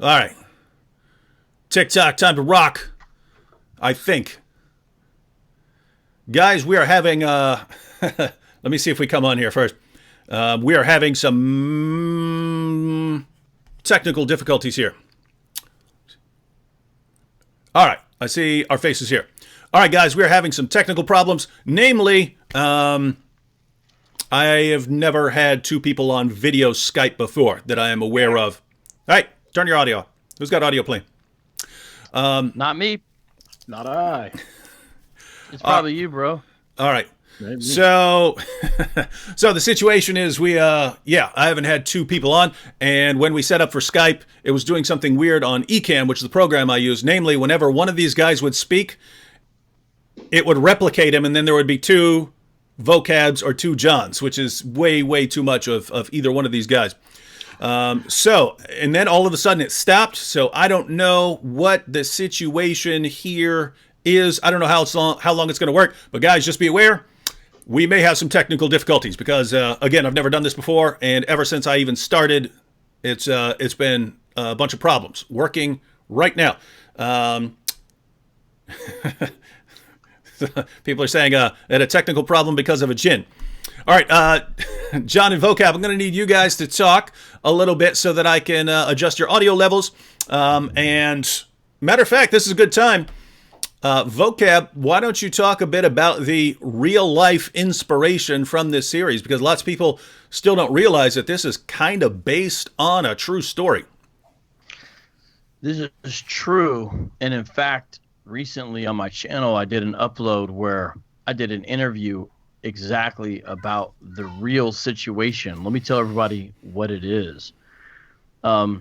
All right. TikTok, time to rock, I think. Guys, we are having, let me see if we come on here first. We are having some technical difficulties here. All right. I see our faces here. All right, guys, we are having some technical problems. Namely, I have never had two people on video Skype before that I am aware of. All right, turn your audio off. Who's got audio playing? Not me. Not I. It's probably you, bro. All right. Maybe. So, so the situation is I haven't had two people on, and when we set up for Skype, it was doing something weird on Ecamm, which is the program I use. Namely, whenever one of these guys would speak, it would replicate him, and then there would be two Vocabs or two Johns, which is way, way too much of either one of these guys. And then all of a sudden it stopped. So I don't know what the situation here is. I don't know how long it's going to work. But guys, just be aware, we may have some technical difficulties because, again, I've never done this before. And ever since I even started, it's been a bunch of problems working right now. People are saying had a technical problem because of a gin. All right, John and Vocab, I'm going to need you guys to talk a little bit so that I can adjust your audio levels. And matter of fact, this is a good time. Vocab, why don't you talk a bit about the real-life inspiration from this series? Because lots of people still don't realize that this is kind of based on a true story. This is true. And in fact, recently on my channel, I did an upload where I did an interview exactly about the real situation. Let me tell everybody what it is. I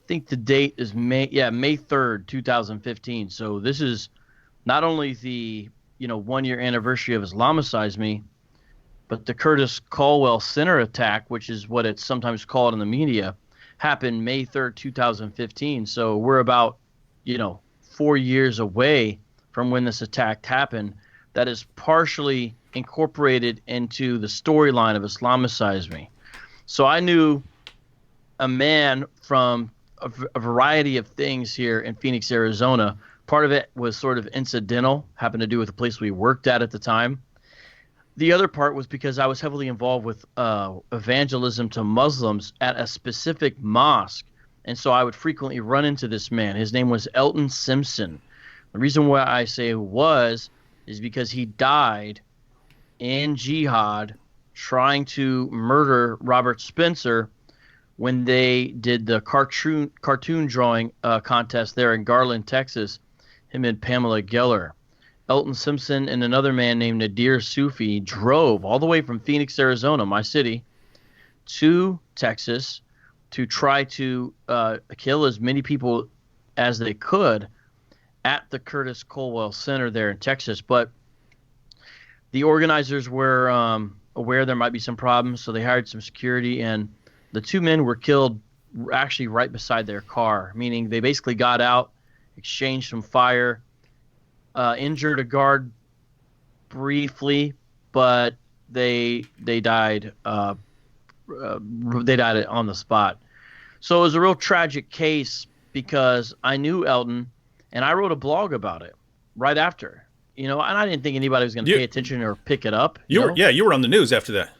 think the date is May 3rd, 2015. So this is not only the 1-year anniversary of Islamicize Me, but the Curtis Caldwell Center attack, which is what it's sometimes called in the media, happened May 3rd, 2015. So we're about 4 years away from when this attack happened. That is partially incorporated into the storyline of Islamicize Me. So I knew a man from a variety of things here in Phoenix, Arizona. Part of it was sort of incidental, happened to do with the place we worked at the time. The other part was because I was heavily involved with evangelism to Muslims at a specific mosque. And so I would frequently run into this man. His name was Elton Simpson. The reason why I say is because he died in jihad trying to murder Robert Spencer when they did the cartoon drawing contest there in Garland, Texas, him and Pamela Geller. Elton Simpson and another man named Nadir Sufi drove all the way from Phoenix, Arizona, my city, to Texas to try to kill as many people as they could at the Curtis Caldwell Center there in Texas. But the organizers were aware there might be some problems, so they hired some security, and the two men were killed actually right beside their car, meaning they basically got out, exchanged some fire, injured a guard briefly, but they died. They died on the spot. So it was a real tragic case because I knew Elton, and I wrote a blog about it right after. And I didn't think anybody was going to pay attention or pick it up. You were on the news after that.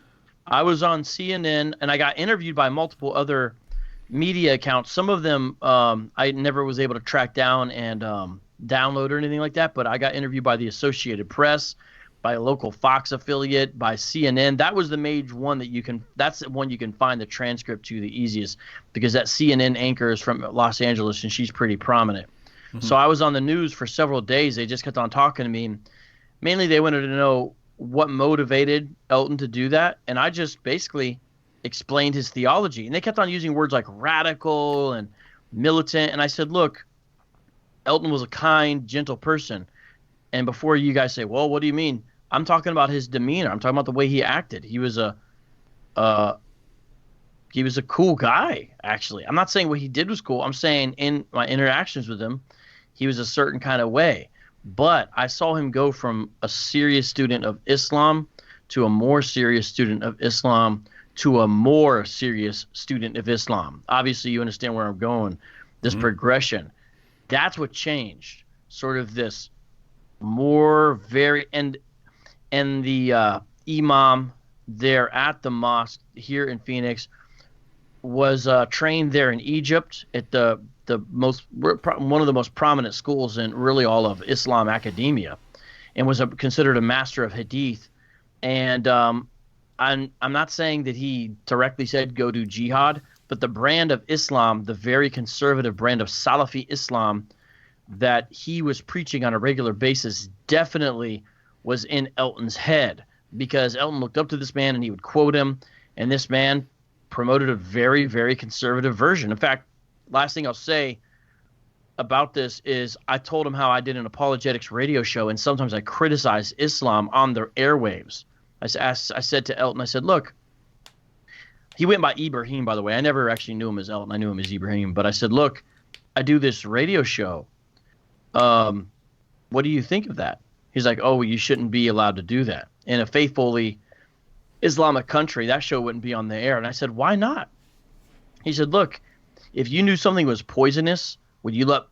I was on CNN, and I got interviewed by multiple other media accounts. Some of them I never was able to track down and download or anything like that, but I got interviewed by the Associated Press, by a local Fox affiliate, by CNN. That was the major one that's the one you can find the transcript to the easiest, because that CNN anchor is from Los Angeles, and she's pretty prominent. So I was on the news for several days. They just kept on talking to me. Mainly they wanted to know what motivated Elton to do that. And I just basically explained his theology. And they kept on using words like radical and militant. And I said, look, Elton was a kind, gentle person. And before you guys say, well, what do you mean? I'm talking about his demeanor. I'm talking about the way he acted. He was a cool guy, actually. I'm not saying what he did was cool. I'm saying in my interactions with him, he was a certain kind of way. But I saw him go from a serious student of Islam to a more serious student of Islam to a more serious student of Islam. Obviously, you understand where I'm going, this progression. That's what changed, sort of this more very, and the imam there at the mosque here in Phoenix was trained there in Egypt at one of the most prominent schools in really all of Islam academia, and was considered a master of hadith. And I'm not saying that he directly said go do jihad, but the brand of Islam, the very conservative brand of Salafi Islam that he was preaching on a regular basis, definitely was in Elton's head, because Elton looked up to this man and he would quote him, and this man promoted a very, very conservative version. In fact, last thing I'll say about this is I told him how I did an apologetics radio show, and sometimes I criticize Islam on the airwaves. I said to Elton, I said, look, he went by Ibrahim, by the way. I never actually knew him as Elton. I knew him as Ibrahim. But I said, look, I do this radio show. What do you think of that? He's like, oh, well, you shouldn't be allowed to do that. In a faithfully Islamic country, that show wouldn't be on the air. And I said, why not? He said, look, if you knew something was poisonous, would you let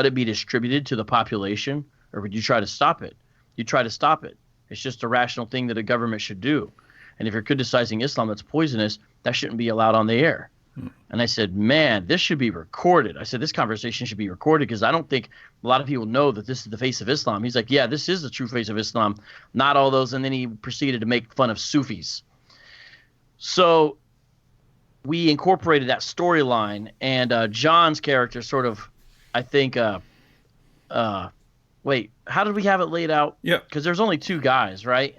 it be distributed to the population, or would you try to stop it? You try to stop it. It's just a rational thing that a government should do. And if you're criticizing Islam that's poisonous, that shouldn't be allowed on the air. And I said, man, this should be recorded. I said, this conversation should be recorded, because I don't think a lot of people know that this is the face of Islam. He's like, yeah, this is the true face of Islam, not all those. And then he proceeded to make fun of Sufis. So we incorporated that storyline, and John's character sort of, I think, wait, how did we have it laid out? Yeah. Because there's only two guys, right?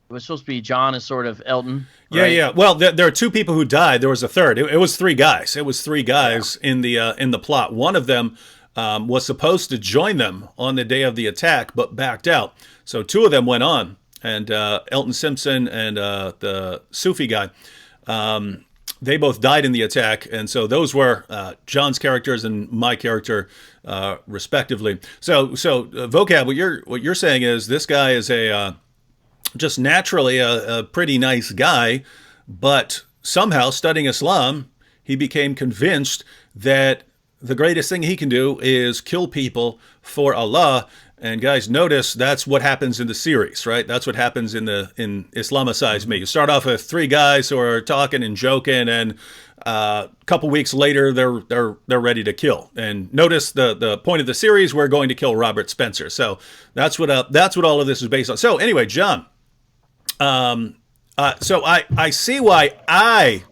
It was supposed to be John as sort of Elton. Yeah, right? yeah. Well, there are two people who died. There was a third. It was three guys. It was three guys in the plot. One of them was supposed to join them on the day of the attack, but backed out. So two of them went on, and Elton Simpson and the Sufi guy, they both died in the attack, and so those were John's characters and my character, respectively. So Vocab, what you're saying is this guy is just naturally a pretty nice guy, but somehow studying Islam, he became convinced that the greatest thing he can do is kill people for Allah. And guys, notice that's what happens in the series, right? That's what happens in Islamicize Me. You start off with three guys who are talking and joking, and a couple weeks later they're ready to kill. And notice the point of the series: we're going to kill Robert Spencer. So that's what all of this is based on. So anyway, John. So I see why I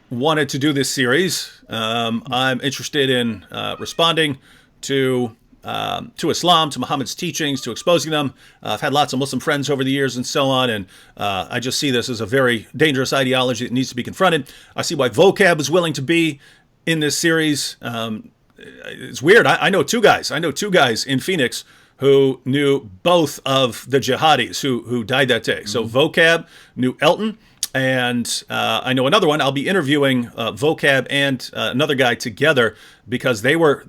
wanted to do this series. I'm interested in responding to Islam, to Muhammad's teachings, to exposing them. I've had lots of Muslim friends over the years and so on, and I just see this as a very dangerous ideology that needs to be confronted. I see why Vocab is willing to be in this series. It's weird. I know two guys. I know two guys in Phoenix who knew both of the jihadis who died that day. So Vocab knew Elton, and I know another one. I'll be interviewing Vocab and another guy together, because they were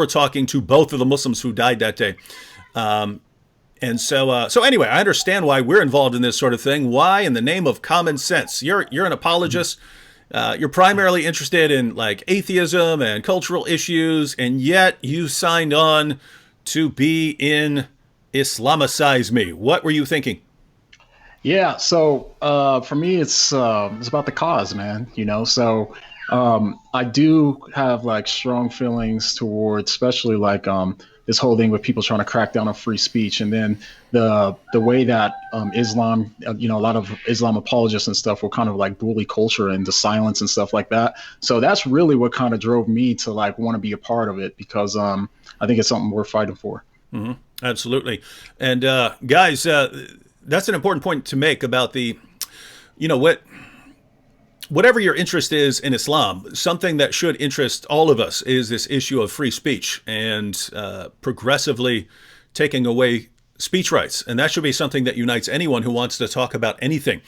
talking to both of the Muslims who died that day. And so anyway, I understand why we're involved in this sort of thing. Why, in the name of common sense? You're an apologist. You're primarily interested in like atheism and cultural issues, and yet you signed on to be in Islamicize Me. What were you thinking? Yeah, so for me, it's about the cause, man. So I do have like strong feelings towards, especially like this whole thing with people trying to crack down on free speech, and then the way that Islam, a lot of Islam apologists and stuff will kind of like bully culture into silence and stuff like that. So that's really what kind of drove me to like want to be a part of it, because I think it's something worth fighting for. Mm-hmm. Absolutely. And guys, that's an important point to make about whatever your interest is in Islam. Something that should interest all of us is this issue of free speech and progressively taking away speech rights. And that should be something that unites anyone who wants to talk about anything.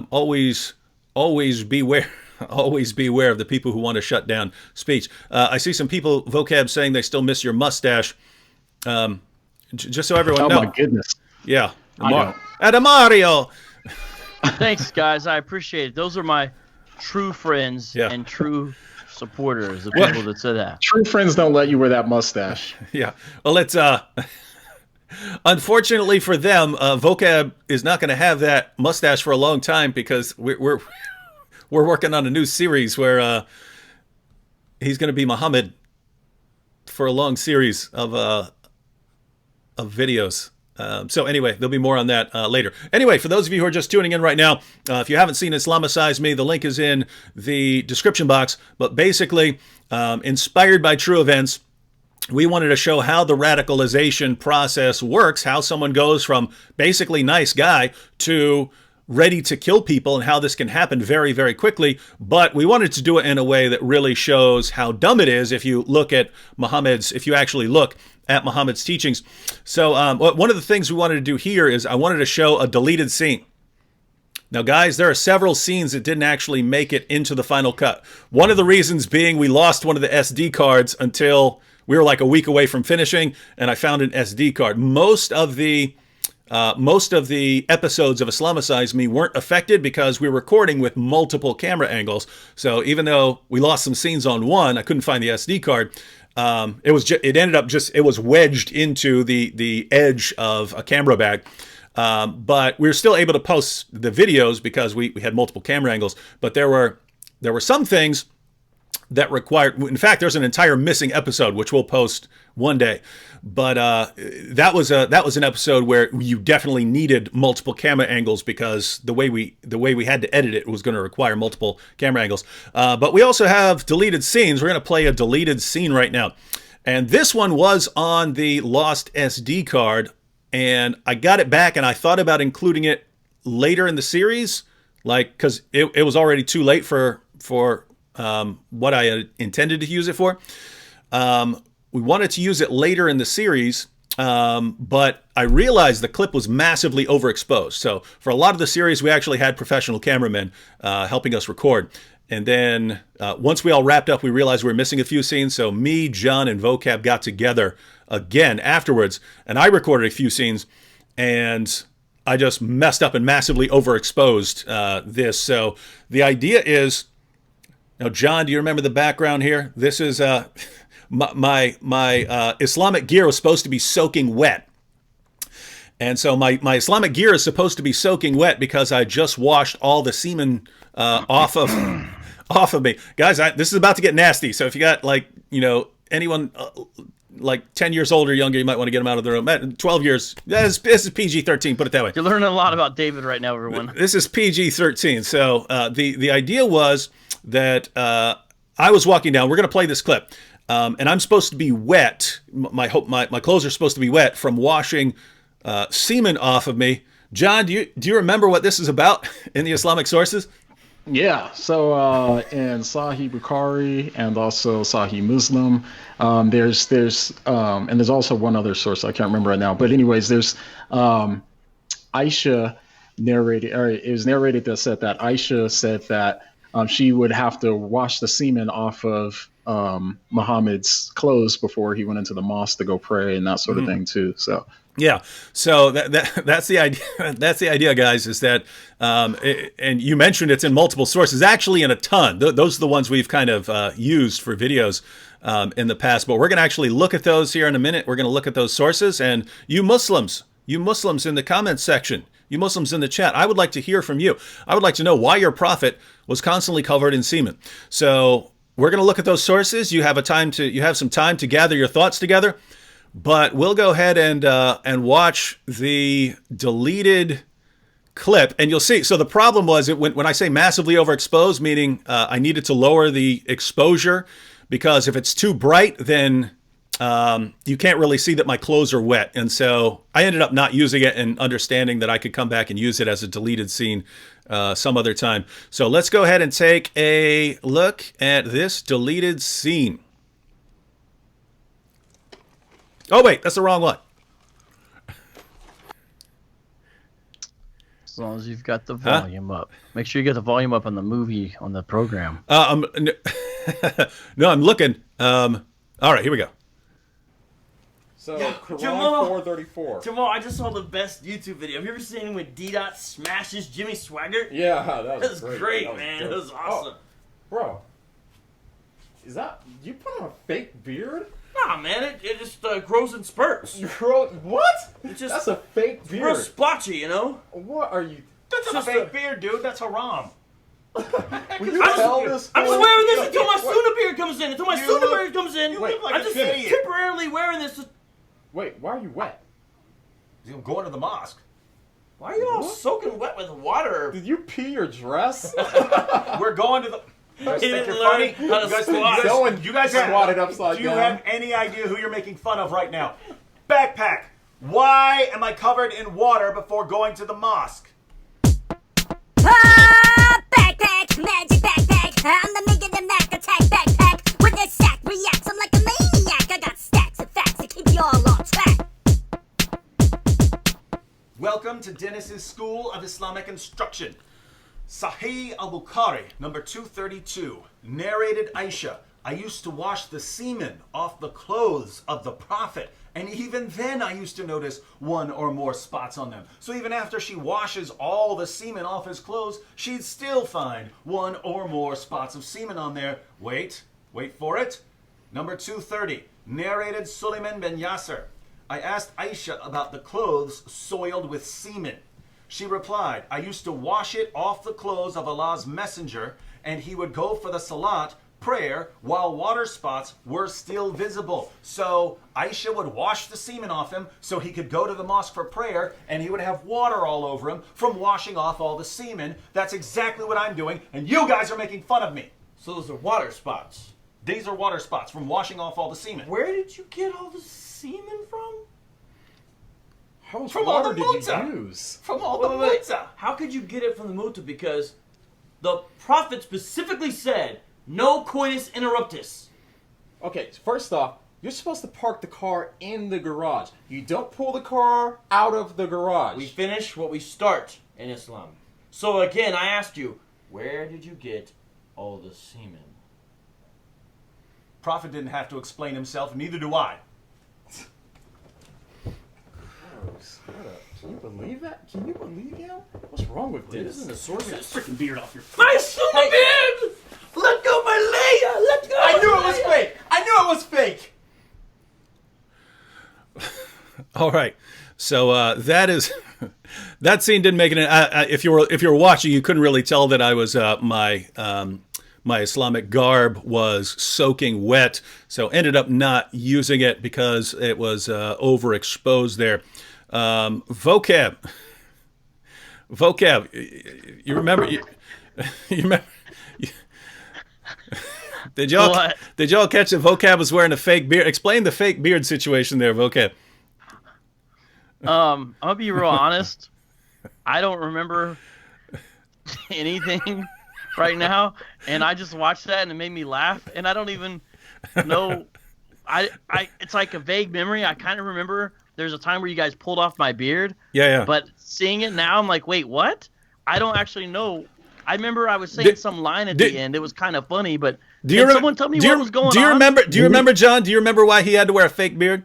Always beware. Always beware of the people who want to shut down speech. I see some people, Vocab, saying they still miss your mustache. Just so everyone knows. Oh, my goodness. Yeah. Mario. Thanks, guys. I appreciate it. Those are my true friends and true supporters, the people that said that. True friends don't let you wear that mustache. Yeah. Well, it's unfortunately for them, Vocab is not going to have that mustache for a long time because we're working on a new series where he's going to be Muhammad for a long series of videos. So anyway, there'll be more on that later. Anyway, for those of you who are just tuning in right now, if you haven't seen Islamicize Me, the link is in the description box. But basically, inspired by true events, we wanted to show how the radicalization process works, how someone goes from basically nice guy to ready to kill people, and how this can happen very, very quickly. But we wanted to do it in a way that really shows how dumb it is if you look at if you actually look at Muhammad's teachings. So one of the things we wanted to do here is I wanted to show a deleted scene. Now, guys, there are several scenes that didn't actually make it into the final cut. One of the reasons being we lost one of the SD cards until we were like a week away from finishing, and I found an SD card. Most of the episodes of Islamicize Me weren't affected because we were recording with multiple camera angles. So even though we lost some scenes on one, I couldn't find the SD card. It was wedged into the edge of a camera bag. But we were still able to post the videos because we had multiple camera angles. But there were some things that required, in fact, there's an entire missing episode, which we'll post one day. But that was an episode where you definitely needed multiple camera angles because the way we had to edit it was going to require multiple camera angles. But we also have deleted scenes. We're going to play a deleted scene right now. And this one was on the lost SD card, and I got it back, and I thought about including it later in the series, like, because it was already too late for what I had intended to use it for. We wanted to use it later in the series, but I realized the clip was massively overexposed. So for a lot of the series, we actually had professional cameramen helping us record. And then once we all wrapped up, we realized we were missing a few scenes. So me, John, and Vocab got together again afterwards, and I recorded a few scenes, and I just messed up and massively overexposed this. So the idea is, now, John, do you remember the background here? This is my Islamic gear was supposed to be soaking wet. And so my Islamic gear is supposed to be soaking wet because I just washed all the semen off of me. Guys, this is about to get nasty. So if you got anyone like 10 years old or younger, you might want to get them out of the room. 12 years, this is PG-13, put it that way. You're learning a lot about David right now, everyone. This is PG-13. So the idea was that I was walking down. We're going to play this clip. And I'm supposed to be wet. My clothes are supposed to be wet from washing semen off of me. John, do you remember what this is about in the Islamic sources? Yeah. So in Sahih Bukhari and also Sahih Muslim, there's also one other source I can't remember right now. But anyways, there's Aisha narrated, or it was narrated that said that Aisha said that she would have to wash the semen off of Muhammad's clothes before he went into the mosque to go pray and that sort of thing too. So yeah, so that's the idea. That's the idea, guys. Is that and you mentioned it's in multiple sources, actually in a ton. Those are the ones we've kind of used for videos in the past. But we're going to actually look at those here in a minute. We're going to look at those sources, and you Muslims in the comments section. You Muslims in the chat, I would like to hear from you. I would like to know why your prophet was constantly covered in semen. So we're going to look at those sources. You have some time to gather your thoughts together, but we'll go ahead and watch the deleted clip, and you'll see. So the problem was when I say massively overexposed, meaning I needed to lower the exposure, because if it's too bright, then you can't really see that my clothes are wet. And so I ended up not using it and understanding that I could come back and use it as a deleted scene some other time. So let's go ahead and take a look at this deleted scene. Oh, wait, that's the wrong one. As long as you've got the volume up. Make sure you get the volume up on the movie, on the program. No, I'm looking. All right, here we go. So, Yeah, Quran Jamal. 434. Jamal, I just saw the best YouTube video. Have you ever seen when D-Dot smashes Jimmy Swaggart? Yeah, that That was was great. great, That man. dope. It was awesome. Oh, bro, is that you put on a fake beard? Nah, man, it just grows in spurts. Bro, what? It's just That's a fake it's real beard. splotchy, you know? What are you? That's a Just fake beard, dude. That's haram. Will you I'm tell just, this? I'm just story? wearing this until my Suna beard comes in. Until my You Suna look- beard comes in. you look like I'm a just idiot. temporarily wearing this. Wait, why are you wet? He's going to the mosque. Why are you all soaking wet with water? Did you pee your dress? We're going to the. You guys He think didn't you're learn funny? how to You guys, squat. No one you guys squatted upside Do you down. have any idea who you're making fun of right now? Backpack. Why am I covered in water before going to the mosque? Ah, backpack, magic backpack. I'm the Mega the Mac attack backpack. With this sack reacts, I'm like a maniac. I got stacks of facts to keep you all on track. Welcome to Dennis's School of Islamic Instruction. Sahih al-Bukhari, number 232. Narrated Aisha, I used to wash the semen off the clothes of the Prophet, and even then I used to notice one or more spots on them. So even after she washes all the semen off his clothes, she'd still find one or more spots of semen on there. Wait for it. Number 230. Narrated Suleiman bin Yasser. I asked Aisha about the clothes soiled with semen. She replied, I used to wash it off the clothes of Allah's messenger, and he would go for the salat, prayer, while water spots were still visible. So Aisha would wash the semen off him so he could go to the mosque for prayer, and he would have water all over him from washing off all the semen. That's exactly what I'm doing, and you guys are making fun of me. So those are water spots. These are water spots from washing off all the semen. Where did you get all the semen from? How much From all water the did muta. you use? From all Wait, the wait, wait. muta. How could you get it from the muta? Because the Prophet specifically said, no coitus interruptus. Okay, first off, you're supposed to park the car in the garage. You don't pull the car out of the garage. We finish what we start in Islam. So again, I asked you, where did you get all the semen? Prophet didn't have to explain himself, neither do I. Can you believe that? Can you believe him? What's wrong with This this? isn't a source. Freaking beard off your My Suna beard! Let go my Leia! Let go I my knew it was Leia! fake! I knew it was fake! All right. So that is that scene didn't make it. If you were watching, you couldn't really tell that I was my Islamic garb was soaking wet. So ended up not using it because it was overexposed there. Vocab. You remember? You remember? Did y'all catch that Vocab was wearing a fake beard? Explain the fake beard situation there, Vocab. I'm gonna be real honest. I don't remember anything right now, and I just watched that and it made me laugh, and I don't even know. It's like a vague memory. I kind of remember there's a time where you guys pulled off my beard. Yeah. But seeing it now, I'm like, wait, what? I don't actually know. I remember I was saying some line at the end. It was kind of funny, but someone tell me what was going on? Do you remember, John? Do you remember why he had to wear a fake beard?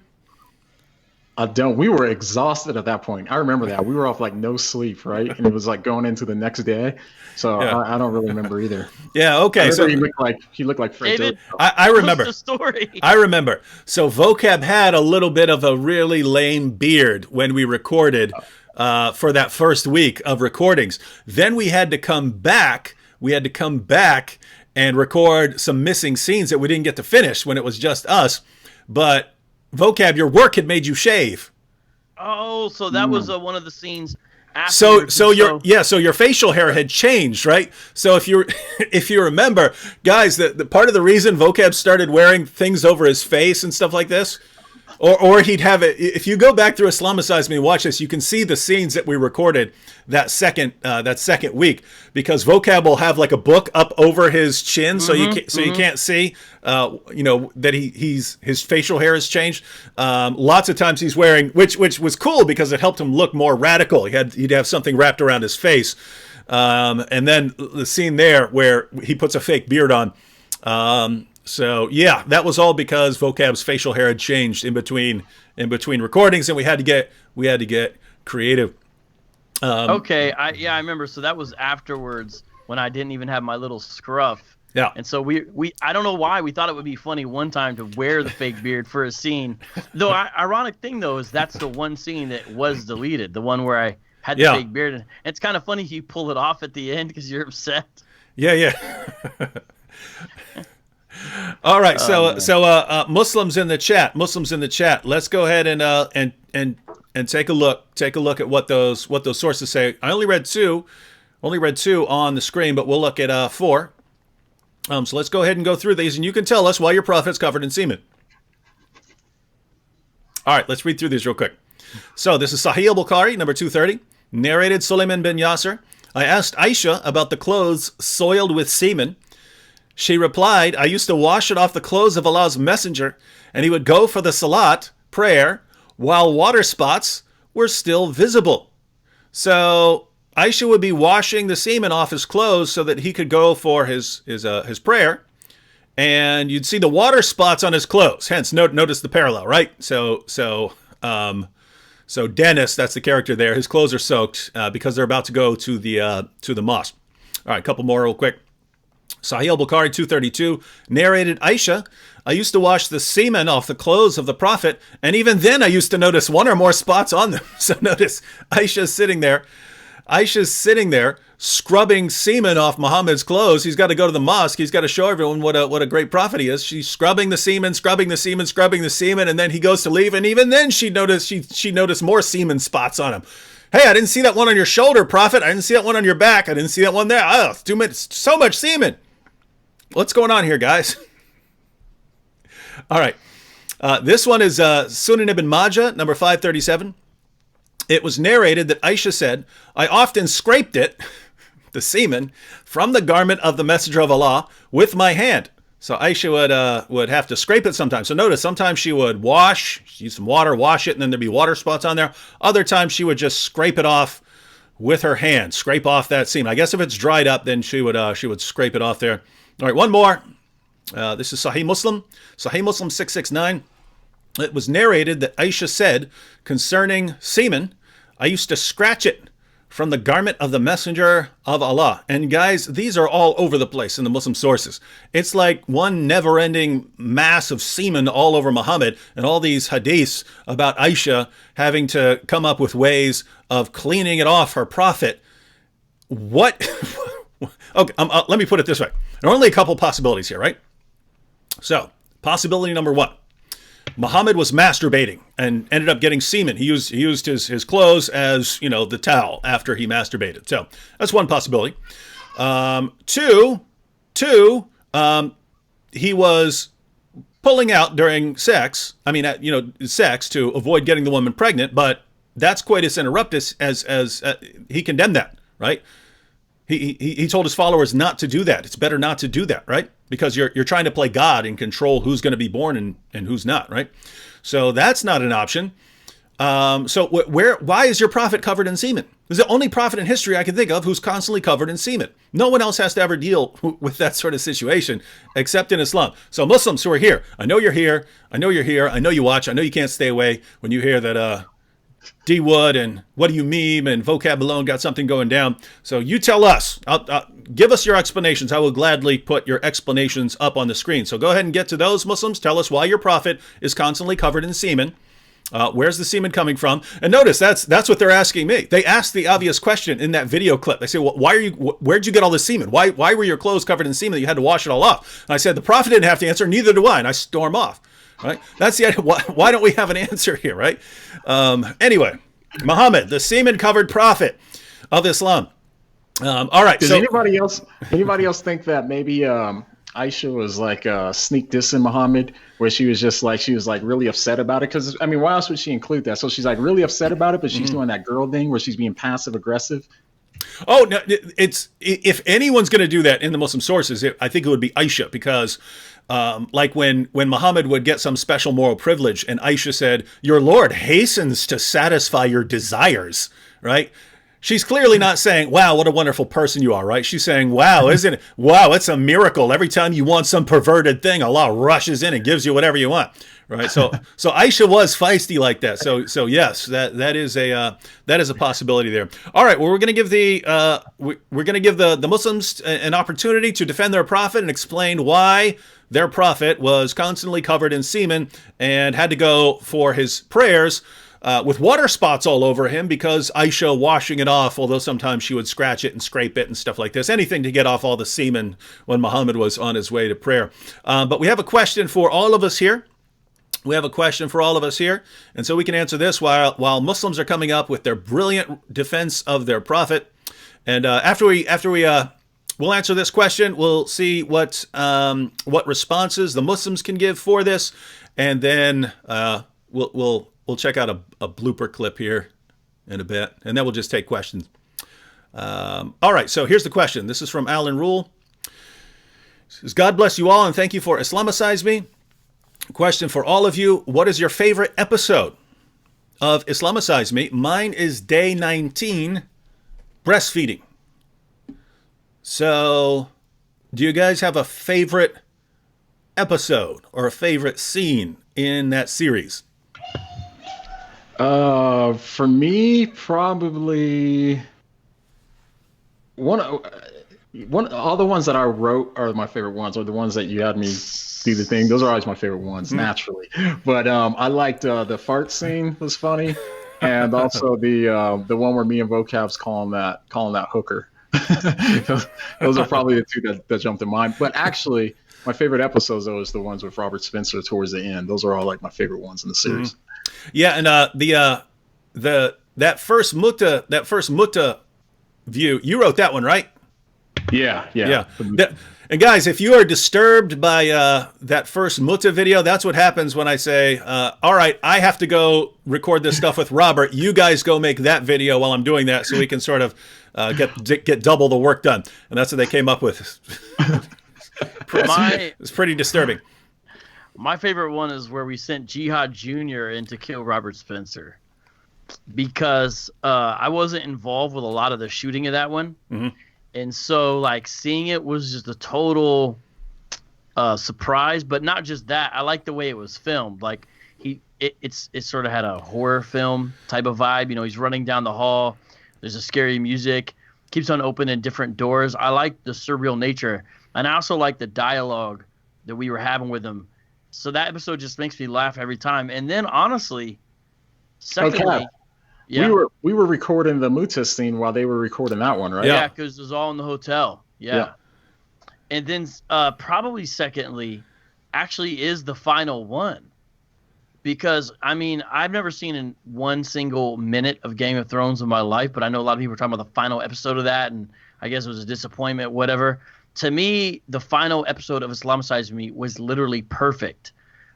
I don't. We were exhausted at that point. I remember that. We were off like no sleep, right? And it was like going into the next day. So Yeah. I don't really remember either. Yeah. Okay. So he looked like Fred David, Durst. I remember. What's the story? I remember. So Vocab had a little bit of a really lame beard when we recorded for that first week of recordings. Then we had to come back. And record some missing scenes that we didn't get to finish when it was just us. But Vocab, your work had made you shave. Oh, so that was one of the scenes. Afterwards, So your facial hair had changed, right? So if you remember, guys, the part of the reason Vocab started wearing things over his face and stuff like this, or he'd have it. If you go back through Islamicize Me and watch this, you can see the scenes that we recorded that second week, because Vocab will have like a book up over his chin, so you can't see, that his facial hair has changed. Lots of times he's wearing, which was cool because it helped him look more radical. He'd have something wrapped around his face, and then the scene there where he puts a fake beard on. So yeah, that was all because Vocab's facial hair had changed in between recordings, and we had to get creative. Okay, I remember. So that was afterwards when I didn't even have my little scruff. Yeah. And so we I don't know why we thought it would be funny one time to wear the fake beard for a scene. Though ironic thing though is that's the one scene that was deleted, the one where I had the fake beard. And it's kind of funny you pull it off at the end because you're upset. Yeah. All right, so Muslims in the chat. Let's go ahead and take a look at what those sources say. I only read two on the screen, but we'll look at 4. So let's go ahead and go through these, and you can tell us why your prophet's covered in semen. All right, let's read through these real quick. So this is Sahih al-Bukhari, number 230, narrated Sulaiman bin Yasser. I asked Aisha about the clothes soiled with semen. She replied, I used to wash it off the clothes of Allah's messenger, and he would go for the salat, prayer, while water spots were still visible. So Aisha would be washing the semen off his clothes so that he could go for his prayer, and you'd see the water spots on his clothes. Hence, notice the parallel, right? So Dennis, that's the character there. His clothes are soaked because they're about to go to the mosque. All right, a couple more real quick. Sahih al-Bukhari 232 narrated Aisha, I used to wash the semen off the clothes of the Prophet, and even then I used to notice one or more spots on them. So notice Aisha's sitting there scrubbing semen off Muhammad's clothes. He's got to go to the mosque. He's got to show everyone what a great prophet he is. She's scrubbing the semen, and then he goes to leave, and even then she noticed more semen spots on him. Hey, I didn't see that one on your shoulder, Prophet. I didn't see that one on your back. I didn't see that one there. Oh, so much semen. What's going on here, guys? All right. This one is Sunan ibn Majah, number 537. It was narrated that Aisha said, I often scraped it, the semen, from the garment of the Messenger of Allah with my hand. So Aisha would have to scrape it sometimes. So notice, sometimes she would use some water, wash it, and then there'd be water spots on there. Other times she would just scrape it off with her hand, scrape off that semen. I guess if it's dried up, then she would scrape it off there. All right, one more. This is Sahih Muslim 669. It was narrated that Aisha said concerning semen, I used to scratch it from the garment of the Messenger of Allah. And guys, these are all over the place in the Muslim sources. It's like one never-ending mass of semen all over Muhammad, and all these hadiths about Aisha having to come up with ways of cleaning it off her prophet. What? Okay, let me put it this way. There are only a couple possibilities here, right? So, possibility number 1. Muhammad was masturbating and ended up getting semen. He used his clothes as, the towel after he masturbated. So, that's one possibility. 2, he was pulling out during sex. Sex to avoid getting the woman pregnant, but that's coitus interruptus as he condemned that, right? He told his followers not to do that. It's better not to do that, right? Because you're trying to play God and control who's going to be born and who's not, right? So that's not an option. Why is your prophet covered in semen? He's the only prophet in history I can think of who's constantly covered in semen. No one else has to ever deal with that sort of situation except in Islam. So Muslims who are here, I know you're here. I know you're here. I know you watch. I know you can't stay away when you hear that D Wood and What Do You Meme and Vocab Malone got something going down. So you tell us. Give us your explanations. I will gladly put your explanations up on the screen. So go ahead and get to those, Muslims. Tell us why your prophet is constantly covered in semen. Where's the semen coming from? And notice that's what they're asking me. They asked the obvious question in that video clip. They say, well, where'd you get all this semen? Why were your clothes covered in semen that you had to wash it all off? And I said, the prophet didn't have to answer, neither do I. And I storm off. Right? That's the idea. Why don't we have an answer here, right? Anyway, Muhammad, the semen-covered prophet of Islam. All right. Does anybody else think that maybe Aisha was like sneak dissing Muhammad, where she was really upset about it? Because why else would she include that? So she's like really upset about it, but she's doing that girl thing where she's being passive aggressive. Oh no! If anyone's going to do that in the Muslim sources, I think it would be Aisha, because like when Muhammad would get some special moral privilege, and Aisha said, "Your Lord hastens to satisfy your desires," right? She's clearly not saying, wow, what a wonderful person you are, right? She's saying, wow, isn't it? Wow, it's a miracle. Every time you want some perverted thing, Allah rushes in and gives you whatever you want, right? So Aisha was feisty like that. So yes, that is a possibility there. All right, well, we're going to give the Muslims an opportunity to defend their prophet and explain why their prophet was constantly covered in semen and had to go for his prayers with water spots all over him because Aisha washing it off, although sometimes she would scratch it and scrape it and stuff like this. Anything to get off all the semen when Muhammad was on his way to prayer. But we have a question for all of us here. And so we can answer this while Muslims are coming up with their brilliant defense of their prophet. And we'll answer this question. We'll see what responses the Muslims can give for this. And then we'll check out a blooper clip here in a bit, and then we'll just take questions. All right, so here's the question. This is from Alan Rule. It says, God bless you all, and thank you for Islamicize me. Question for all of you. What is your favorite episode of Islamicize me? Mine is day 19, breastfeeding. So, do you guys have a favorite episode or a favorite scene in that series? For me, probably one. All the ones that I wrote are my favorite ones, or the ones that you had me do the thing. Those are always my favorite ones, naturally. But I liked the fart scene was funny, and also the one where me and Vocab's calling that hooker. those are probably the two that jumped in mind. But actually, my favorite episodes though is the ones with Robert Spencer towards the end. Those are all like my favorite ones in the series. Mm-hmm. Yeah, and that first mutta view, you wrote that one, right? Yeah. And guys, if you are disturbed by that first mutta video, that's what happens when I say, all right, I have to go record this stuff with Robert. You guys go make that video while I'm doing that so we can sort of get double the work done. And that's what they came up with. It's pretty disturbing. My favorite one is where we sent Jihad Jr. in to kill Robert Spencer, because I wasn't involved with a lot of the shooting of that one. Mm-hmm. And so like seeing it was just a total surprise, but not just that. I like the way it was filmed. Like it sort of had a horror film type of vibe. You know, he's running down the hall. There's a scary music, keeps on opening different doors. I like the surreal nature. And I also like the dialogue that we were having with him. So that episode just makes me laugh every time. And then honestly, secondly, okay. Yeah. We were recording the Muta scene while they were recording that one, right? Yeah, because it was all in the hotel. Yeah. And then probably secondly, actually is the final one. Because, I mean, I've never seen in one single minute of Game of Thrones in my life, but I know a lot of people are talking about the final episode of that, and I guess it was a disappointment, whatever. To me, the final episode of Islamicize Me was literally perfect.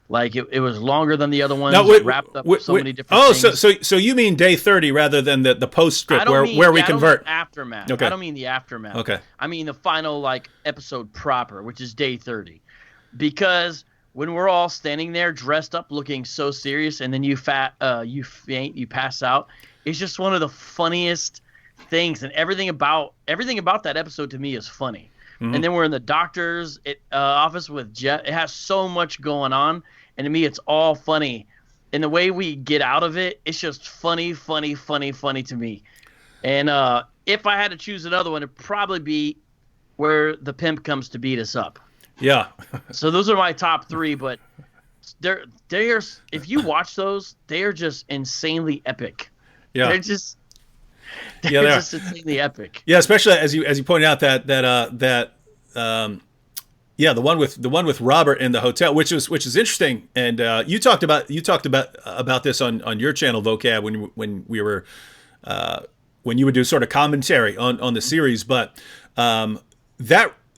Like it was longer than the other ones. Now, wrapped up so many different things. So you mean day 30 rather than the postscript where we convert? I don't mean aftermath. Okay. I don't mean the aftermath. Okay. I mean the final like episode proper, which is day 30, because when we're all standing there dressed up, looking so serious, and then you faint, you pass out. It's just one of the funniest things, and everything about that episode to me is funny. Mm-hmm. And then we're in the doctor's office with Jet. It has so much going on. And to me, it's all funny. And the way we get out of it, it's just funny to me. And if I had to choose another one, it'd probably be where the pimp comes to beat us up. Yeah. So those are my top three. But they're if you watch those, they are just insanely epic. Yeah. They're just insanely epic. Yeah, especially as you pointed out that the one with Robert in the hotel, which is interesting, and you talked about this on your channel, Vocab, when you would do sort of commentary on the series, but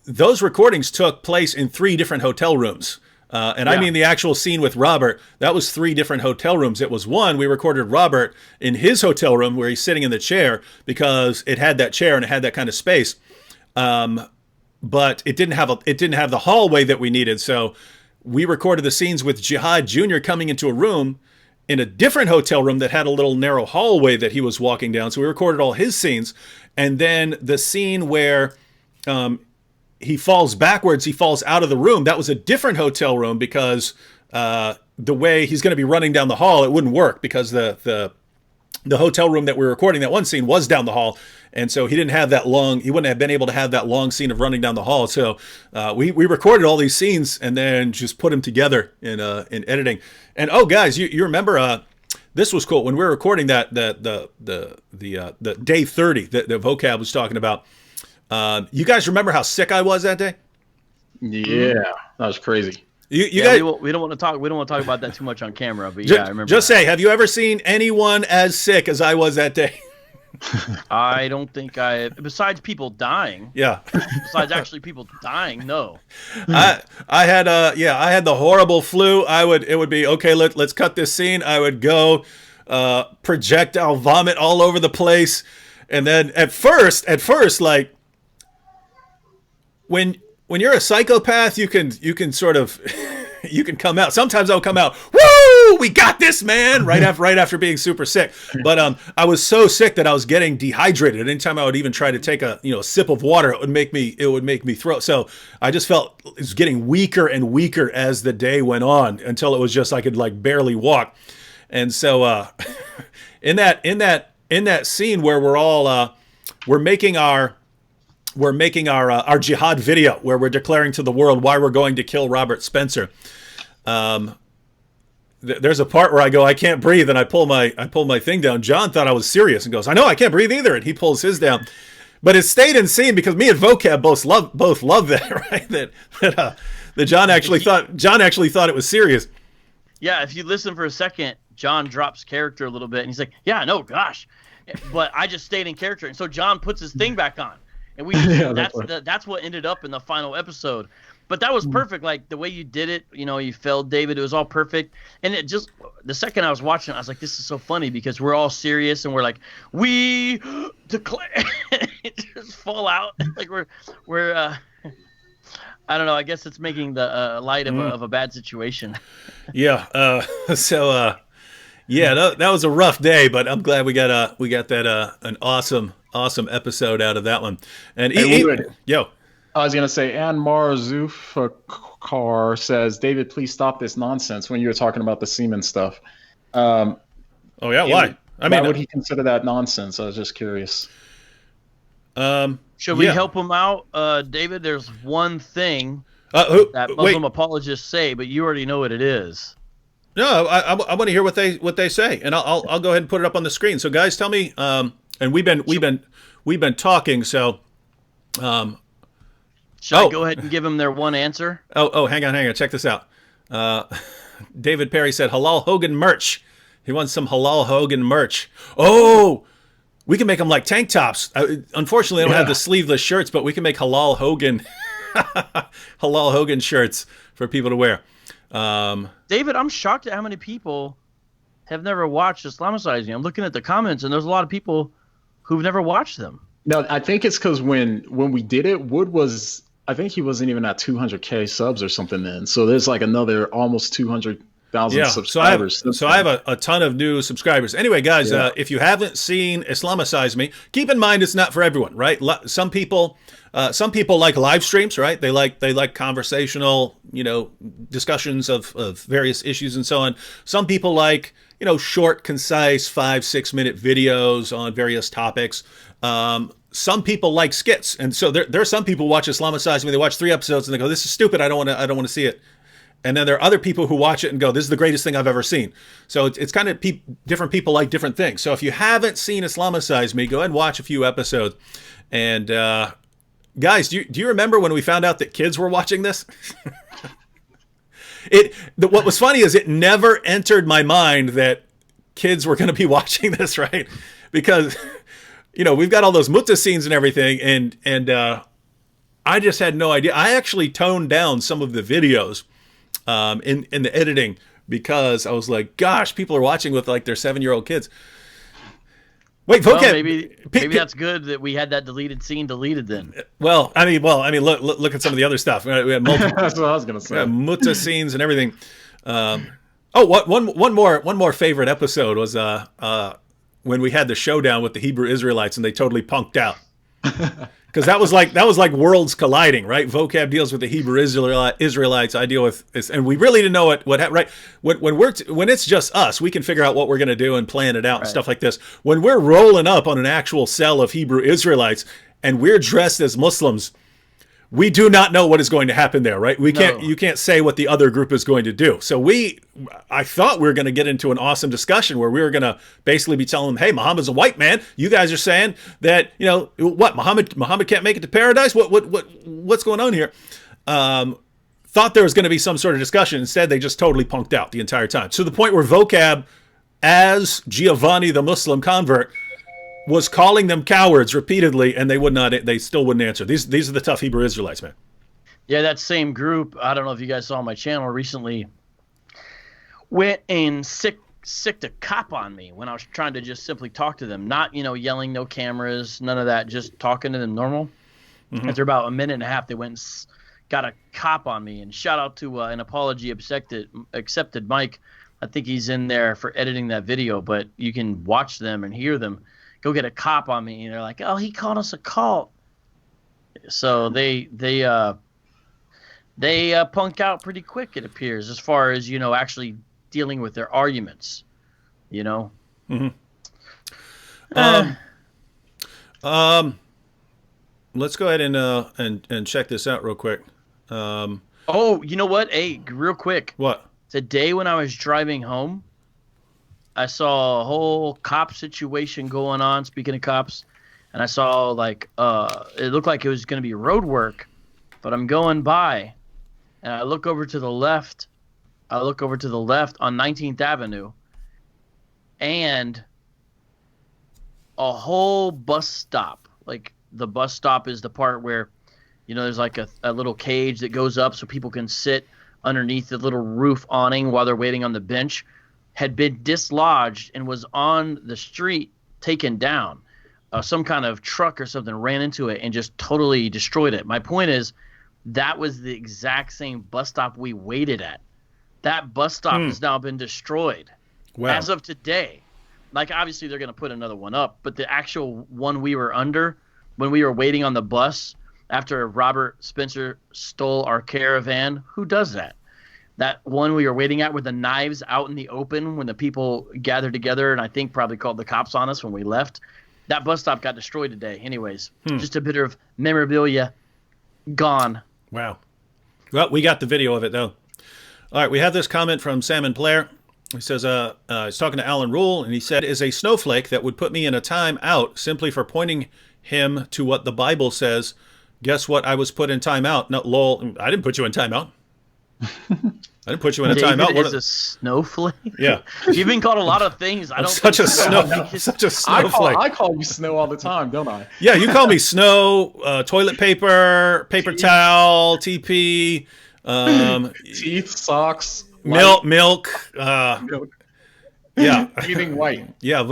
those recordings took place in 3 different hotel rooms. I mean the actual scene with Robert, that was 3 different hotel rooms. It was one, we recorded Robert in his hotel room where he's sitting in the chair because it had that chair and it had that kind of space. But it didn't have the hallway that we needed. So we recorded the scenes with Jihad Jr. coming into a room in a different hotel room that had a little narrow hallway that he was walking down. So we recorded all his scenes. And then the scene where he falls backwards, he falls out of the room, that was a different hotel room because the way he's going to be running down the hall, it wouldn't work because the hotel room that we were recording that one scene was down the hall. And so he wouldn't have been able to have that long scene of running down the hall. So we recorded all these scenes and then just put them together in editing. And oh, guys, you remember this was cool when we were recording that the day 30 that Vocab was talking about. You guys remember how sick I was that day? Yeah, that was crazy. You guys, we don't want to talk. We don't want to talk about that too much on camera. But yeah, I remember. Just say, have you ever seen anyone as sick as I was that day? I don't think besides people dying. Yeah. Besides actually people dying, no. I had the horrible flu. It would be okay. Let's cut this scene. I would go projectile vomit all over the place, and then at first, like when you're a psychopath, you can sort of you can come out. Sometimes I'll come out, woo, we got this, man, right after being super sick. But I was so sick that I was getting dehydrated. Anytime I would even try to take a sip of water, it would make me throw. So I just felt it was getting weaker and weaker as the day went on until it was just I could like barely walk. And so in that scene where we're making our jihad video where we're declaring to the world why we're going to kill Robert Spencer. There's a part where I go, I can't breathe, and I pull my thing down. John thought I was serious and goes, I know, I can't breathe either, and he pulls his down. But it stayed in scene because me and Vocab both love that, right? That John actually thought it was serious. Yeah, if you listen for a second, John drops character a little bit, and he's like, "Yeah, no, gosh," but I just stayed in character, and so John puts his thing back on. And that's what ended up in the final episode. But that was perfect. Like the way you did it, you felt David. It was all perfect. And it just the second I was watching, I was like, this is so funny because we're all serious and we're like, we declare it just fall out. Like we're I don't know. I guess it's making the light of a bad situation. Yeah. Yeah, that was a rough day, but I'm glad we got that an awesome episode out of that one. And yo, I was gonna say, and Marzufakar says, David, please stop this nonsense when you were talking about the semen stuff. Oh yeah, why? Why would he consider that nonsense? I was just curious. Should we help him out, David? There's one thing that Muslim apologists say, but you already know what it is. No, I want to hear what they say, and I'll go ahead and put it up on the screen. So guys, tell me. And we've been talking. So, should I go ahead and give them their one answer? Oh, hang on. Check this out. David Perry said Halal Hogan merch. He wants some Halal Hogan merch. Oh, we can make them like tank tops. Unfortunately, I don't have the sleeveless shirts, but we can make Halal Hogan shirts for people to wear. David, I'm shocked at how many people have never watched Islamicize. I'm looking at the comments, and there's a lot of people who've never watched them. No, I think it's because when we did it, Wood was, I think he wasn't even at 200K subs or something then. So there's like another almost 200,000 subscribers. So I have a ton of new subscribers. Anyway, guys, if you haven't seen Islamicize Me, keep in mind it's not for everyone, right? Some people like live streams, right? They like conversational, discussions of various issues and so on. Some people like, short, concise 5-6 minute videos on various topics. Some people like skits, and so there are some people who watch Islamicize Me. They watch 3 episodes and they go, "This is stupid. I don't want to see it." And then there are other people who watch it and go, "This is the greatest thing I've ever seen." So it's kind of different people like different things. So if you haven't seen Islamicize Me, go ahead and watch a few episodes. And guys, do you remember when we found out that kids were watching this? What was funny is it never entered my mind that kids were going to be watching this, right? Because we've got all those mutta scenes and everything, and I just had no idea. I actually toned down some of the videos in the editing because I was like, gosh, people are watching with like their 7-year-old kids. Wait, Vocab. Well, maybe that's good that we had that deleted scene deleted then. Well, I mean, look at some of the other stuff. We had multiple. That's what I was gonna say. Mutta scenes and everything. Oh, one more favorite episode was when we had the showdown with the Hebrew Israelites and they totally punked out. Because that was like worlds colliding, right? Vocab deals with the Hebrew Israelites. I deal with this, and we really didn't know right. When it's just us, we can figure out what we're going to do and plan it out and stuff like this. When we're rolling up on an actual cell of Hebrew Israelites and we're dressed as Muslims, we do not know what is going to happen there, right? You can't say what the other group is going to do. So I thought we were going to get into an awesome discussion where we were going to basically be telling them, hey, Muhammad's a white man. You guys are saying that, what, Muhammad can't make it to paradise? What's going on here? Thought there was going to be some sort of discussion. Instead, they just totally punked out the entire time. To the point where Vocab, as Giovanni the Muslim convert, was calling them cowards repeatedly, and they still wouldn't answer. These are the tough Hebrew Israelites, man. Yeah, that same group, I don't know if you guys saw on my channel recently, went and sicked a cop on me when I was trying to just simply talk to them. Not, yelling, no cameras, none of that, just talking to them normal. Mm-hmm. After about a minute and a half, they went and got a cop on me. And shout out to an apology accepted Mike. I think he's in there for editing that video, but you can watch them and hear them. Go get a cop on me, and they're like, "Oh, he called us a cult." So they punk out pretty quick, it appears, as far as actually dealing with their arguments. Mm-hmm. Let's go ahead and check this out real quick. Oh, you know what? Hey, real quick. What? Today when I was driving home, I saw a whole cop situation going on, speaking of cops, and I saw it looked like it was going to be road work, but I'm going by, and I look over to the left. on 19th Avenue, and a whole bus stop. Like, the bus stop is the part where, there's like a little cage that goes up so people can sit underneath the little roof awning while they're waiting on the bench, had been dislodged and was on the street, taken down. Some kind of truck or something ran into it and just totally destroyed it. My point is, that was the exact same bus stop we waited at. That bus stop has now been destroyed. Wow. As of today. Like, obviously they're going to put another one up, but the actual one we were under when we were waiting on the bus after Robert Spencer stole our caravan, who does that? That one we were waiting at with the knives out in the open when the people gathered together, and I think probably called the cops on us when we left. That bus stop got destroyed today. Anyways, just a bit of memorabilia gone. Wow. Well, we got the video of it, though. All right, we have this comment from Salmon Player. He says, he's talking to Alan Rule, and he said, is a snowflake that would put me in a time out simply for pointing him to what the Bible says. Guess what? I was put in time out. No, lol, I didn't put you in time out. I didn't put you in a timeout. David is a snowflake. Yeah, you've been called a lot of things. I don't. Such a snowflake. I call you snow all the time, don't I? Yeah, you call me snow, toilet paper, paper towel, TP, teeth, socks, milk. milk. Yeah, Breathing white. Yeah.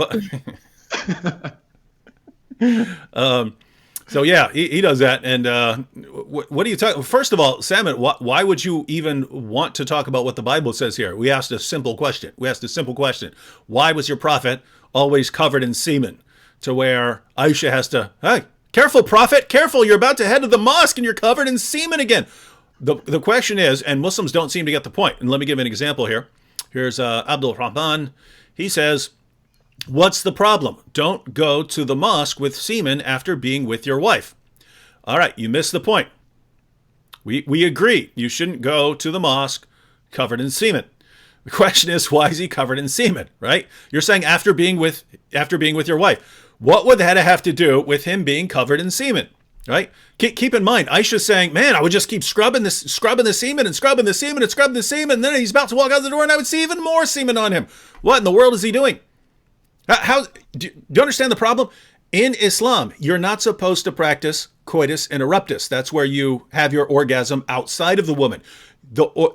So yeah, he does that. And what are you talking? First of all, Salmon, why would you even want to talk about what the Bible says here? We asked a simple question. Why was your prophet always covered in semen? To where Aisha has to, hey, careful, prophet, careful! You're about to head to the mosque and you're covered in semen again. The question is, and Muslims don't seem to get the point. And let me give an example here. Here's Abdul Rahman. He says, what's the problem? Don't go to the mosque with semen after being with your wife. All right, you missed the point. We agree. You shouldn't go to the mosque covered in semen. The question is, why is he covered in semen, right? You're saying after being with your wife. What would that have to do with him being covered in semen, right? Keep in mind, Aisha's saying, man, I would just keep scrubbing the semen and scrubbing the semen and scrubbing the semen, and then he's about to walk out the door and I would see even more semen on him. What in the world is he doing? How do you understand the problem? In Islam, you're not supposed to practice coitus interruptus. That's where you have your orgasm outside of the woman.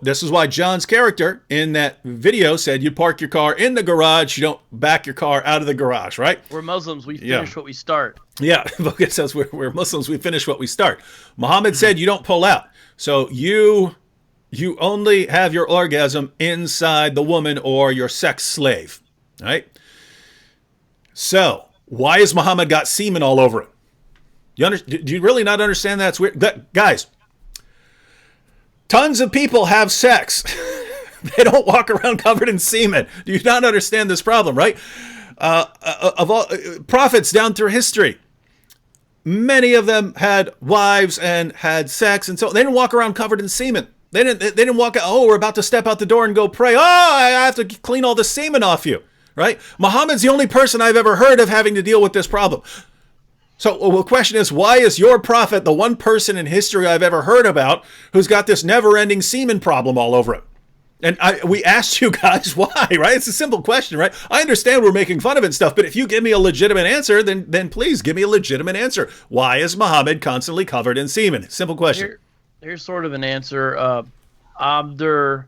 This is why John's character in that video said you park your car in the garage, you don't back your car out of the garage, right? We're Muslims. We finish what we start. Yeah, Vocab says we're Muslims. We finish what we start. Muhammad said you don't pull out. So you you only have your orgasm inside the woman or your sex slave, right? So why has Muhammad got semen all over him? Do you really not understand that's weird? Guys, tons of people have sex. They don't walk around covered in semen. Do you not understand this problem, right? Of all prophets down through history, many of them had wives and had sex, and so they didn't walk around covered in semen. They didn't walk out, oh, we're about to step out the door and go pray. Oh, I have to clean all the semen off you, right? Muhammad's the only person I've ever heard of having to deal with this problem. So the question is, why is your prophet the one person in history I've ever heard about who's got this never-ending semen problem all over him? And we asked you guys why, right? It's a simple question, right? I understand we're making fun of it and stuff, but if you give me a legitimate answer, then please give me a legitimate answer. Why is Muhammad constantly covered in semen? Simple question. Here's sort of an answer. Abdul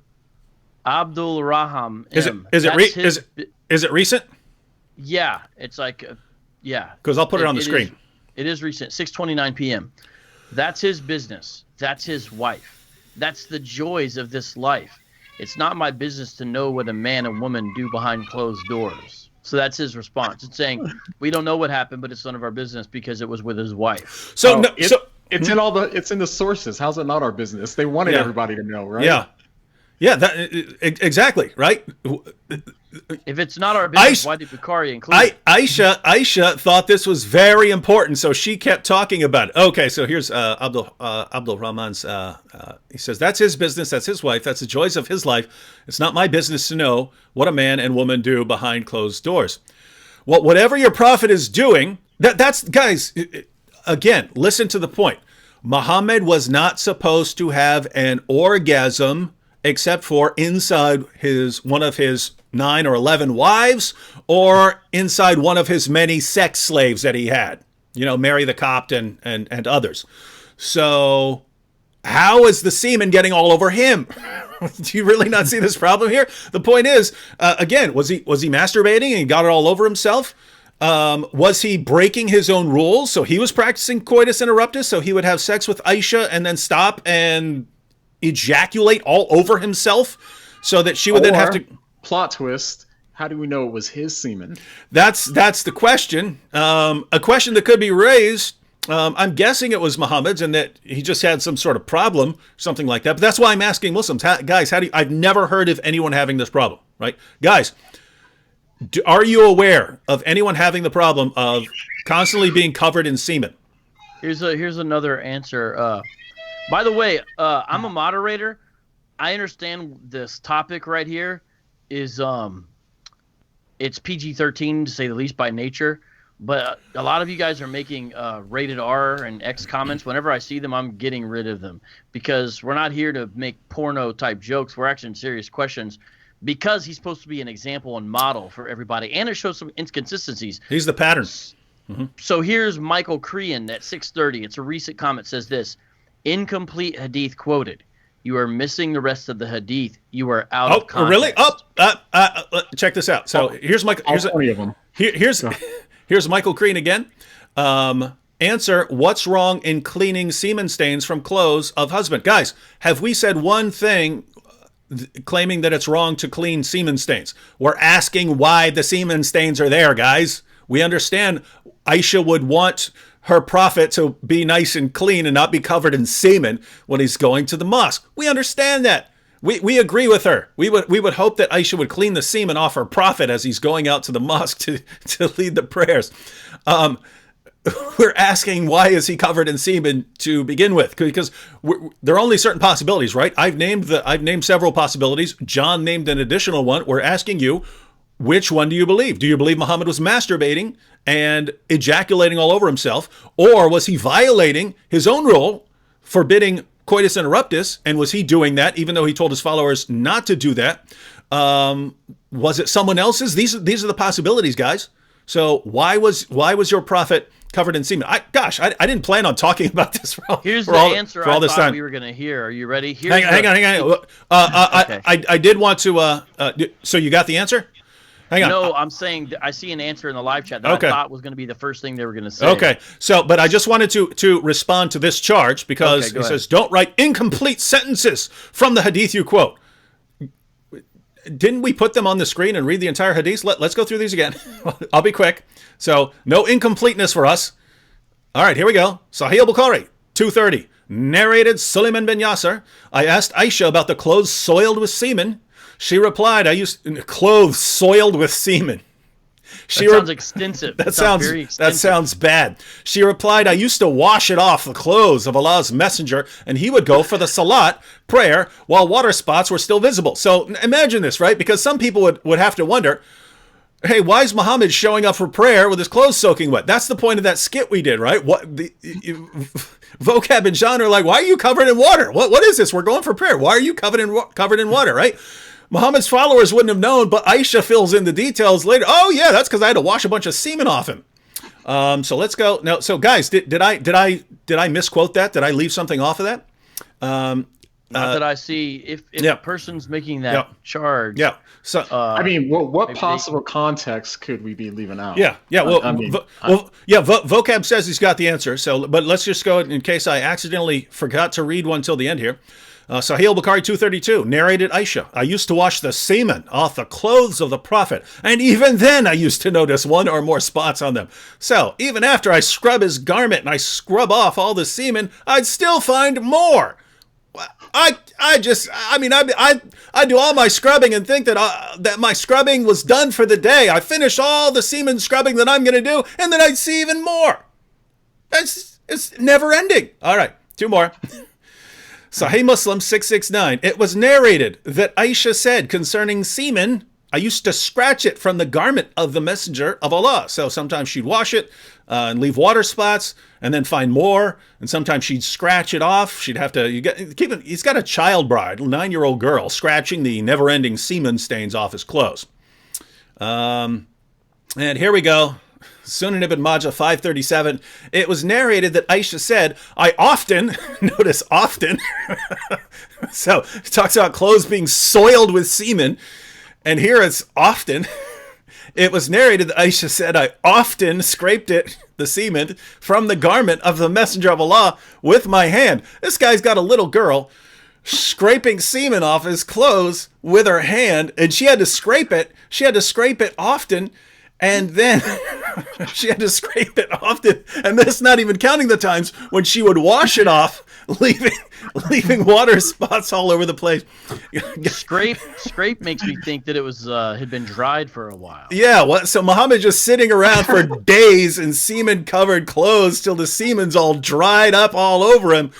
Raham. Is it recent? Yeah, it's like yeah. Because I'll put it on the screen. It is recent. 6:29 p.m. That's his business. That's his wife. That's the joys of this life. It's not my business to know what a man and woman do behind closed doors. So that's his response. It's saying we don't know what happened, but it's none of our business because it was with his wife. It's in the sources. How's it not our business? They wanted everybody to know, right? Yeah, exactly, right? If it's not our business, why did Bukhari include it? Aisha thought this was very important, so she kept talking about it. Okay, so here's Abdul Rahman's. He says, that's his business, that's his wife, that's the joys of his life. It's not my business to know what a man and woman do behind closed doors. Well, whatever your prophet is doing, that's, guys, again, listen to the point. Muhammad was not supposed to have an orgasm except for inside one of his 9 or 11 wives, or inside one of his many sex slaves that he had. You know, Mary the Copt and others. So how is the semen getting all over him? Do you really not see this problem here? The point is, again, was he masturbating and he got it all over himself? Was he breaking his own rules? So he was practicing coitus interruptus, so he would have sex with Aisha and then stop and ejaculate all over himself so that she would then have to... Plot twist, how do we know it was his semen? That's the question. A question that could be raised. I'm guessing it was Muhammad's and that he just had some sort of problem, something like that. But that's why I'm asking Muslims, guys, I've never heard of anyone having this problem, right? Guys, are you aware of anyone having the problem of constantly being covered in semen? Here's another answer. By the way, I'm a moderator. I understand this topic right here is it's PG-13 to say the least by nature, but a lot of you guys are making rated R and X comments. Whenever I see them, I'm getting rid of them because we're not here to make porno type jokes. We're asking serious questions because he's supposed to be an example and model for everybody, and it shows some inconsistencies. He's the pattern. Mm-hmm. So here's Michael Crean at 6:30. It's a recent comment. Says this: incomplete hadith quoted. You are missing the rest of the hadith. You are out of context. Really? Check this out. So here's Michael. Here's Michael Crean again. Answer: what's wrong in cleaning semen stains from clothes of husband? Guys, have we said one thing claiming that it's wrong to clean semen stains? We're asking why the semen stains are there, guys. We understand Aisha would want her prophet to be nice and clean and not be covered in semen when he's going to the mosque. We understand that. We agree with her. We would hope that Aisha would clean the semen off her prophet as he's going out to the mosque to lead the prayers. We're asking, why is he covered in semen to begin with? Because there are only certain possibilities, right? I've named several possibilities. John named an additional one. We're asking you, which one do you believe? Do you believe Muhammad was masturbating and ejaculating all over himself? Or was he violating his own rule, forbidding coitus interruptus? And was he doing that even though he told his followers not to do that? Was it someone else's? These are the possibilities, guys. So why was your prophet covered in semen? I didn't plan on talking about this for all Here's for the all, answer for all I this thought time. we were going to hear. Are you ready? Hang on. Okay. I did want to. So you got the answer? Hang on. No, I'm saying I see an answer in the live chat that Okay. I thought was going to be the first thing they were going to say. Okay, so, but I just wanted to respond to this charge because Okay, go it ahead. says, don't write incomplete sentences from the hadith you quote. Didn't we put them on the screen and read the entire hadith? Let's go through these again. I'll be quick. So, no incompleteness for us. All right, here we go. Sahih al-Bukhari, 230. Narrated Suleiman bin Yasser. I asked Aisha about the clothes soiled with semen. She replied, I used clothes soiled with semen. That sounds extensive. That sounds very extensive. that sounds bad. She replied, I used to wash it off the clothes of Allah's messenger, and he would go for the salat, prayer, while water spots were still visible. So imagine this, right? Because some people would have to wonder, hey, why is Muhammad showing up for prayer with his clothes soaking wet? That's the point of that skit we did, right? Vocab and John are like, why are you covered in water? What is this? We're going for prayer. Why are you covered in water, right? Muhammad's followers wouldn't have known, but Aisha fills in the details later. Oh yeah, that's because I had to wash a bunch of semen off him. So let's go. No, so guys, did I misquote that? Did I leave something off of that? Not that I see. If yeah. a person's making that charge, Yeah. So I mean, what maybe possible context could we be leaving out? yeah. Well, I mean, Vocab says he's got the answer. So, but let's just go in case I accidentally forgot to read one till the end here. Sahih al-Bukhari 232, narrated Aisha. I used to wash the semen off the clothes of the Prophet, and even then I used to notice one or more spots on them. So, even after I scrub his garment and I scrub off all the semen, I'd still find more. I do all my scrubbing and think that my scrubbing was done for the day. I finish all the semen scrubbing that I'm going to do, and then I'd see even more. It's never ending. All right, two more. Sahih Muslim 669. It was narrated that Aisha said concerning semen, I used to scratch it from the garment of the messenger of Allah. So sometimes she'd wash it and leave water spots and then find more. And sometimes she'd scratch it off. She'd have to, he's got a child bride, a 9-year-old girl, scratching the never-ending semen stains off his clothes. And here we go. Sunan ibn Majah 537. It was narrated that Aisha said, I often, notice often, so it talks about clothes being soiled with semen, and here it's often. It was narrated that Aisha said, I often scraped the semen, from the garment of the messenger of Allah with my hand. This guy's got a little girl scraping semen off his clothes with her hand, and she had to scrape it. She had to scrape it often. And then she had to scrape it often, and that's not even counting the times when she would wash it off, leaving water spots all over the place. Scrape makes me think that it was had been dried for a while. Yeah, so Muhammad just sitting around for days in semen-covered clothes till the semen's all dried up all over him.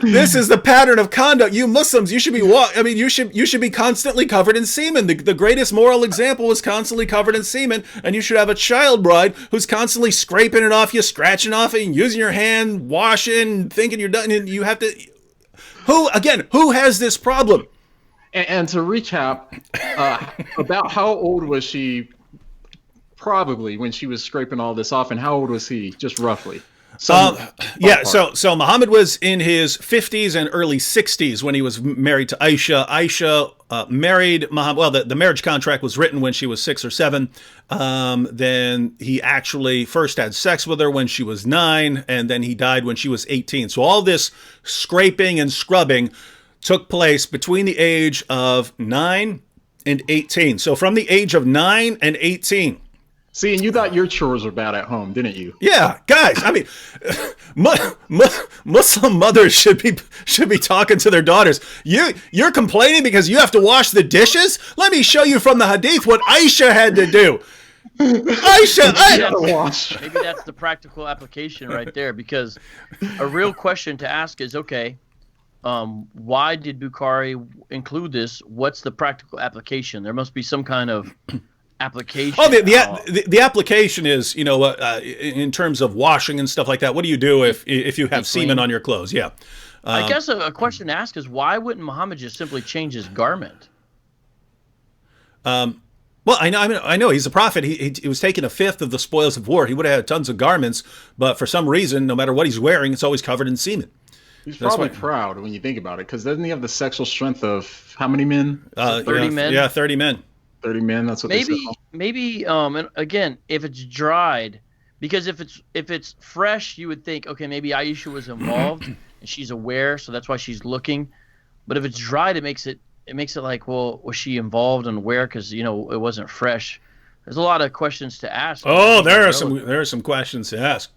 This is the pattern of conduct. You Muslims, you should be you should be constantly covered in semen. The greatest moral example was constantly covered in semen, and you should have a child bride who's constantly scraping it off you, scratching off it, and using your hand, washing, thinking you're done, and you have to. Who has this problem? And to recap, about how old was she? Probably when she was scraping all this off, and how old was he, just roughly? Yeah, so Muhammad was in his 50s and early 60s when he was married to Aisha. Aisha married Muhammad. Well, the marriage contract was written when she was 6 or 7. Then he actually first had sex with her when she was 9, and then he died when she was 18. So all this scraping and scrubbing took place between the age of 9 and 18. So from the age of 9 and 18. See, and you thought your chores were bad at home, didn't you? Yeah, guys. I mean, Muslim mothers should be talking to their daughters. You're complaining because you have to wash the dishes? Let me show you from the Hadith what Aisha had to do. Aisha, maybe that's the practical application right there. Because a real question to ask is, okay, why did Bukhari include this? What's the practical application? There must be some kind of application. Oh, the application is, in terms of washing and stuff like that. What do you do if you have semen on your clothes? Yeah. I guess a question to ask is, why wouldn't Muhammad just simply change his garment? Well, I know he's a prophet. He was taking a fifth of the spoils of war. He would have had tons of garments, but for some reason, no matter what he's wearing, it's always covered in semen. He's probably proud when you think about it, because doesn't he have the sexual strength of how many men? 30 men. Yeah, 30 men. 30 men. That's what they said. maybe and again, if it's dried, because if it's fresh, you would think, okay, maybe Aisha was involved and she's aware, so that's why she's looking. But if it's dried, it makes it like, well, was she involved and aware? Because it wasn't fresh. There's a lot of questions to ask. Oh, there are some questions to ask.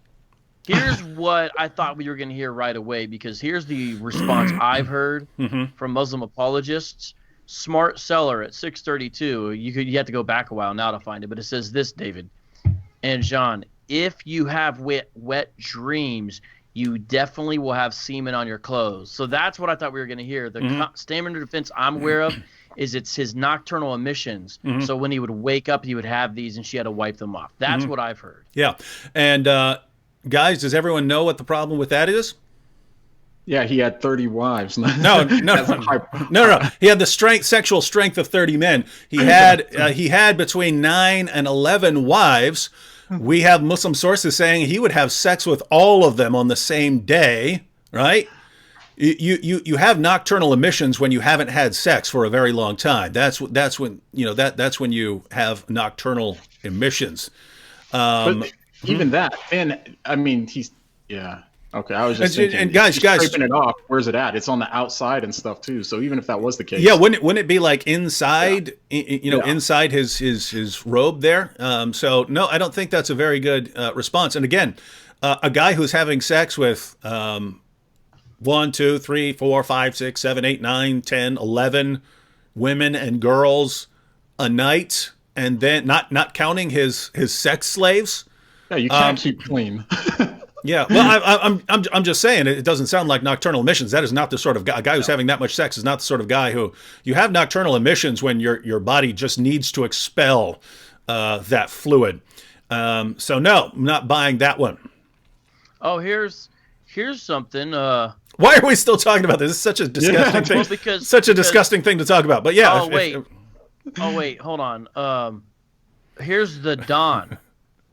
Here's what I thought we were going to hear right away, because here's the response I've heard from Muslim apologists. Smart Seller at 632. You have to go back a while now to find it, but it says this, David and John: if you have wet dreams, you definitely will have semen on your clothes. So that's what I thought we were going to hear. The standard of defense I'm aware of is it's his nocturnal emissions. So when he would wake up, he would have these, and she had to wipe them off. That's what I've heard. Yeah, and guys, does everyone know what the problem with that is? Yeah, he had 30 wives. No. He had the sexual strength of 30 men. He had between 9 and 11 wives. We have Muslim sources saying he would have sex with all of them on the same day, right? You have nocturnal emissions when you haven't had sex for a very long time. That's when that's when you have nocturnal emissions. But even that, and I mean, okay, I was just thinking, and guys, scraping it off. Where's it at? It's on the outside and stuff too. So even if that was the case, yeah, wouldn't it be like inside? Inside his robe there. So no, I don't think that's a very good response. And again, a guy who's having sex with 1, 2, 3, 4, 5, 6, 7, 8, 9, 10, 11 women and girls a night, and then not counting his sex slaves. Yeah, you can't keep clean. Yeah, well, I'm just saying, it doesn't sound like nocturnal emissions. That is not the sort of guy. A guy who's having that much sex is not the sort of guy who you have nocturnal emissions when your body just needs to expel that fluid. So no, I'm not buying that one. Oh, here's something. Why are we still talking about this? It's such a disgusting thing. Well, because disgusting thing to talk about. But yeah. Oh wait, hold on. Here's the Don.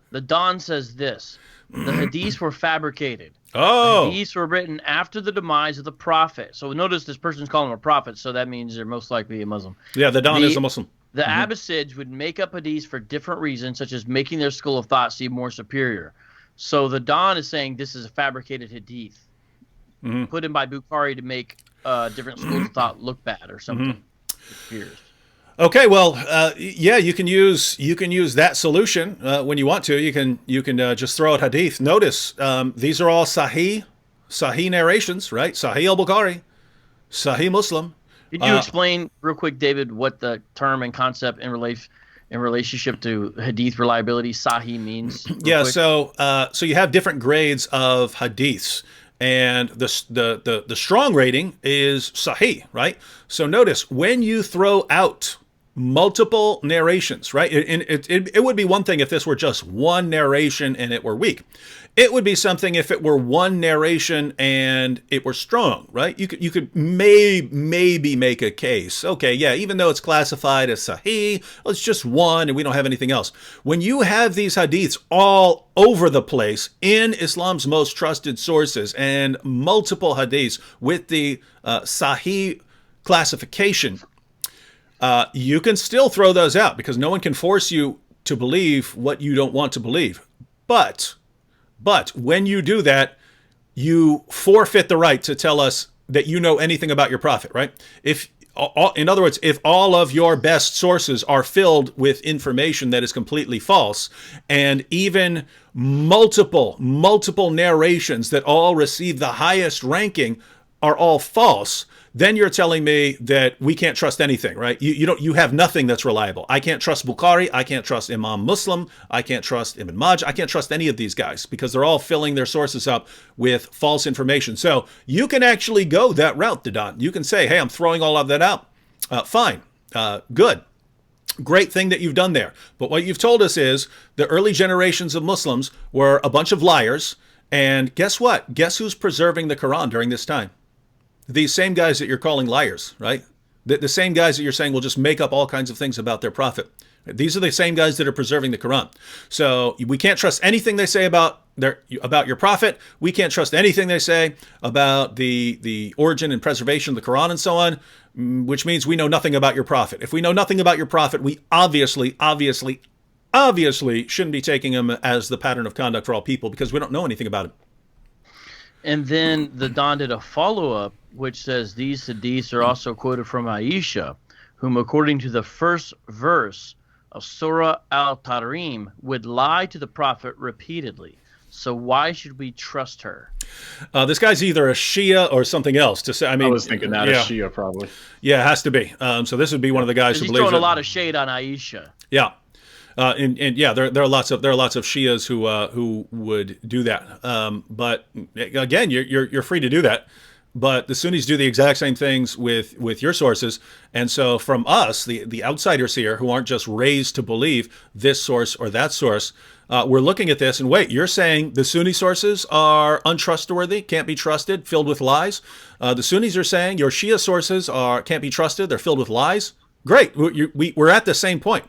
The Don says this: the hadiths were fabricated. Oh. The hadiths were written after the demise of the prophet. So notice this person's calling him a prophet, so that means they're most likely a Muslim. Yeah, the Don is a Muslim. The Abbasids would make up hadiths for different reasons, such as making their school of thought seem more superior. So the Don is saying this is a fabricated hadith, put in by Bukhari to make different schools of thought look bad or something. It appears. Okay, well, yeah, you can use that solution when you want to. You can just throw out hadith. Notice these are all sahih narrations, right? Sahih al-Bukhari, Sahih Muslim. Could you explain real quick, David, what the term and concept in relationship to hadith reliability sahih means? Yeah, so you have different grades of hadiths. And the strong rating is sahih, right? So notice when you throw out multiple narrations, right? It would be one thing if this were just one narration and it were weak. It would be something if it were one narration and it were strong, right? You could maybe make a case. Okay, yeah, even though it's classified as sahih, well, it's just one and we don't have anything else. When you have these hadiths all over the place in Islam's most trusted sources and multiple hadiths with the sahih classification, you can still throw those out because no one can force you to believe what you don't want to believe. But when you do that, you forfeit the right to tell us that you know anything about your prophet, right? In other words, if all of your best sources are filled with information that is completely false, and even multiple narrations that all receive the highest ranking are all false, then you're telling me that we can't trust anything, right? You have nothing that's reliable. I can't trust Bukhari. I can't trust Imam Muslim. I can't trust Ibn Majah. I can't trust any of these guys because they're all filling their sources up with false information. So you can actually go that route, Don. You can say, hey, I'm throwing all of that out. Fine. Good. Great thing that you've done there. But what you've told us is the early generations of Muslims were a bunch of liars. And guess what? Guess who's preserving the Quran during this time? These same guys that you're calling liars, right? The same guys that you're saying will just make up all kinds of things about their prophet. These are the same guys that are preserving the Quran. So we can't trust anything they say about your prophet. We can't trust anything they say about the origin and preservation of the Quran and so on, which means we know nothing about your prophet. If we know nothing about your prophet, we obviously obviously shouldn't be taking them as the pattern of conduct for all people because we don't know anything about it. And then the Don did a follow-up, which says these hadiths are also quoted from Aisha, whom, according to the first verse of Surah Al-Tarim, would lie to the Prophet repeatedly. So why should we trust her? This guy's either a Shia or something else. To say, I mean, I was thinking that a Shia probably. Yeah, it has to be. So this would be one of the guys who He's believes throwing a it. lot of shade on Aisha. Yeah. And yeah, there are lots of Shias who would do that. But again, you're free to do that. But the Sunnis do the exact same things with your sources. And so from us, the outsiders here who aren't just raised to believe this source or that source, we're looking at this and wait, you're saying the Sunni sources are untrustworthy, can't be trusted, filled with lies. The Sunnis are saying your Shia sources can't be trusted, they're filled with lies. Great, we're at the same point.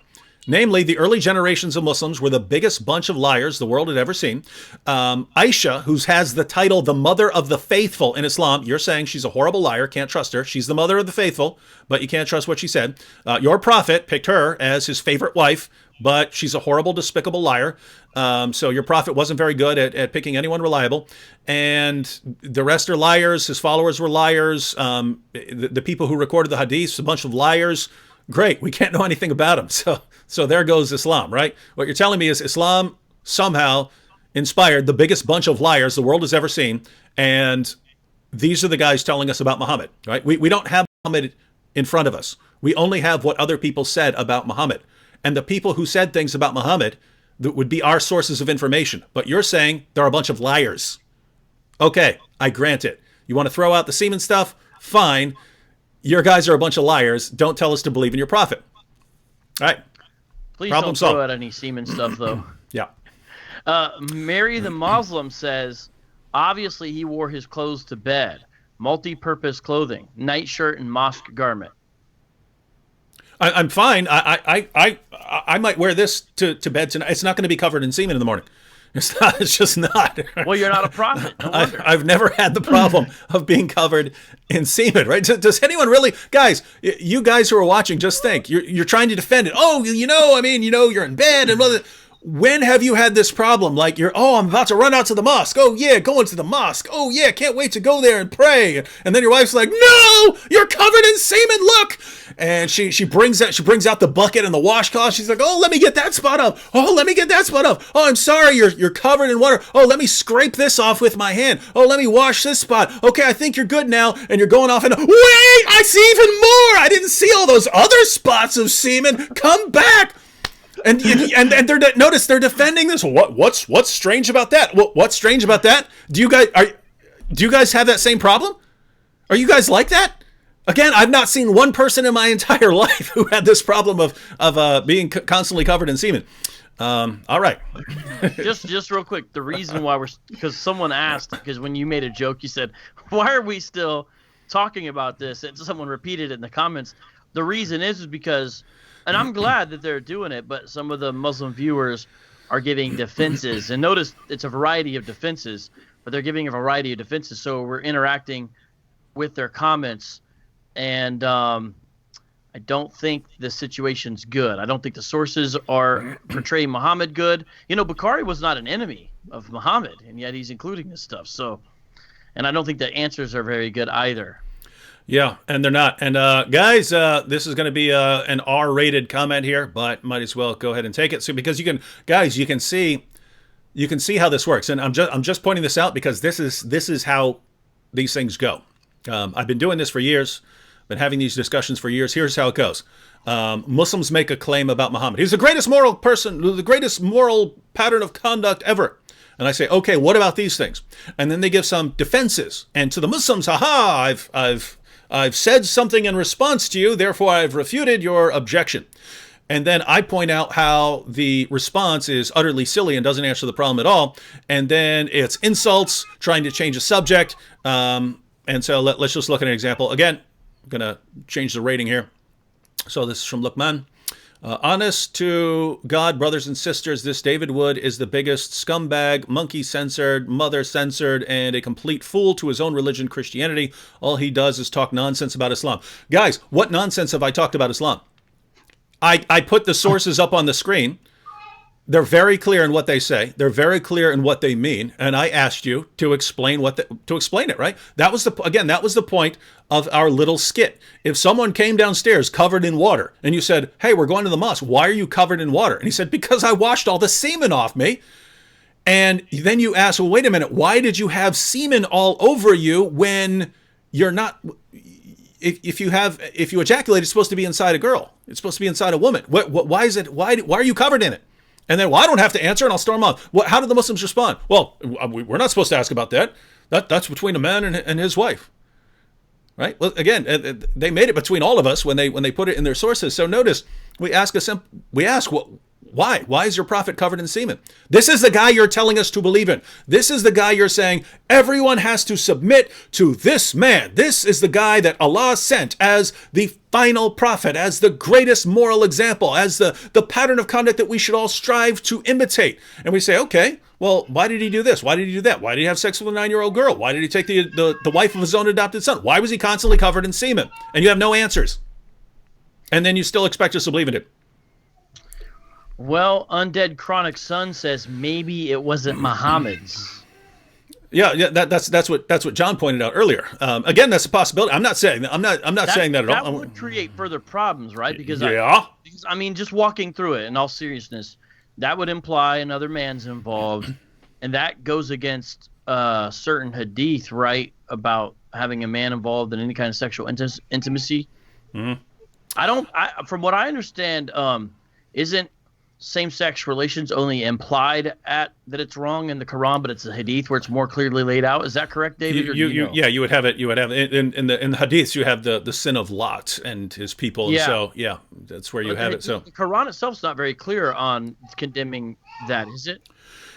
Namely, the early generations of Muslims were the biggest bunch of liars the world had ever seen. Aisha, who has the title the mother of the faithful in Islam, you're saying she's a horrible liar, can't trust her. She's the mother of the faithful, but you can't trust what she said. Your prophet picked her as his favorite wife, but she's a horrible, despicable liar. So your prophet wasn't very good at picking anyone reliable. And the rest are liars. His followers were liars. The people who recorded the hadiths, a bunch of liars. Great, we can't know anything about them. So there goes Islam, right? What you're telling me is Islam somehow inspired the biggest bunch of liars the world has ever seen. And these are the guys telling us about Muhammad, right? We don't have Muhammad in front of us. We only have what other people said about Muhammad. And the people who said things about Muhammad that would be our sources of information. But you're saying they're a bunch of liars. Okay, I grant it. You want to throw out the semen stuff? Fine. Your guys are a bunch of liars. Don't tell us to believe in your prophet. All right. Please Problem don't solved. throw out any semen stuff, though. Yeah. Mary the Muslim says, obviously he wore his clothes to bed. Multi-purpose clothing, nightshirt and mosque garment. I'm fine. I might wear this to bed tonight. It's not going to be covered in semen in the morning. It's not. It's just not. Well, you're not a prophet. No wonder. I've never had the problem of being covered in semen, right? Does anyone really, guys? You guys who are watching, just think. You're trying to defend it. Oh, you're in bed and blah, blah. When have you had this problem? Like I'm about to run out to the mosque. Oh yeah, going to the mosque. Oh yeah, can't wait to go there and pray. And then your wife's like, no, you're covered in semen. Look. And she brings out the bucket and the washcloth. She's like, oh, let me get that spot up. Oh, let me get that spot up. Oh, I'm sorry, you're covered in water. Oh, let me scrape this off with my hand. Oh, let me wash this spot. Okay, I think you're good now. And you're going off and wait, I see even more. I didn't see all those other spots of semen. Come back. And notice they're defending this. What's strange about that? What's strange about that? Do you guys have that same problem? Are you guys like that? Again, I've not seen one person in my entire life who had this problem of being constantly covered in semen. All right. just real quick, the reason why because someone asked, because when you made a joke, you said, why are we still talking about this? And someone repeated it in the comments. The reason is because, and I'm glad that they're doing it, but some of the Muslim viewers are giving defenses. And notice it's a variety of defenses, but they're giving a variety of defenses. So we're interacting with their comments. And I don't think the situation's good. I don't think the sources are portraying Muhammad good. Bukhari was not an enemy of Muhammad, and yet he's including this stuff. So, and I don't think the answers are very good either. Yeah, and they're not. And guys, this is going to be an R-rated comment here, but might as well go ahead and take it. So because you can see how this works. And I'm just pointing this out because this is how these things go. I've been doing this for years. Been having these discussions for years. Here's how it goes. Muslims make a claim about Muhammad. He's the greatest moral person, the greatest moral pattern of conduct ever. And I say, okay, what about these things? And then they give some defenses. And to the Muslims, I've said something in response to you, therefore I've refuted your objection. And then I point out how the response is utterly silly and doesn't answer the problem at all. And then it's insults, trying to change a subject. And so let's just look at an example. Again, I'm going to change the rating here. So this is from Luqman. Honest to God, brothers and sisters, this David Wood is the biggest scumbag, monkey-censored, mother-censored, and a complete fool to his own religion, Christianity. All he does is talk nonsense about Islam. Guys, what nonsense have I talked about Islam? I put the sources up on the screen. They're very clear in what they say. They're very clear in what they mean. And I asked you to explain to explain it, right? That was the point of our little skit. If someone came downstairs covered in water and you said, "Hey, we're going to the mosque. Why are you covered in water?" And he said, "Because I washed all the semen off me." And then you ask, "Well, wait a minute. Why did you have semen all over you when you're not? If you ejaculate, it's supposed to be inside a girl. It's supposed to be inside a woman. Why is it? Why are you covered in it?" And then, "Well, I don't have to answer, and I'll storm off." How did the Muslims respond? "Well, we're not supposed to ask about that. That's between a man and his wife." Right? Well, again, they made it between all of us when they put it in their sources. So notice, we ask, why? Why is your prophet covered in semen? This is the guy you're telling us to believe in. This is the guy you're saying everyone has to submit to this man. This is the guy that Allah sent as the final prophet, as the greatest moral example, as the pattern of conduct that we should all strive to imitate. And we say, okay, well, why did he do this? Why did he do that? Why did he have sex with a 9-year-old girl? Why did he take the wife of his own adopted son? Why was he constantly covered in semen? And you have no answers. And then you still expect us to believe in it. Well, Undead Chronic Sun says maybe it wasn't Muhammad's. Yeah, that's what John pointed out earlier. Again, that's a possibility. I'm not saying that at all. That would create further problems, right? Because I mean, just walking through it in all seriousness, that would imply another man's involved, and that goes against certain hadith, right, about having a man involved in any kind of sexual intimacy. Mm-hmm. From what I understand, isn't same-sex relations only implied that it's wrong in the Quran, but it's a hadith where it's more clearly laid out. Is that correct, David? Yeah, you would have it. You would have in the hadiths. You have the sin of Lot and his people. And so that's where you have it. So the Quran itself is not very clear on condemning that, is it?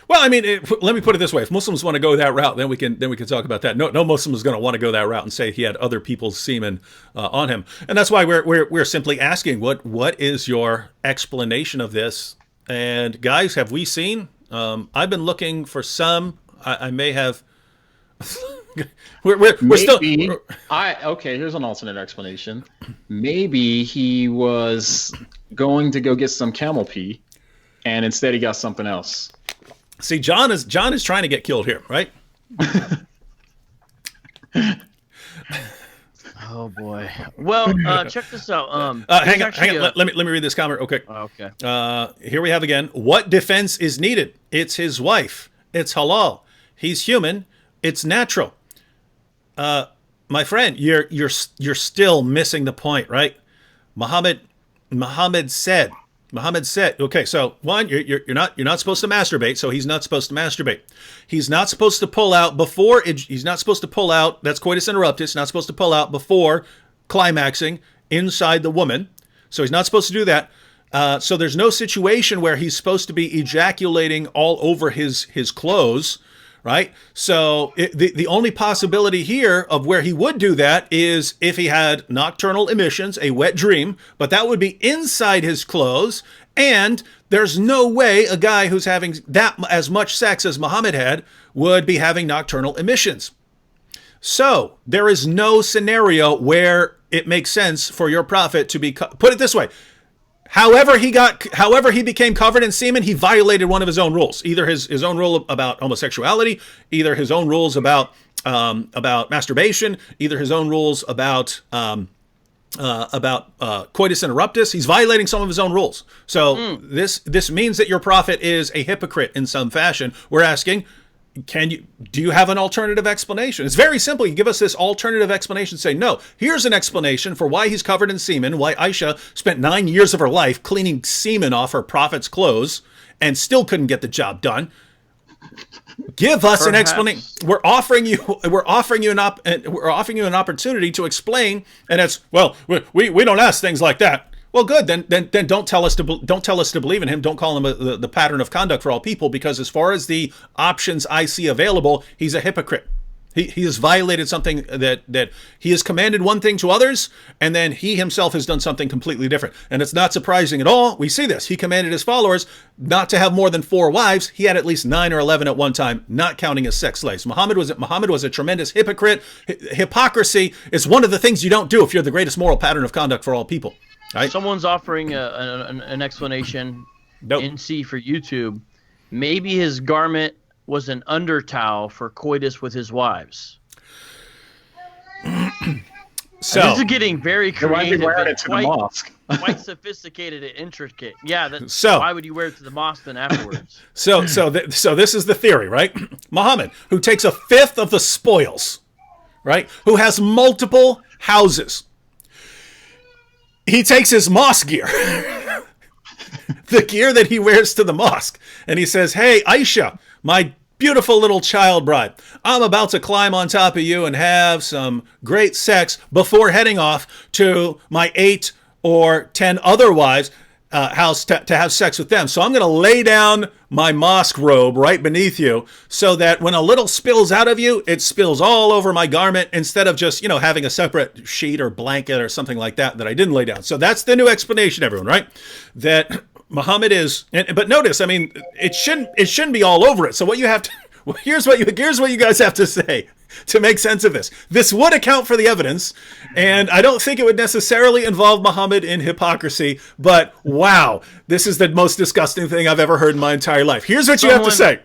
Well, I mean, let me put it this way: if Muslims want to go that route, then we can talk about that. No Muslim is going to want to go that route and say he had other people's semen on him, and that's why we're simply asking, what is your explanation of this? And guys, have we seen? I've been looking for some. I may have. we're still. Okay, here's an alternate explanation. Maybe he was going to go get some camel pee, and instead he got something else. See, John is trying to get killed here, right? Oh boy. Well, check this out. Hang on. Let me read this comment. Okay. Okay. Here we have again. What defense is needed? It's his wife. It's halal. He's human. It's natural. My friend, you're still missing the point, right? Muhammad said. Okay, so one, you're not supposed to masturbate, so he's not supposed to masturbate. He's not supposed to pull out before. He's not supposed to pull out. That's coitus interruptus. Not supposed to pull out before climaxing inside the woman. So he's not supposed to do that. So there's no situation where he's supposed to be ejaculating all over his clothes, right? So the only possibility here of where he would do that is if he had nocturnal emissions, a wet dream, but that would be inside his clothes. And there's no way a guy who's having that as much sex as Muhammad had would be having nocturnal emissions. So there is no scenario where it makes sense for your prophet to be, put it this way, however he became covered in semen, he violated one of his own rules. Either his own rule about homosexuality, either his own rules about masturbation, either his own rules about coitus interruptus. He's violating some of his own rules. So this means that your prophet is a hypocrite in some fashion. We're asking, do you have an alternative explanation? It's very simple. You give us this alternative explanation. Say, no, here's an explanation for why he's covered in semen, why Aisha spent 9 years of her life cleaning semen off her prophet's clothes and still couldn't get the job done. Give us an explanation. We're offering you an opportunity to explain, and it's, well, we don't ask things like that. Well, good. Then don't tell us to believe in him. Don't call him the pattern of conduct for all people, because as far as the options I see available, he's a hypocrite. He has violated something that he has commanded one thing to others, and then he himself has done something completely different. And it's not surprising at all. We see this. He commanded his followers not to have more than 4 wives. He had at least 9 or 11 at one time, not counting as sex slaves. Muhammad was a tremendous hypocrite. Hypocrisy is one of the things you don't do if you're the greatest moral pattern of conduct for all people. Right? Someone's offering an explanation. Nope. NC for YouTube. Maybe his garment was an undertowel for coitus with his wives. So This is getting very Why would creative you wear and it to the mosque? quite sophisticated and intricate. Yeah, So- why would you wear it to the mosque then afterwards? So this is the theory, right? Muhammad, who takes a fifth of the spoils, right? Who has multiple houses. He takes his mosque gear, the gear that he wears to the mosque, and he says, "Hey, Aisha, my beautiful little child bride, I'm about to climb on top of you and have some great sex before heading off to my 8 or 10 other wives' house to have sex with them. So I'm going to lay down my mosque robe right beneath you so that when a little spills out of you, it spills all over my garment instead of just, having a separate sheet or blanket or something like that I didn't lay down." So that's the new explanation, everyone, right? That Muhammad is, but notice, it shouldn't be all over it. So what you have to, here's what you guys have to say to make sense of this. This would account for the evidence, and I don't think it would necessarily involve Muhammad in hypocrisy, but wow, this is the most disgusting thing I've ever heard in my entire life. Here's what you have to say.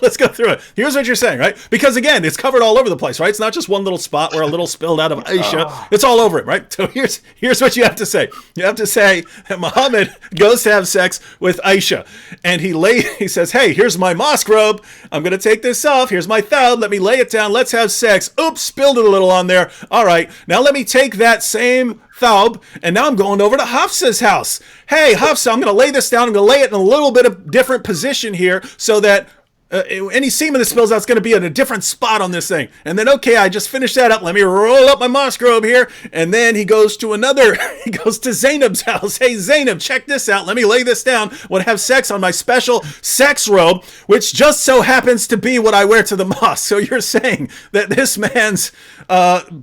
Let's go through it. Here's what you're saying, right? Because again, it's covered all over the place, right? It's not just one little spot where a little spilled out of Aisha. It's all over it, right? So here's what you have to say. You have to say that Muhammad goes to have sex with Aisha, and he says, "Hey, here's my mosque robe. I'm going to take this off. Here's my thawb. Let me lay it down. Let's have sex. Oops, spilled it a little on there. All right, now let me take that same thawb, and now I'm going over to Hafsa's house. Hey, Hafsa, I'm going to lay this down. I'm going to lay it in a little bit of different position here so that any semen that spills out is going to be in a different spot on this thing. And then, okay, I just finished that up. Let me roll up my mosque robe here." And then he goes to Zainab's house. "Hey, Zainab, check this out. Let me lay this down. I want to have sex on my special sex robe, which just so happens to be what I wear to the mosque." So you're saying that this man's,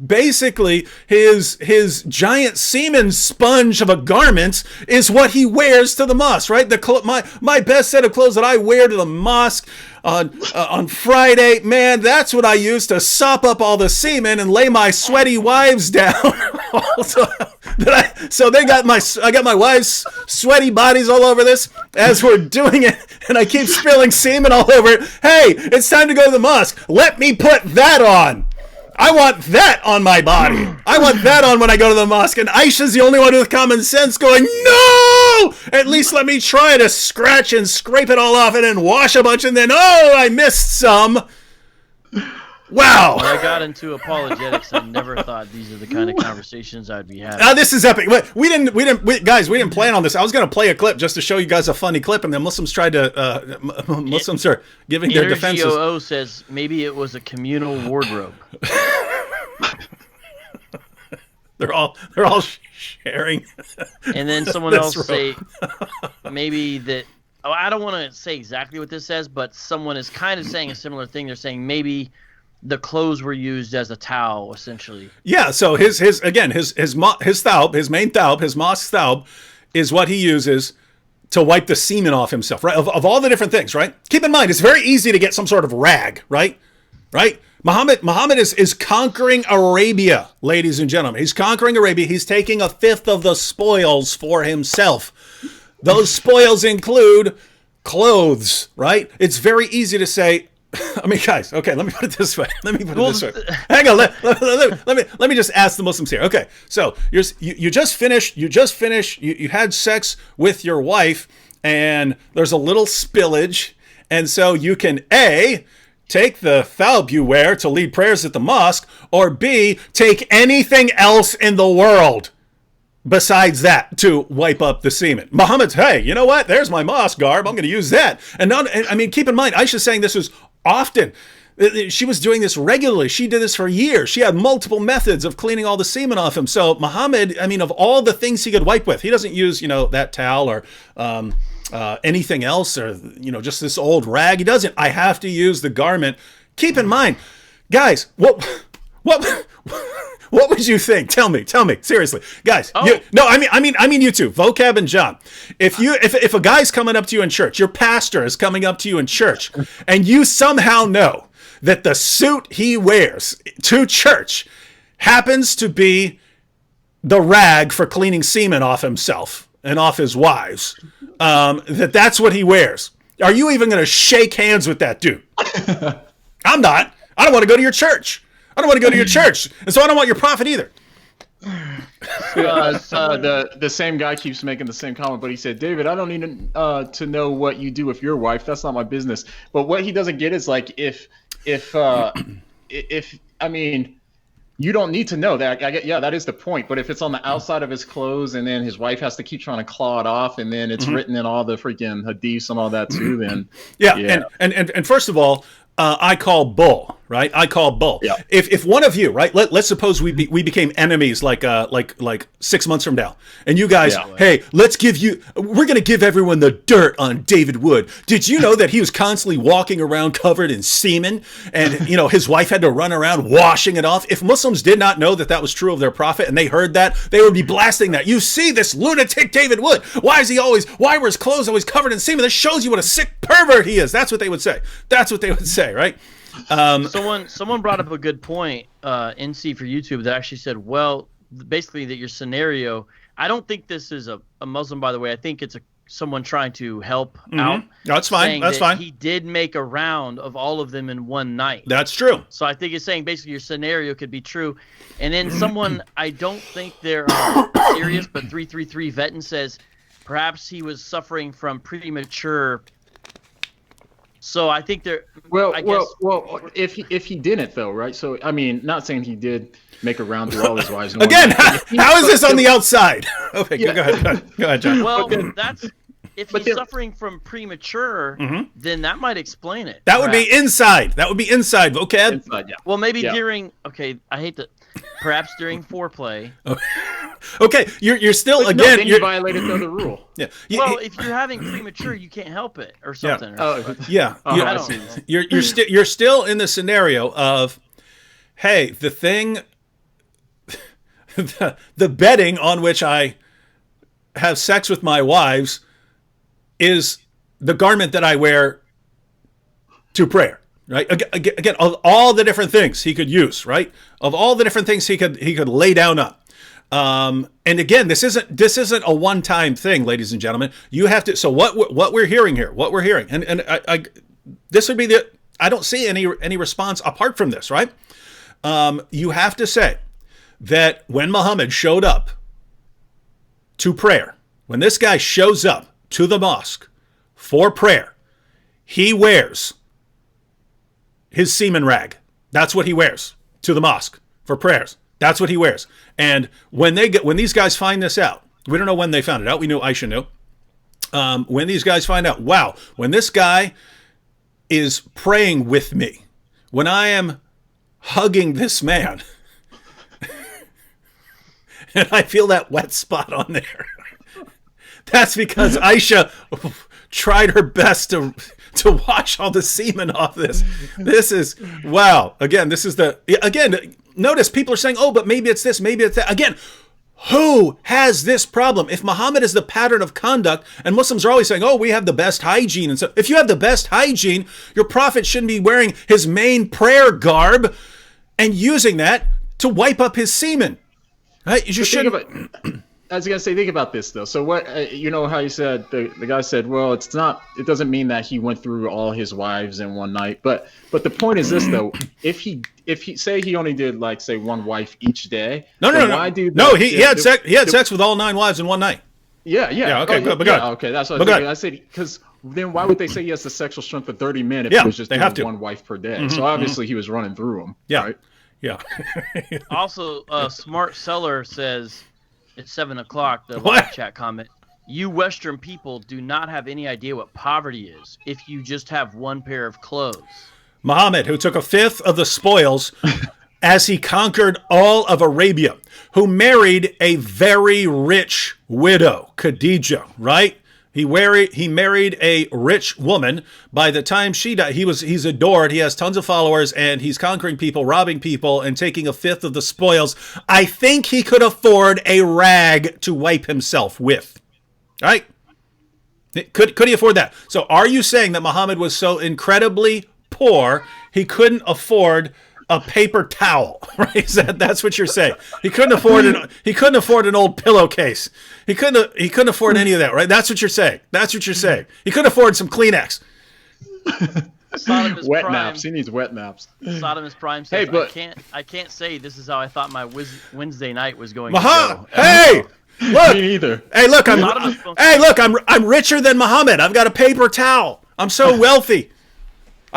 basically his giant semen sponge of a garment is what he wears to the mosque, right? My best set of clothes that I wear to the mosque on Friday, man, that's what I use to sop up all the semen and lay my sweaty wives down. I got my wife's sweaty bodies all over this as we're doing it, and I keep spilling semen all over it. Hey, it's time to go to the mosque. Let me put that on. I want that on my body. I want that on when I go to the mosque. And Aisha's the only one with common sense going, "No! At least let me try to scratch and scrape it all off and then wash a bunch and then, oh, I missed some." Wow. When I got into apologetics, I never thought these are the kind of conversations I'd be having. This is epic. We didn't plan on this. I was going to play a clip just to show you guys a funny clip, and then Muslims are giving their defenses. Energy OO says maybe it was a communal wardrobe. They're all sharing. And then someone else say maybe that. Oh, I don't want to say exactly what this says, but someone is kind of saying a similar thing. They're saying maybe the clothes were used as a towel, essentially. Yeah. So his thawb, his main thawb, his mosque thawb, is what he uses to wipe the semen off himself. Right. Of all the different things. Right. Keep in mind, it's very easy to get some sort of rag. Right. Muhammad is conquering Arabia, ladies and gentlemen. He's conquering Arabia. He's taking a fifth of the spoils for himself. Those spoils include clothes, right? It's very easy to say, guys, okay, let me put it this way. Hang on, let me just ask the Muslims here. Okay, so you just finished, you had sex with your wife, and there's a little spillage, and so you can A, take the thawb you wear to lead prayers at the mosque, or B, take anything else in the world besides that to wipe up the semen. Muhammad's, hey, you know what? There's my mosque garb. I'm going to use that. And keep in mind, Aisha's saying this was often. She was doing this regularly. She did this for years. She had multiple methods of cleaning all the semen off him. So Muhammad, of all the things he could wipe with, he doesn't use, that towel or anything else or, just this old rag. He doesn't. I have to use the garment. Keep in mind, guys, what would you think? Tell me, seriously, guys. Oh. You two, Vocab and John. If a guy's coming up to you in church, your pastor is coming up to you in church, and you somehow know that the suit he wears to church happens to be the rag for cleaning semen off himself and off his wives, that's what he wears. Are you even going to shake hands with that dude? I'm not. I don't want to go to your church. I don't want to go to your church. And so I don't want your prophet either. The same guy keeps making the same comment, but he said, David, I don't need to know what you do with your wife. That's not my business. But what he doesn't get is like if I mean, you don't need to know that. I get, yeah, that is the point. But if it's on the outside of his clothes and then his wife has to keep trying to claw it off, and then it's written in all the freaking hadiths and all that too, then yeah. And first of all, I call bull, right? I call bull. Yeah. If one of you, right? Let's suppose we became enemies like 6 months from now, and you guys, hey, we're going to give everyone the dirt on David Wood. Did you know that he was constantly walking around covered in semen, and his wife had to run around washing it off? If Muslims did not know that was true of their prophet, and they heard that, they would be blasting that. You see this lunatic David Wood? Why were his clothes always covered in semen? This shows you what a sick pervert he is. That's what they would say. Right? Someone brought up a good point, NC for YouTube, that actually said, well, basically that your scenario, I don't think this is a Muslim, by the way. I think it's someone trying to help out. No, that's fine. That's fine. He did make a round of all of them in one night. That's true. So I think it's saying basically your scenario could be true. And then someone, I don't think they're serious, but 333 Veton says perhaps he was suffering from premature. So I think they're well, if he didn't though, right? So I mean, not saying he did make a round through all his wives. Again, how is this on the outside? Okay, go ahead, John. Well, if he's suffering from premature, then that might explain it. That would be inside. Vocab. Inside, yeah. Well, maybe during. Okay, I hate to. Perhaps during foreplay. Okay, you're still then you violated the other rule. Yeah. Well, if you're having premature, you can't help it or something. Yeah. I don't know. You're still in the scenario of, hey, the thing, the bedding on which I have sex with my wives is the garment that I wear to prayer. Right. Again, of all the different things he could use, right? Of all the different things he could lay down on. And again, this isn't a one-time thing, ladies and gentlemen. You have to. So what we're hearing here, and this would be I don't see any response apart from this, right? You have to say that when Muhammad showed up to prayer, when this guy shows up to the mosque for prayer, he wears his semen rag. That's what he wears to the mosque for prayers. That's what he wears. And when these guys find this out, we don't know when they found it out. We knew Aisha knew. When these guys find out, wow, when this guy is praying with me, when I am hugging this man, and I feel that wet spot on there, that's because Aisha tried her best to wash all the semen off this. This is, wow. Again, notice people are saying, oh, but maybe it's this, maybe it's that. Again, who has this problem? If Muhammad is the pattern of conduct, and Muslims are always saying, oh, we have the best hygiene. And so if you have the best hygiene, your prophet shouldn't be wearing his main prayer garb and using that to wipe up his semen. Right? You just shouldn't. I was gonna say, think about this though. So what, how you said the guy said, well, it doesn't mean that he went through all his wives in one night. But the point is this though, if he say he only did like say one wife each day. No. He had sex with all 9 wives in one night. Yeah. Okay, good. But good. Okay, that's what I said. Because then why would they say he has the sexual strength for 30 men if it was just doing one wife per day? So obviously he was running through them. Yeah. Right? Yeah. Also, Smart Seller says at 7:00, the live chat comment, you Western people do not have any idea what poverty is if you just have one pair of clothes. Muhammad, who took a fifth of the spoils as he conquered all of Arabia, who married a very rich widow, Khadijah, right? He married a rich woman. By the time she died, he's adored. He has tons of followers, and he's conquering people, robbing people, and taking a fifth of the spoils. I think he could afford a rag to wipe himself with. Right? Could he afford that? So are you saying that Muhammad was so incredibly poor he couldn't afford a paper towel, right? That's what you're saying. He couldn't afford an old pillowcase. He couldn't afford any of that, right? That's what you're saying. That's what you're saying. He couldn't afford some Kleenex. Wet naps. He needs wet naps. Sodomus Prime says, Hey, but I can't say this is how I thought my Wednesday night was going Muhammad, to go. hey, look. me neither. Hey, look, I'm richer than Muhammad. I've got a paper towel. I'm so wealthy.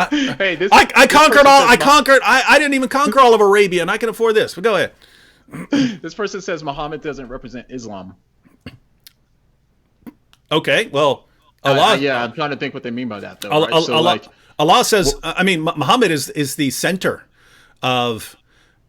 Hey, I didn't even conquer all of Arabia, and I can afford this. But go ahead. This person says Muhammad doesn't represent Islam. Okay, well, Allah. Yeah, I'm trying to think what they mean by that, though. Right? Allah says, I mean, Muhammad is the center of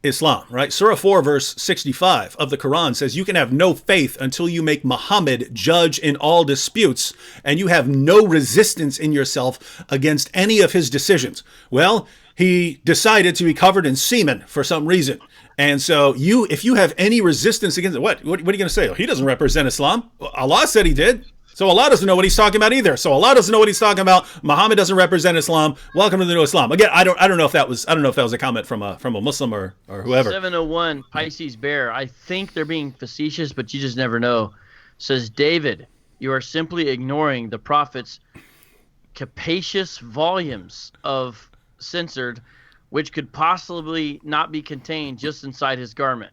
Islam, right? Surah 4, verse 65 of the Quran says, you can have no faith until you make Muhammad judge in all disputes, and you have no resistance in yourself against any of his decisions. Well, he decided to be covered in semen for some reason. And so if you have any resistance against it, what are you going to say? He doesn't represent Islam. Allah said he did. So Allah doesn't know what he's talking about either. So Allah doesn't know what he's talking about. Muhammad doesn't represent Islam. Welcome to the new Islam. Again, I don't know if that was a comment from a Muslim or whoever. 701 Pisces Bear. I think they're being facetious, but you just never know. Says David, you are simply ignoring the prophet's capacious volumes of censored, which could possibly not be contained just inside his garment.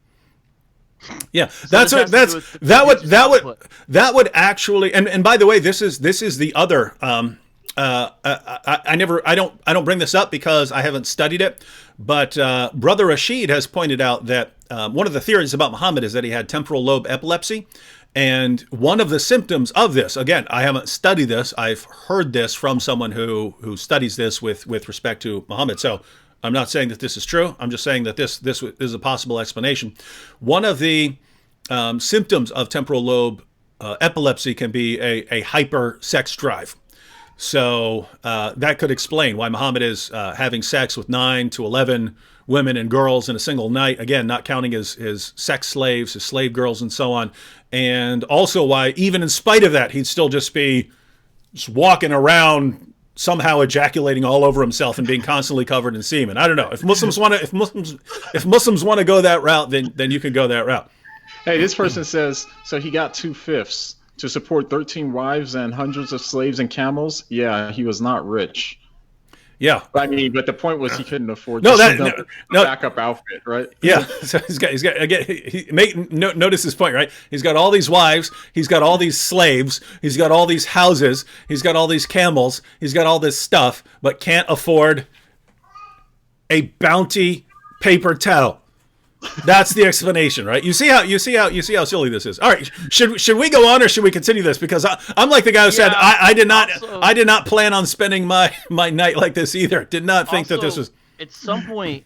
Yeah, that would actually, and by the way, this is the other. I don't bring this up because I haven't studied it, but Brother Rashid has pointed out that one of the theories about Muhammad is that he had temporal lobe epilepsy, and one of the symptoms of this, again, I haven't studied this, I've heard this from someone who studies this with respect to Muhammad. So I'm not saying that this is true. I'm just saying that this is a possible explanation. One of the symptoms of temporal lobe epilepsy can be a hyper sex drive. So that could explain why Muhammad is having sex with 9 to 11 women and girls in a single night. Again, not counting his sex slaves, his slave girls, and so on. And also why, even in spite of that, he'd still just be walking around somehow ejaculating all over himself and being constantly covered in semen. I don't know. If Muslims want to go that route, then you can go that route. Hey, this person says, so he got 2/5 to support 13 wives and hundreds of slaves and camels. Yeah, he was not rich. Yeah, I mean, but the point was he couldn't afford a backup outfit, right? Yeah, so he's got again. Notice this point, right? He's got all these wives, he's got all these slaves, he's got all these houses, he's got all these camels, he's got all this stuff, but can't afford a bounty paper towel. That's the explanation, right? You see how silly this is. All right, should we go on or should we continue this? Because I'm like the guy who said I did not plan on spending my night like this either. Did not think that this was. At some point,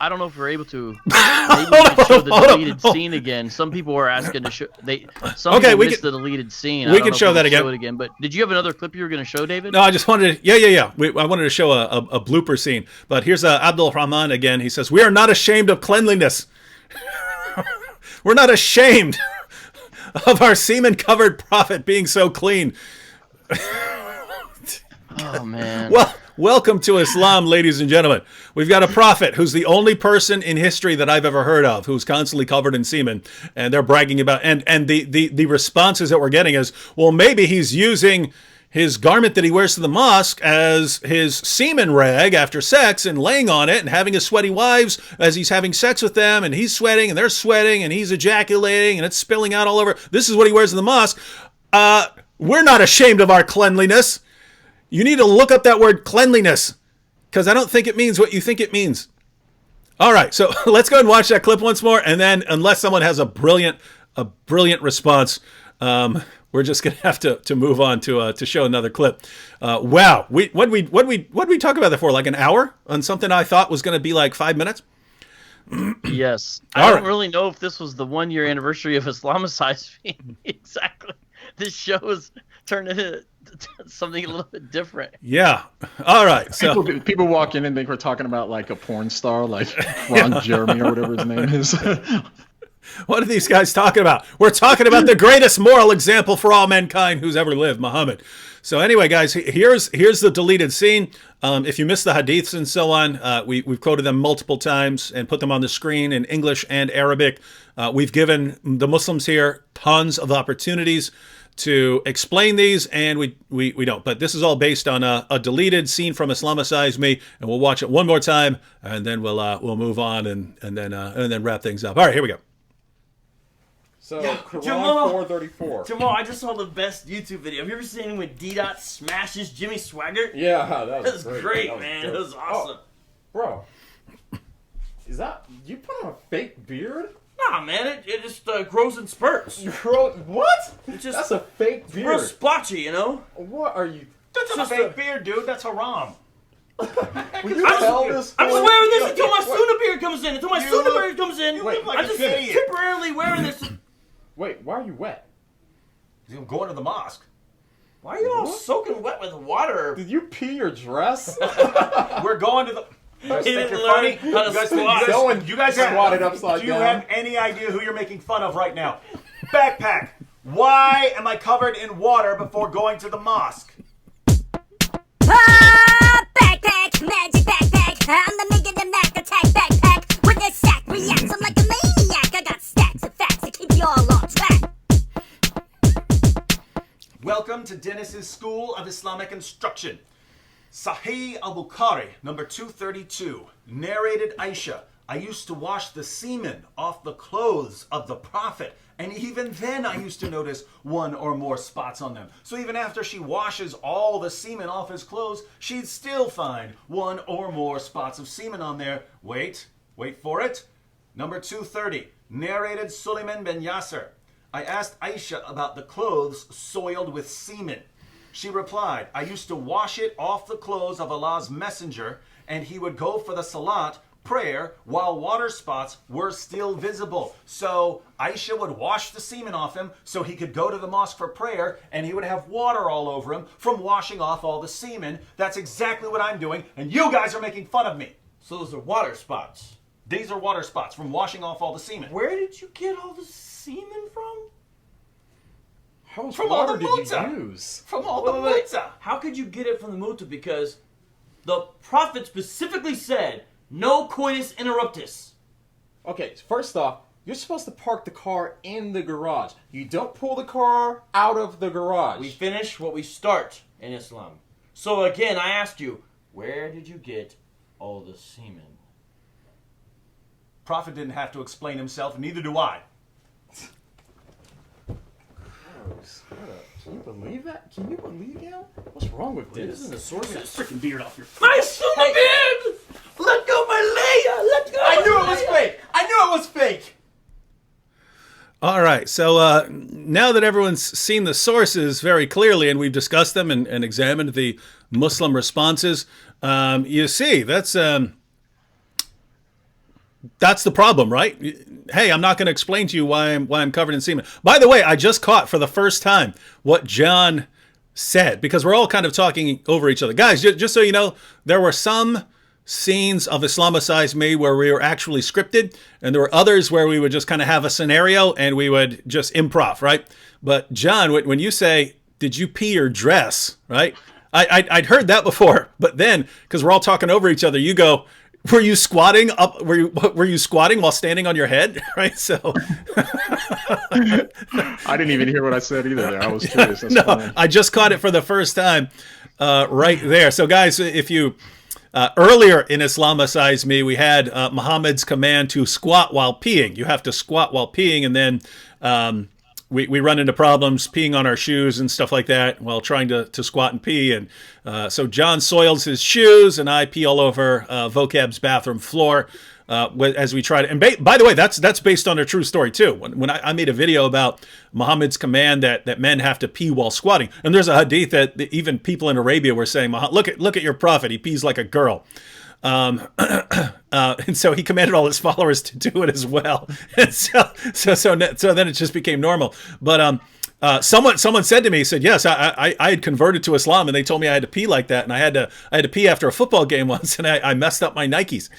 I don't know if we're able to. Maybe we can show the deleted scene again. Some people were asking to show. People missed the deleted scene. We can show that again. Show it again. But did you have another clip you were going to show, David? No, I just wanted to. Yeah. I wanted to show a blooper scene. But here's Abdul Rahman again. He says, "We are not ashamed of cleanliness. We're not ashamed of our semen-covered prophet being so clean." Oh man. Well. Welcome to Islam, ladies and gentlemen. We've got a prophet who's the only person in history that I've ever heard of who's constantly covered in semen, and they're bragging about. And the responses that we're getting is, well, maybe he's using his garment that he wears to the mosque as his semen rag after sex and laying on it and having his sweaty wives as he's having sex with them, and he's sweating and they're sweating and he's ejaculating and it's spilling out all over. This is what he wears in the mosque. We're not ashamed of our cleanliness. You need to look up that word cleanliness, because I don't think it means what you think it means. All right, so let's go and watch that clip once more, and then unless someone has a brilliant response, we're just gonna have to move on to show another clip. Wow, what we talk about that for? Like an hour on something I thought was gonna be like 5 minutes. Yes, I don't really know if this was the 1-year anniversary of Islamicize. Exactly, this show is turned into something a little bit different. Yeah. All right. So people walk in and think we're talking about like a porn star, like Ron Jeremy or whatever his name is. What are these guys talking about? We're talking about the greatest moral example for all mankind who's ever lived, Muhammad. So anyway, guys, here's the deleted scene. If you missed the hadiths and so on, we've quoted them multiple times and put them on the screen in English and Arabic. We've given the Muslims here tons of opportunities to explain these, and we don't. But this is all based on a deleted scene from Islamicize Me, and we'll watch it one more time, and then we'll move on and then wrap things up. All right, here we go. So, Quran Jamal. 434. Jamal, I just saw the best YouTube video. Have you ever seen when D-Dot smashes Jimmy Swaggart? Yeah, that That was great, That was man. good. It was awesome. Oh, bro, is that you put on a fake beard? Nah, man, it just grows in spurts. What? It's just That's a fake real beard. splotchy, you know? What are you? That's a Just fake a- beard, dude. That's haram. Will you I'm tell just, this? I'm just fool- wearing this until my Suna beard comes in. Until my You Suna look- beard comes in. you look like I'm a just idiot. temporarily wearing this. Wait, why are you wet? I'm going to the mosque. Why are you all soaking wet with water? Did you pee your dress? We're going to the. You guys He think didn't you're funny? learn how to You guys, squat. you guys have, Squatted upside do you down. have any idea who you're making fun of right now? Backpack. Why am I covered in water before going to the mosque? Ah, backpack, magic backpack. I'm the Mega the Mac attack backpack. With this sack, reacts I'm like a maniac. I got stacks of facts to keep you all on track. Welcome to Dennis's School of Islamic Instruction. Sahih al-Bukhari, number 232, narrated Aisha, I used to wash the semen off the clothes of the Prophet, and even then I used to notice one or more spots on them. So even after she washes all the semen off his clothes, she'd still find one or more spots of semen on there. Wait for it. Number 230, narrated Suleiman bin Yasser. I asked Aisha about the clothes soiled with semen. She replied, I used to wash it off the clothes of Allah's messenger, and he would go for the salat, prayer, while water spots were still visible. So Aisha would wash the semen off him so he could go to the mosque for prayer, and he would have water all over him from washing off all the semen. That's exactly what I'm doing, and you guys are making fun of me. So those are water spots. These are water spots from washing off all the semen. Where did you get all the semen from? How much From all water the did you muta. use? From all the pizza. How could you get it from the muta? Because the Prophet specifically said, no coitus interruptus. Okay, first off, you're supposed to park the car in the garage. You don't pull the car out of the garage. We finish what we start in Islam. So again, I asked you, where did you get all the semen? Prophet didn't have to explain himself, neither do I. Gross. Can you believe that? Can you believe him? What's wrong with This this? is the sources. Freaking beard off your face. My Suna beard! Let go my Leia! Let go! I knew it was fake! I knew it was fake! All right, so now that everyone's seen the sources very clearly and we've discussed them and examined the Muslim responses, you see, that's the problem, right? Hey, I'm not going to explain to you why I'm covered in semen. By the way, I just caught for the first time what John said, because we're all kind of talking over each other. Guys, just so you know, there were some scenes of Islamicize Me where we were actually scripted, and there were others where we would just kind of have a scenario and we would just improv, right? But John, when you say, did you pee your dress, right? I'd heard that before, but then, because we're all talking over each other, you go, were you squatting up? Were you squatting while standing on your head? Right. So I didn't even hear what I said either there. I was curious. That's no, funny. I just caught it for the first time right there. So guys, if you earlier in Islamicize Me, we had Muhammad's command to squat while peeing. You have to squat while peeing, and then we run into problems peeing on our shoes and stuff like that while trying to squat and pee. And so John soils his shoes, and I pee all over Vocab's bathroom floor as we try to. And by the way, that's based on a true story too. When I made a video about Muhammad's command that men have to pee while squatting, and there's a hadith that even people in Arabia were saying, look at your prophet, he pees like a girl. And so he commanded all his followers to do it as well. And so then it just became normal. But someone said to me, said, yes, I had converted to Islam, and they told me I had to pee like that, and I had to pee after a football game once, and I messed up my Nikes,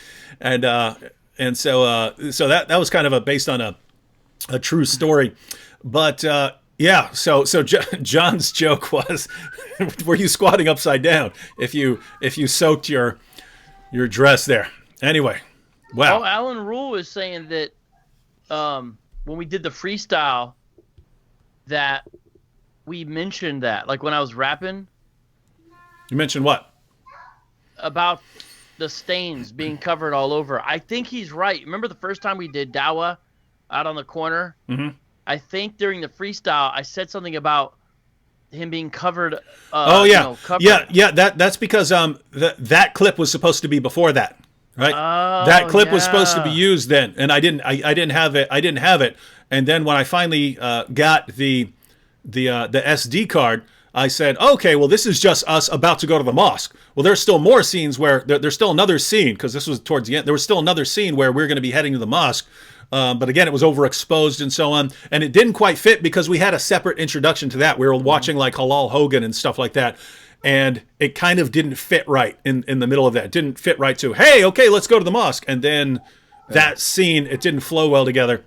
and so that was kind of based on a true story. But yeah, so John's joke was, were you squatting upside down if you soaked your dress there? Anyway, wow. Oh, Alan Rule is saying that when we did the freestyle, that we mentioned that, like when I was rapping. You mentioned what? About the stains being covered all over. I think he's right. Remember the first time we did Dawa out on the corner? Mm-hmm. I think during the freestyle, I said something about him being covered. Oh yeah, you know, covered. yeah. That's because that clip was supposed to be before that, right? Oh, that clip was yeah. supposed to be used then, and I didn't have it. And then when I finally got the SD card, I said, okay, well, this is just us about to go to the mosque. Well, there's still more scenes where there's still another scene, because this was towards the end. There was still another scene where we're going to be heading to the mosque. But again, it was overexposed and so on. And it didn't quite fit because we had a separate introduction to that. We were watching like Halal Hogan and stuff like that. And it kind of didn't fit right in the middle of that. It didn't fit right to, hey, okay, let's go to the mosque. And then that scene, it didn't flow well together.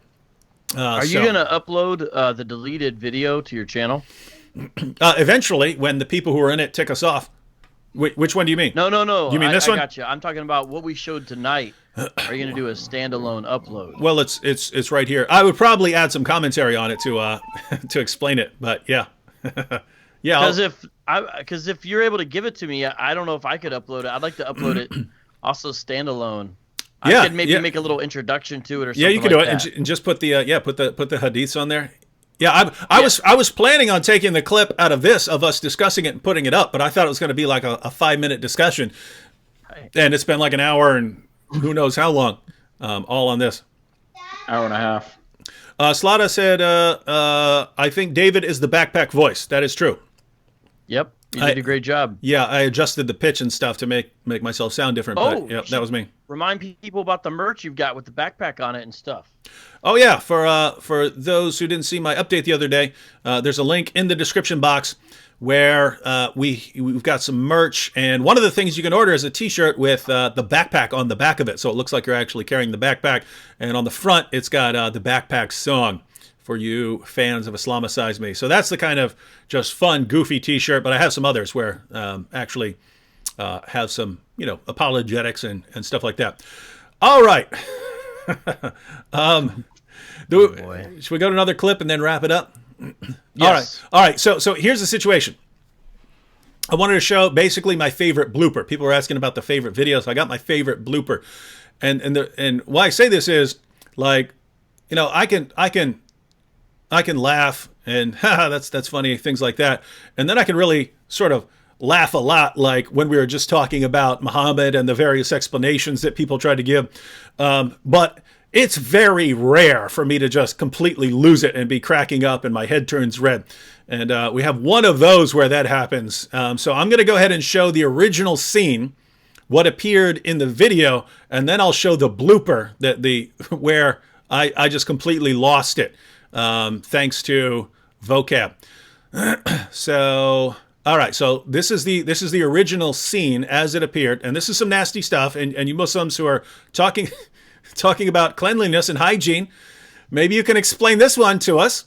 Are you going to upload the deleted video to your channel? Eventually, when the people who are in it tick us off. Which one do you mean? No. You mean this one? I got you. I'm talking about what we showed tonight. Are you going to do a standalone upload? Well, it's right here. I would probably add some commentary on it to to explain it, but yeah. Yeah. Because if you're able to give it to me, I don't know if I could upload it. I'd like to upload it also standalone. Yeah, I could maybe make a little introduction to it or something. Yeah, you could like do it that. and just put the put the hadiths on there. Yeah, I was planning on taking the clip out of this of us discussing it and putting it up, but I thought it was going to be like a 5-minute discussion, and it's been like an hour and who knows how long, all on this. Hour and a half. Slada said, I think David is the backpack voice. That is true. Yep, you did a great job. Yeah, I adjusted the pitch and stuff to make myself sound different. But yeah, that was me. Remind people about the merch you've got with the backpack on it and stuff. Oh yeah, for those who didn't see my update the other day, there's a link in the description box where we've got some merch, and one of the things you can order is a T-shirt with the backpack on the back of it, so it looks like you're actually carrying the backpack, and on the front it's got the backpack song for you fans of Islamicize Me. So that's the kind of just fun, goofy T-shirt, but I have some others where actually have some apologetics and stuff like that. All right. Should we go to another clip and then wrap it up? Yes. All right. So here's the situation. I wanted to show basically my favorite blooper. People were asking about the favorite videos. I got my favorite blooper, and why I say this is like, I can laugh and that's funny, things like that, and then I can really sort of laugh a lot, like when we were just talking about Muhammad and the various explanations that people try to give. But it's very rare for me to just completely lose it and be cracking up and my head turns red. And we have one of those where that happens. So I'm going to go ahead and show the original scene, what appeared in the video, and then I'll show the blooper where I just completely lost it, thanks to Vocab. So, all right. So this is the original scene as it appeared, and this is some nasty stuff. And you Muslims who are talking about cleanliness and hygiene, maybe you can explain this one to us.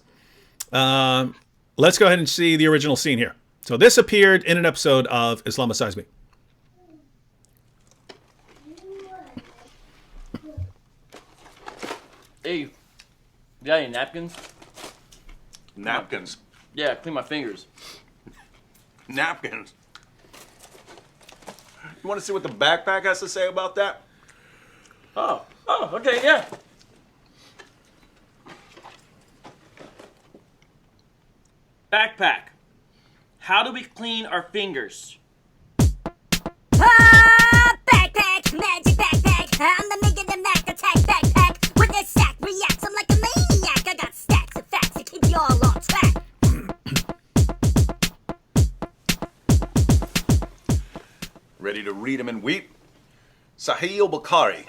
Let's go ahead and see the original scene here. So this appeared in an episode of Islamicize Me. Hey, you got any napkins? Napkins. Yeah, clean my fingers. Napkins. You want to see what the backpack has to say about that? Oh, okay, yeah. Backpack. How do we clean our fingers? Backpack, magic backpack. I'm the Mega the Mac attack backpack. With this sack, reacts, I'm like a maniac. I got stacks of facts to keep you all on track. Ready to read them and weep? Sahih al-Bukhari,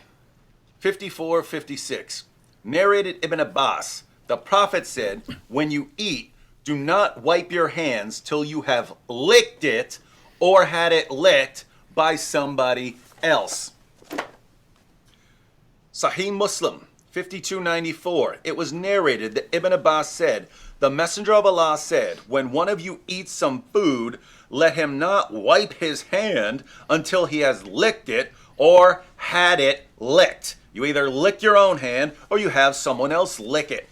54:56. Narrated Ibn Abbas, the Prophet said, when you eat, do not wipe your hands till you have licked it or had it licked by somebody else. Sahih Muslim, 5294. It was narrated that Ibn Abbas said, "The Messenger of Allah said, when one of you eats some food, let him not wipe his hand until he has licked it or had it licked." You either lick your own hand or you have someone else lick it.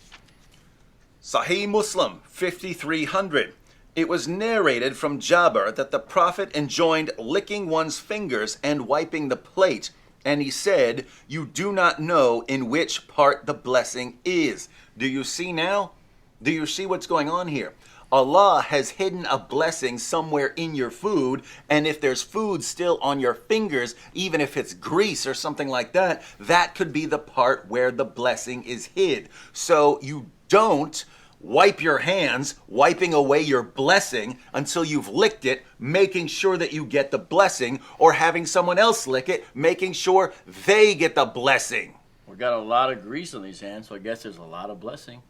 Sahih Muslim 5300. It was narrated from Jabir that the Prophet enjoined licking one's fingers and wiping the plate. And he said, "You do not know in which part the blessing is." Do you see now? Do you see what's going on here? Allah has hidden a blessing somewhere in your food, and if there's food still on your fingers, even if it's grease or something like that, that could be the part where the blessing is hid. So you don't wipe your hands, wiping away your blessing until you've licked it, making sure that you get the blessing, or having someone else lick it, making sure they get the blessing. We got a lot of grease on these hands, so I guess there's a lot of blessing.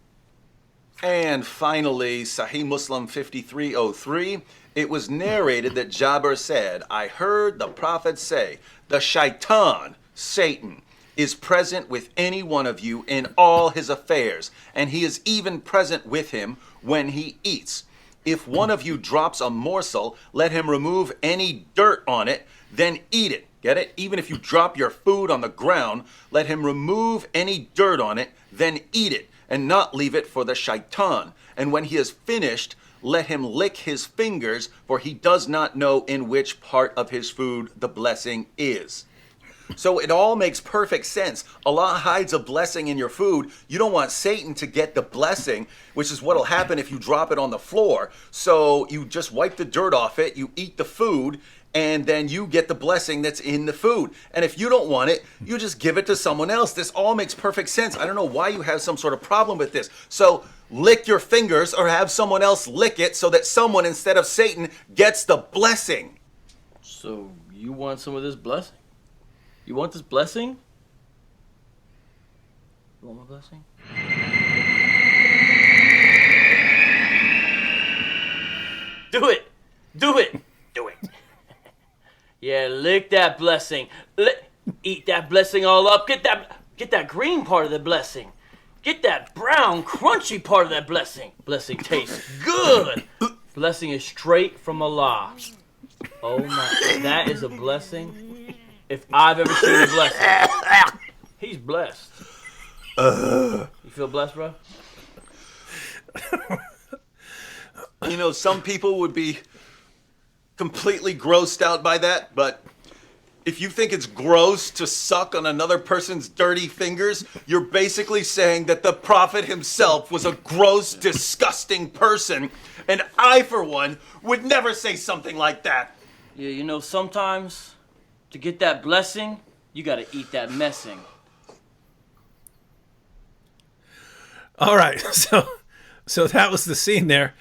And finally, Sahih Muslim 5303, it was narrated that Jabir said, "I heard the Prophet say, the shaitan, Satan, is present with any one of you in all his affairs, and he is even present with him when he eats. If one of you drops a morsel, let him remove any dirt on it, then eat it." Get it? Even if you drop your food on the ground, let him remove any dirt on it, then eat it, and not leave it for the shaitan. And when he has finished, let him lick his fingers, for he does not know in which part of his food the blessing is. So it all makes perfect sense. Allah hides a blessing in your food. You don't want Satan to get the blessing, which is what will happen if you drop it on the floor. So you just wipe the dirt off it, you eat the food, and then you get the blessing that's in the food. And if you don't want it, you just give it to someone else. This all makes perfect sense. I don't know why you have some sort of problem with this. So lick your fingers or have someone else lick it so that someone, instead of Satan, gets the blessing. So you want some of this blessing? You want this blessing? You want my blessing? Do it! Do it! Do it! Yeah, lick that blessing. Eat that blessing all up. Get that green part of the blessing. Get that brown, crunchy part of that blessing. Blessing tastes good. Blessing is straight from Allah. Oh my, that is a blessing. If I've ever seen a blessing. He's blessed. You feel blessed, bro? You know, some people would be completely grossed out by that, but if you think it's gross to suck on another person's dirty fingers, you're basically saying that the Prophet himself was a gross, disgusting person, and I, for one, would never say something like that. Yeah, you know, sometimes to get that blessing, you gotta eat that messing. All right, so that was the scene there.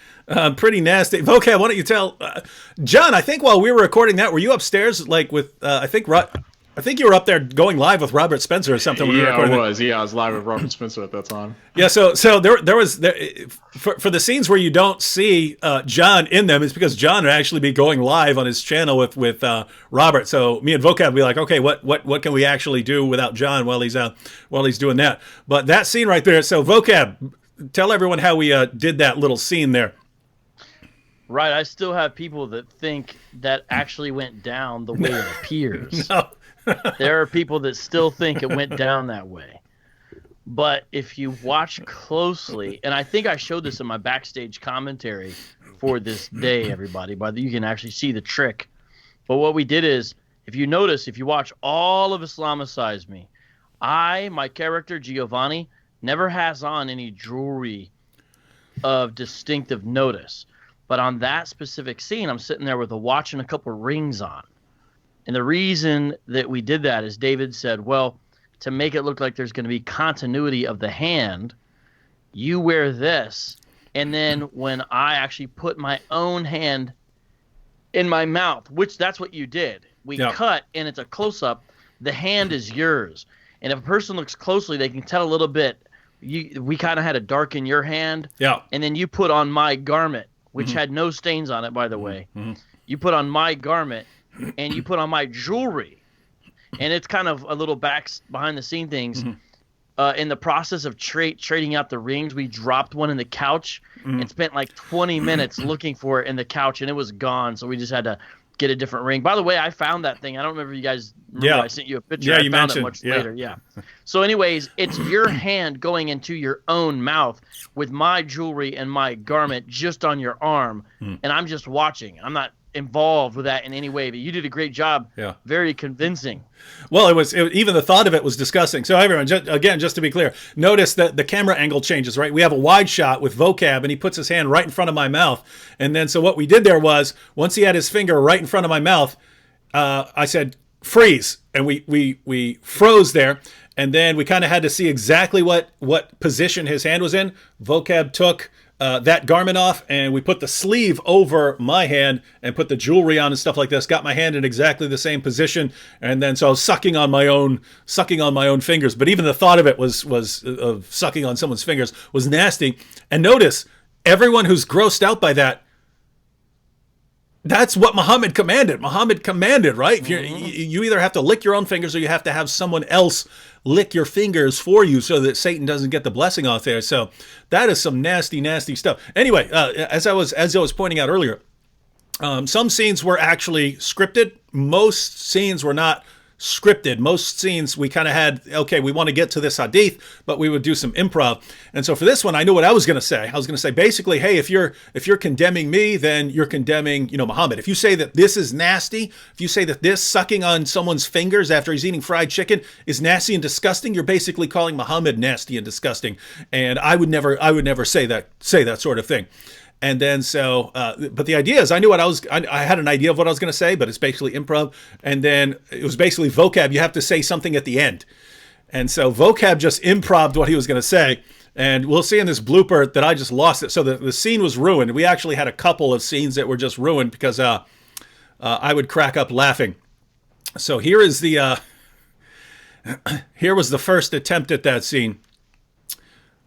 Pretty nasty. Vocab, why don't you tell John? I think while we were recording that, were you upstairs, like with I think you were up there going live with Robert Spencer or something. When you were recording I was. Yeah, I was live with Robert Spencer at that time. Yeah, so there was for the scenes where you don't see John in them, it's because John would actually be going live on his channel with Robert. So me and Vocab would be like, okay, what can we actually do without John while he's doing that? But that scene right there. So Vocab, tell everyone how we did that little scene there. Right, I still have people that think that actually went down the way it appears. No. There are people that still think it went down that way. But if you watch closely, and I think I showed this in my backstage commentary for this day, everybody, but you can actually see the trick. But what we did is, if you notice, if you watch all of Islamicize Me, my character, Giovanni, never has on any jewelry of distinctive notice. But on that specific scene, I'm sitting there with a watch and a couple of rings on. And the reason that we did that is David said, well, to make it look like there's going to be continuity of the hand, you wear this. And then when I actually put my own hand in my mouth, which that's what you did. We cut, and it's a close-up. The hand is yours. And if a person looks closely, they can tell a little bit. We kind of had to darken your hand. Yeah. And then you put on my garment, which had no stains on it, by the way. You put on my garment, and you put on my jewelry. And it's kind of a little behind the scene things. in the process of trading out the rings, we dropped one in the couch and spent like 20 minutes looking for it in the couch, and it was gone. So we just had to get a different ring. By the way, I found that thing. I don't remember if you guys remember. I sent you a picture. Yeah, I you found mentioned it much later. Yeah. So anyways, it's your hand going into your own mouth with my jewelry and my garment just on your arm, and I'm just watching. I'm not involved with that in any way, but you did a great job. Yeah. Very convincing. Well, even the thought of it was disgusting. So everyone, just to be clear, notice that the camera angle changes, right? We have a wide shot with Vocab, and he puts his hand right in front of my mouth. And then, so what we did there was, once he had his finger right in front of my mouth, I said, freeze. And we froze there. And then we kind of had to see exactly what position his hand was in. Vocab took that garment off, and we put the sleeve over my hand and put the jewelry on and stuff like this. Got my hand in exactly the same position, and then so I was sucking on my own fingers. But even the thought of it was of sucking on someone's fingers was nasty. And notice, everyone who's grossed out by that, that's what Muhammad commanded. Muhammad commanded, right? If you either have to lick your own fingers or you have to have someone else lick your fingers for you so that Satan doesn't get the blessing off there. So that is some nasty, nasty stuff. Anyway, as I was pointing out earlier, some scenes were actually scripted. Most scenes were not scripted. Most scenes we kind of had, okay, we want to get to this hadith, but we would do some improv. And so for this one, I knew what I was going to say. I was going to say basically, hey, if you're condemning me, then you're condemning, Muhammad. If you say that this is nasty, if you say that this sucking on someone's fingers after he's eating fried chicken is nasty and disgusting, you're basically calling Muhammad nasty and disgusting. And I would never say that sort of thing. And then but the idea is, I had an idea of what I was going to say, but it's basically improv. And then it was basically Vocab. You have to say something at the end. And so Vocab just improv'd what he was going to say. And we'll see in this blooper that I just lost it. So the scene was ruined. We actually had a couple of scenes that were just ruined because I would crack up laughing. So here is here was the first attempt at that scene.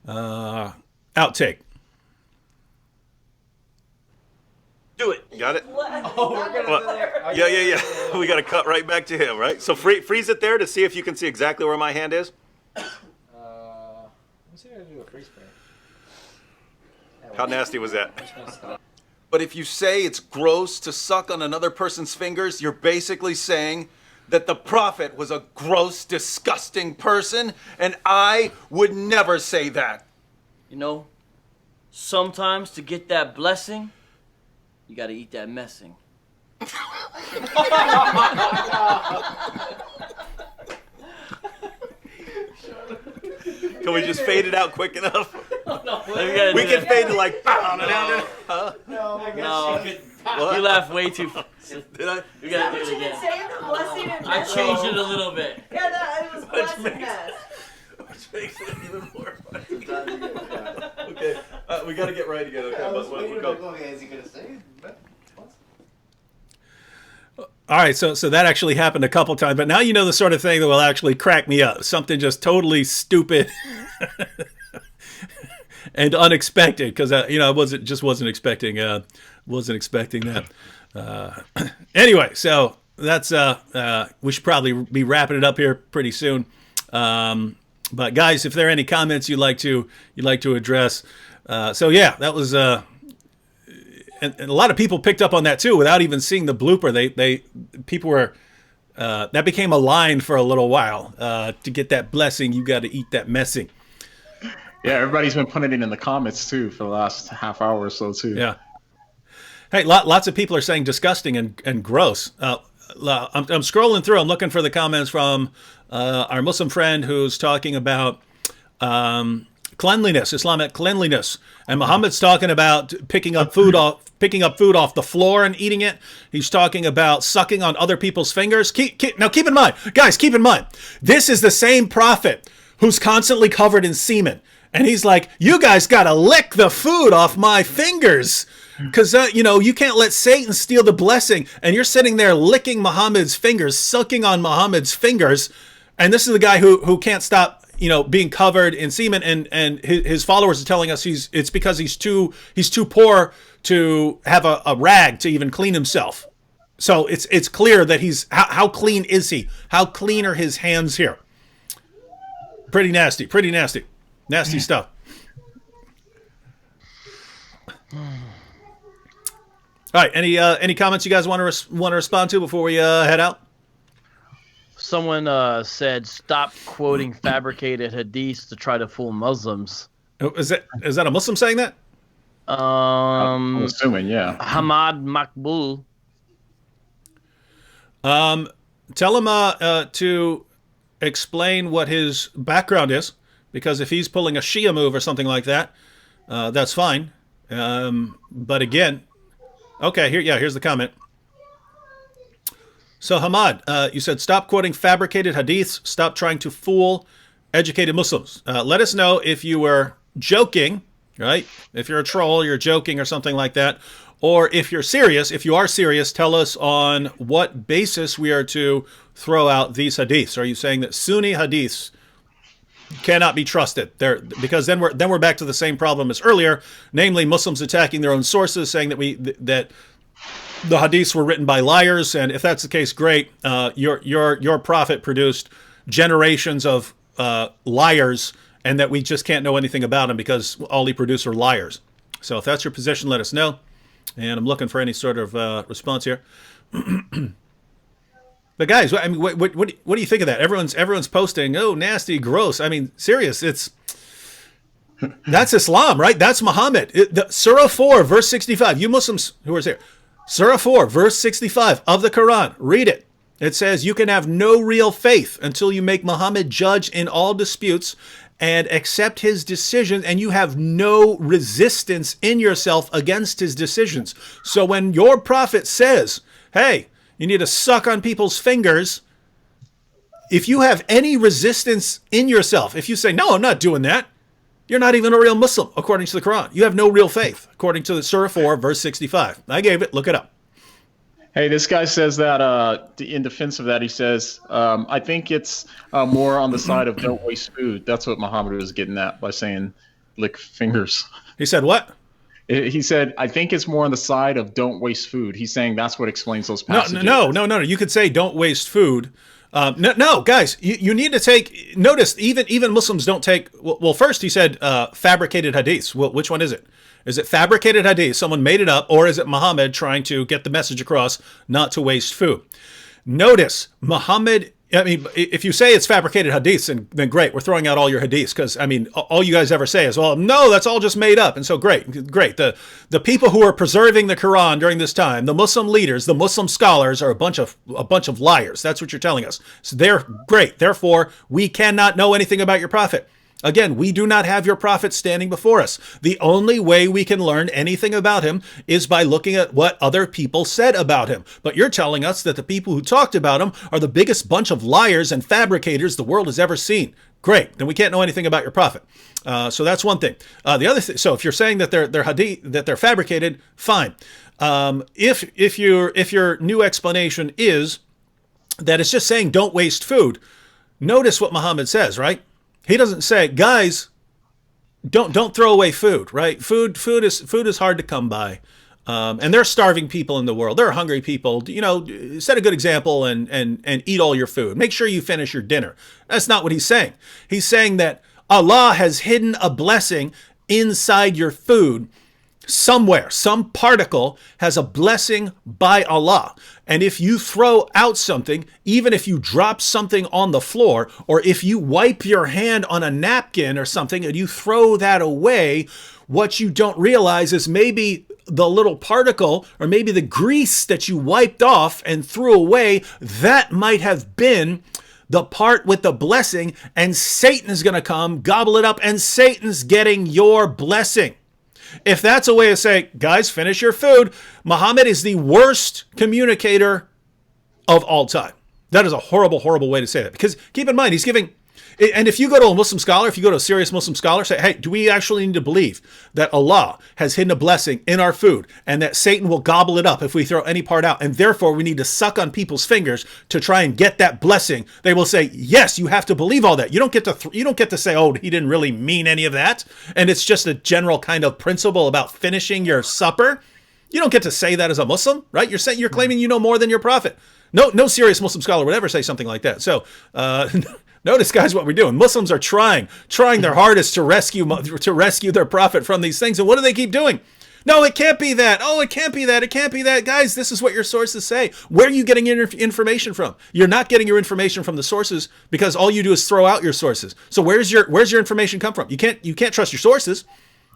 Outtake. Do it. Got it? Yeah. We got to cut right back to him, right? So freeze it there to see if you can see exactly where my hand is. Let me see if I can do a freeze frame. How nasty was that? But if you say it's gross to suck on another person's fingers, you're basically saying that the prophet was a gross, disgusting person, and I would never say that. Sometimes to get that blessing, you gotta eat that messing. Can we just fade it out quick enough? No, we can fade to like. No, you laughed way too fast. Did I? We gotta do it again. I changed it a little bit. Yeah, it was blessing mess. Which makes it even more funny. Okay, we gotta get right again. Okay, we'll go. Is he gonna say it? All right, so that actually happened a couple times, but now you know the sort of thing that will actually crack me up. Something just totally stupid and unexpected, because I wasn't expecting that. Anyway, so that's we should probably be wrapping it up here pretty soon. But guys, if there are any comments you'd like to address, that was. And a lot of people picked up on that too, without even seeing the blooper. People were that became a line for a little while. To get that blessing, you got to eat that messing. Yeah, everybody's been putting it in the comments too for the last half hour or so too. Yeah. Hey, lots of people are saying disgusting and gross. I'm scrolling through. I'm looking for the comments from our Muslim friend who's talking about cleanliness, Islamic cleanliness, and Muhammad's talking about picking up food off the floor and eating it. He's talking about sucking on other people's fingers. Now keep in mind, guys, this is the same prophet who's constantly covered in semen, and he's like, you guys gotta lick the food off my fingers. Because, you can't let Satan steal the blessing. And you're sitting there licking Muhammad's fingers, sucking on Muhammad's fingers. And this is the guy who can't stop, being covered in semen. And his followers are telling us it's because he's too poor to have a rag to even clean himself. So it's clear that how clean is he? How clean are his hands here? Pretty nasty. Pretty nasty. Nasty stuff. All right. Any comments you guys want to respond to before we head out? Someone said, "Stop quoting fabricated hadiths to try to fool Muslims." Is that a Muslim saying that? I'm assuming, yeah. Hamad Makbul. Tell him to explain what his background is, because if he's pulling a Shia move or something like that, that's fine. But again, okay, here's the comment. So Hamad, you said stop quoting fabricated hadiths, stop trying to fool educated Muslims. Let us know if you were joking, right? If you're a troll, you're joking or something like that. Or if you're serious, if you are serious, tell us on what basis we are to throw out these hadiths. Are you saying that Sunni hadiths cannot be trusted? Because then we're back to the same problem as earlier, namely Muslims attacking their own sources, saying that the hadiths were written by liars. And if that's the case, great. Your prophet produced generations of liars, and that we just can't know anything about him because all he produced are liars. So if that's your position, let us know. And I'm looking for any sort of response here. But guys, I mean, what do you think of that? Everyone's posting, oh, nasty, gross. I mean, serious. That's Islam, right? That's Muhammad. Surah 4, verse 65. You Muslims who are here, Surah 4, verse 65 of the Quran. Read it. It says, you can have no real faith until you make Muhammad judge in all disputes and accept his decisions, and you have no resistance in yourself against his decisions. So when your prophet says, hey, you need to suck on people's fingers, if you have any resistance in yourself, if you say, no, I'm not doing that, you're not even a real Muslim, according to the Quran. You have no real faith, according to the Surah 4, verse 65. I gave it. Look it up. Hey, this guy says that in defense of that, he says, I think it's more on the side of don't waste food. That's what Muhammad was getting at by saying lick fingers. He said what? He said, I think it's more on the side of don't waste food. He's saying that's what explains those passages. No. You could say don't waste food. No, guys, you need to take notice. Even Muslims don't take. Well, first he said fabricated hadiths. Well, which one is it? Is it fabricated hadith? Someone made it up, or is it Muhammad trying to get the message across not to waste food? Notice Muhammad. I mean, if you say it's fabricated hadiths, then great, we're throwing out all your hadiths, because I mean, all you guys ever say is, well, no, that's all just made up. And so great. The people who are preserving the Quran during this time, the Muslim leaders, the Muslim scholars, are a bunch of liars. That's what you're telling us. So they're great. Therefore, we cannot know anything about your prophet. Again, we do not have your prophet standing before us. The only way we can learn anything about him is by looking at what other people said about him. But you're telling us that the people who talked about him are the biggest bunch of liars and fabricators the world has ever seen. Great. Then we can't know anything about your prophet. So that's one thing. The other thing. So if you're saying that they're hadith, that they're fabricated, fine. If your new explanation is that it's just saying don't waste food, notice what Muhammad says, right? He doesn't say, guys, don't throw away food, right? Food is hard to come by. And there are starving people in the world. There are hungry people. You know, set a good example and eat all your food. Make sure you finish your dinner. That's not what he's saying. He's saying that Allah has hidden a blessing inside your food somewhere. Some particle has a blessing by Allah. And if you throw out something, even if you drop something on the floor, or if you wipe your hand on a napkin or something and you throw that away, what you don't realize is maybe the little particle or maybe the grease that you wiped off and threw away, that might have been the part with the blessing, and Satan is going to come, gobble it up, and Satan's getting your blessing. If that's a way of saying, guys, finish your food, Muhammad is the worst communicator of all time. That is a horrible, horrible way to say that. Because keep in mind, he's giving, and if you go to a Muslim scholar, if you go to a serious Muslim scholar, say, hey, do we actually need to believe that Allah has hidden a blessing in our food and that Satan will gobble it up if we throw any part out, and therefore we need to suck on people's fingers to try and get that blessing? They will say, yes, you have to believe all that. You don't get to say, oh, he didn't really mean any of that, and it's just a general kind of principle about finishing your supper. You don't get to say that as a Muslim, right? You're claiming you know more than your prophet. No serious Muslim scholar would ever say something like that. So Notice, guys, what we're doing. Muslims are trying their hardest to rescue their prophet from these things. And what do they keep doing? No, it can't be that. Oh, it can't be that. It can't be that. Guys, this is what your sources say. Where are you getting your information from? You're not getting your information from the sources because all you do is throw out your sources. So where's your information come from? You can't trust your sources.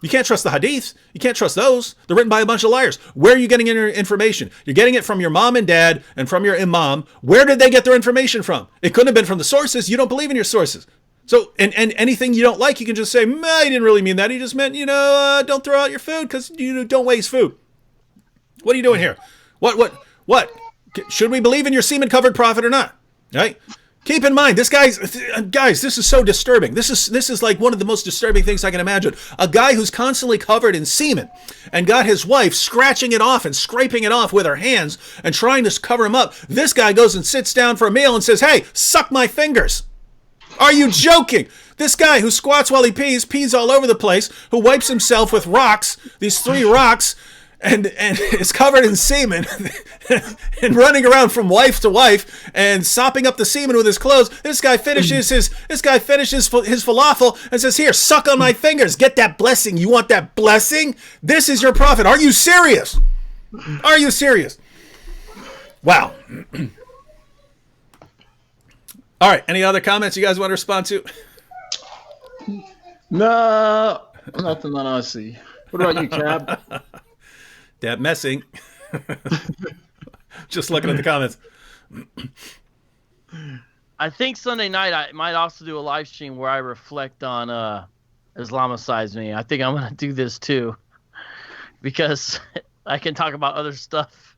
You can't trust the hadiths. You can't trust those. They're written by a bunch of liars. Where are you getting your information? You're getting it from your mom and dad and from your imam. Where did they get their information from? It couldn't have been from the sources. You don't believe in your sources. So, and anything you don't like, you can just say, I didn't really mean that. He just meant, don't throw out your food because you don't waste food. What are you doing here? What? Should we believe in your semen-covered prophet or not? Right? Keep in mind, guys, this is so disturbing. This is like one of the most disturbing things I can imagine. A guy who's constantly covered in semen and got his wife scratching it off and scraping it off with her hands and trying to cover him up. This guy goes and sits down for a meal and says, hey, suck my fingers. Are you joking? This guy who squats while he pees all over the place, who wipes himself with rocks, these 3 rocks, and is covered in semen and running around from wife to wife and sopping up the semen with his clothes. This guy finishes his falafel and says, here, suck on my fingers. Get that blessing. You want that blessing? This is your prophet. Are you serious? Are you serious? Wow. All right. Any other comments you guys want to respond to? No, nothing that I see. What about you, Cab? That messing. Just looking at the comments. I think Sunday night I might also do a live stream where I reflect on Islamicize me. I think I'm going to do this too because I can talk about other stuff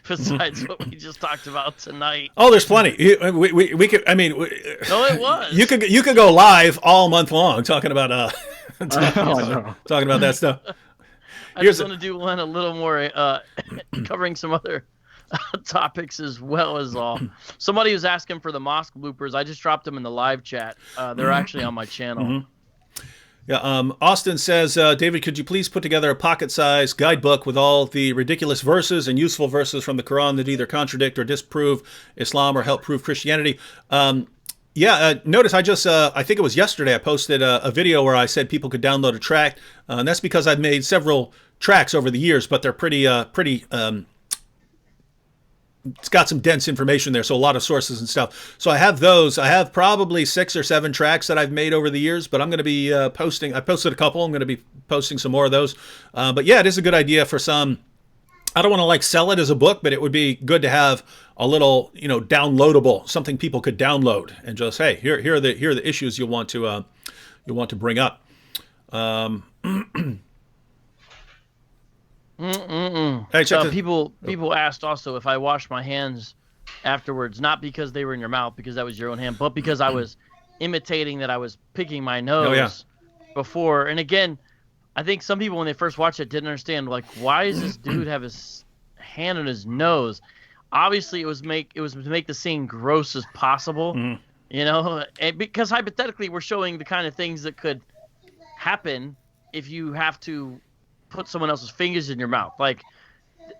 besides what we just talked about tonight. Oh, there's plenty. We could. I mean, no, it was. You could go live all month long talking about talking about that stuff. I just want to do one a little more covering some other topics as well as all. Somebody was asking for the mosque bloopers. I just dropped them in the live chat. They're actually on my channel. Mm-hmm. Yeah, Austin says, David, could you please put together a pocket-sized guidebook with all the ridiculous verses and useful verses from the Quran that either contradict or disprove Islam or help prove Christianity? Notice I think it was yesterday, I posted a video where I said people could download a track, and that's because I've made several tracks over the years, but they're pretty it's got some dense information there, so a lot of sources and stuff. So I have those. I have probably 6 or 7 tracks that I've made over the years, but I'm going to be posting. I posted a couple. I'm going to be posting some more of those. But yeah, it is a good idea for some. I don't want to sell it as a book, but it would be good to have a little, downloadable, something people could download and just, hey, here are the issues you'll want to bring up. Hey, people asked also if I washed my hands afterwards, not because they were in your mouth, because that was your own hand, but because I was imitating that I was picking my nose before. And again, I think some people when they first watched it didn't understand why does this dude have his hand on his nose? Obviously, it was to make the scene gross as possible, and because hypothetically we're showing the kind of things that could happen if you have to put someone else's fingers in your mouth.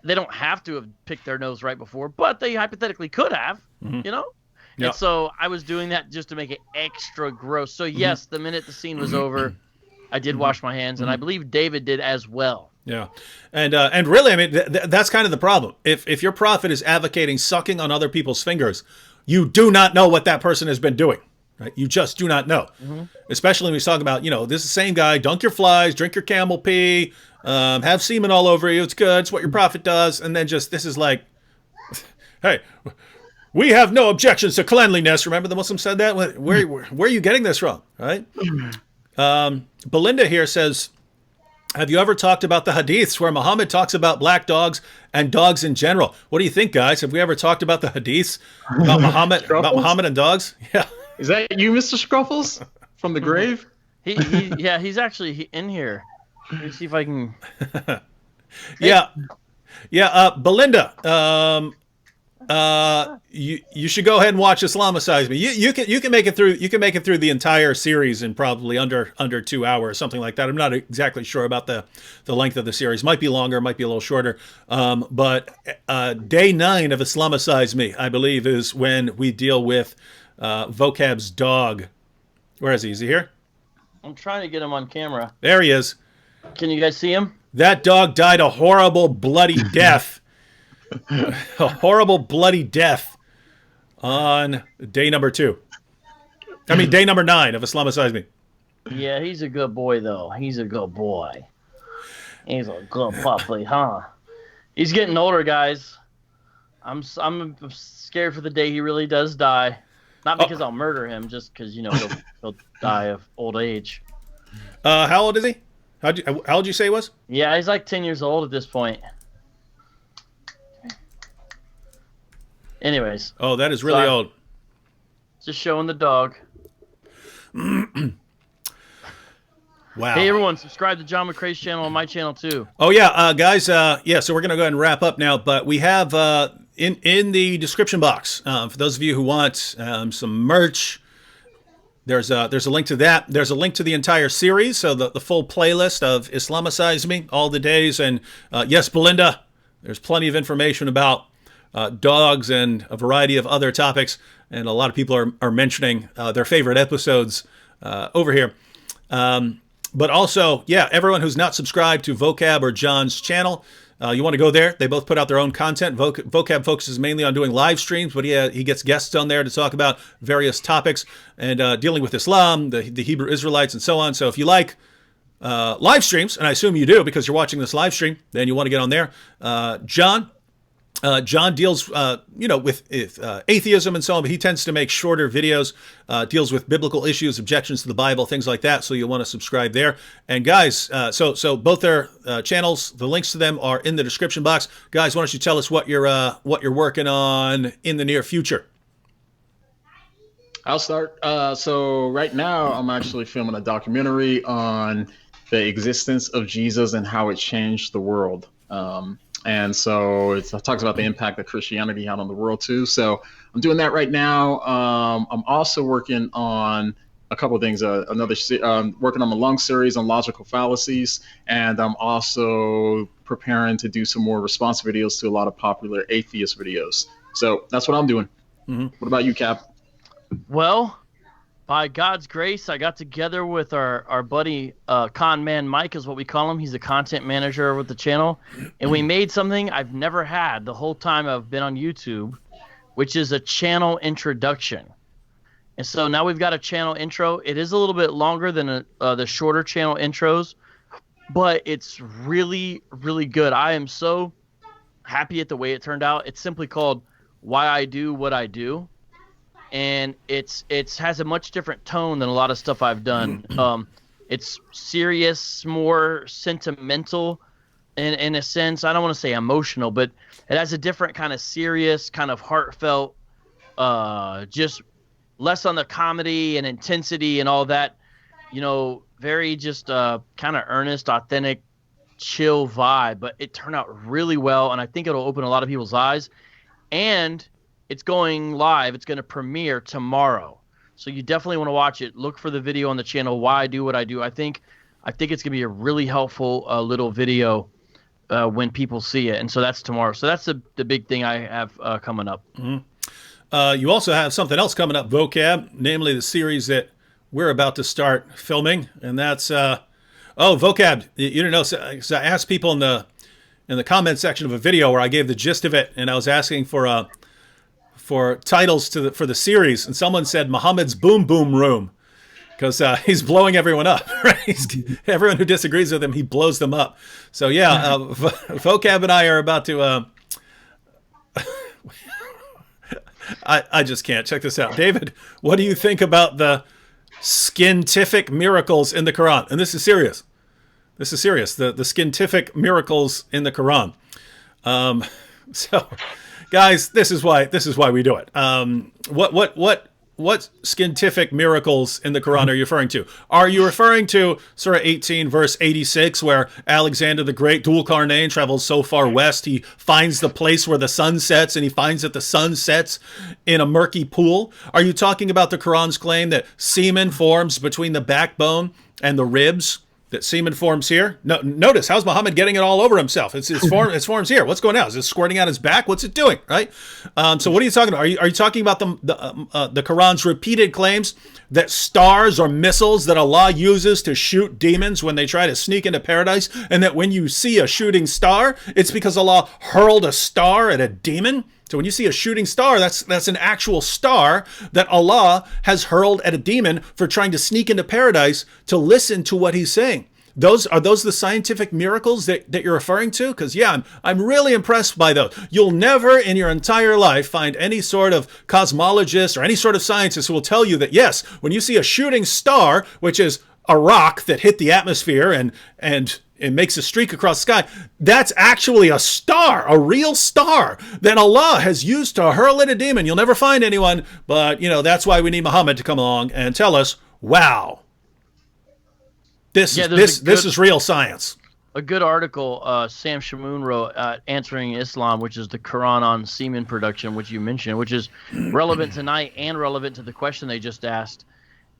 They don't have to have picked their nose right before, but they hypothetically could have, Yep. And so I was doing that just to make it extra gross. So yes, the minute the scene was over, I did wash my hands, and I believe David did as well. Yeah, and really, I mean, that's kind of the problem. If your prophet is advocating sucking on other people's fingers, you do not know what that person has been doing. Right? You just do not know. Especially when we talk about, this is the same guy, dunk your flies, drink your camel pee, have semen all over you. It's good. It's what your prophet does. And then this is like, hey, we have no objections to cleanliness. Remember the Muslim said that? Where are you getting this from? Right? Belinda here says, have you ever talked about the hadiths where Muhammad talks about black dogs and dogs in general? What do you think, guys? Have we ever talked about the hadiths about Muhammad and dogs? Yeah. Is that you, Mr. Scruffles, from the grave? He's actually in here. Let me see if I can. Belinda, you should go ahead and watch Islamicize Me. You can make it through. You can make it through the entire series in probably under 2 hours, something like that. I'm not exactly sure about the length of the series. Might be longer, might be a little shorter. But day 9 of Islamicize Me, I believe, is when we deal with Vocab's dog. Where is he? Is he here? I'm trying to get him on camera. There he is. Can you guys see him? That dog died a horrible, bloody death. A horrible, bloody death on day number 2. I mean, day number 9 of Islamicize Me. Yeah, he's a good boy, though. He's a good boy. He's a good puppy, huh? He's getting older, guys. I'm scared for the day he really does die. Not because I'll murder him, just because, he'll die of old age. How old is he? How old did you say he was? Yeah, he's like 10 years old at this point. Anyways. Oh, that is really old. Just showing the dog. Wow. Hey, everyone, subscribe to John McCrae's channel and my channel, too. Oh, yeah, guys. So we're going to go ahead and wrap up now. But we have in the description box, for those of you who want some merch, there's a link to that. There's a link to the entire series, so the full playlist of Islamicize Me, all the days. And yes, Belinda, there's plenty of information about dogs and a variety of other topics. And a lot of people are mentioning their favorite episodes over here. But also, yeah, everyone who's not subscribed to Vocab or John's channel, you want to go there. They both put out their own content. Vocab focuses mainly on doing live streams, but he gets guests on there to talk about various topics and dealing with Islam, the Hebrew Israelites, and so on. So if you like live streams, and I assume you do because you're watching this live stream, then you want to get on there. John deals, with atheism and so on, but he tends to make shorter videos, deals with biblical issues, objections to the Bible, things like that. So you'll want to subscribe there. And guys, so both their channels, the links to them are in the description box. Guys, why don't you tell us what you're working on in the near future? I'll start. So right now, I'm actually filming a documentary on the existence of Jesus and how it changed the world. And so it talks about the impact that Christianity had on the world too. So I'm doing that right now. I'm also working on a couple of things. Working on a long series on logical fallacies, and I'm also preparing to do some more response videos to a lot of popular atheist videos. So that's what I'm doing. Mm-hmm. What about you, Cap? Well, by God's grace, I got together with our buddy Con Man Mike is what we call him. He's the content manager with the channel. And we made something I've never had the whole time I've been on YouTube, which is a channel introduction. And so now we've got a channel intro. It is a little bit longer than the shorter channel intros, but it's really, really good. I am so happy at the way it turned out. It's simply called Why I Do What I Do. And it has a much different tone than a lot of stuff I've done. It's serious, more sentimental, in a sense. I don't want to say emotional, but it has a different kind of serious, kind of heartfelt, just less on the comedy and intensity and all that. Very just kind of earnest, authentic, chill vibe. But it turned out really well, and I think it'll open a lot of people's eyes. And it's going live. It's going to premiere tomorrow. So you definitely want to watch it. Look for the video on the channel, Why I Do What I Do. I think it's going to be a really helpful little video when people see it. And so that's tomorrow. So that's the big thing I have coming up. Mm-hmm. You also have something else coming up, Vocab, namely the series that we're about to start filming. And that's, Vocab. You didn't know. So I asked people in the comment section of a video where I gave the gist of it, and I was asking for titles for the series, and someone said Muhammad's Boom Boom Room because he's blowing everyone up. Right? Everyone who disagrees with him, he blows them up. So yeah, Vocab and I are about to. I just can't. Check this out, David. What do you think about the skintific miracles in the Quran? And this is serious. The skintific miracles in the Quran. So. Guys, this is why we do it. What skintific miracles in the Quran are you referring to? Are you referring to Surah 18, verse 86, where Alexander the Great, Dhul Qarnayn, travels so far west, he finds the place where the sun sets, and he finds that the sun sets in a murky pool? Are you talking about the Quran's claim that semen forms between the backbone and the ribs? that semen forms here. No, notice, how's Muhammad getting it all over himself? It forms here. What's going on? Is it squirting out his back? What's it doing, right? So what are you talking about? Are you talking about the Quran's repeated claims that stars are missiles that Allah uses to shoot demons when they try to sneak into paradise, and that when you see a shooting star, it's because Allah hurled a star at a demon? So when you see a shooting star, that's an actual star that Allah has hurled at a demon for trying to sneak into paradise to listen to what he's saying. Are those the scientific miracles that you're referring to? Because yeah, I'm really impressed by those. You'll never in your entire life find any sort of cosmologist or any sort of scientist who will tell you that yes, when you see a shooting star, which is a rock that hit the atmosphere and it makes a streak across the sky, that's actually a star, a real star that Allah has used to hurl at a demon. You'll never find anyone, but that's why we need Muhammad to come along and tell us, wow, this is real science. A good article Sam Shamoun wrote, Answering Islam, which is the Quran on semen production, which you mentioned, which is relevant tonight and relevant to the question they just asked.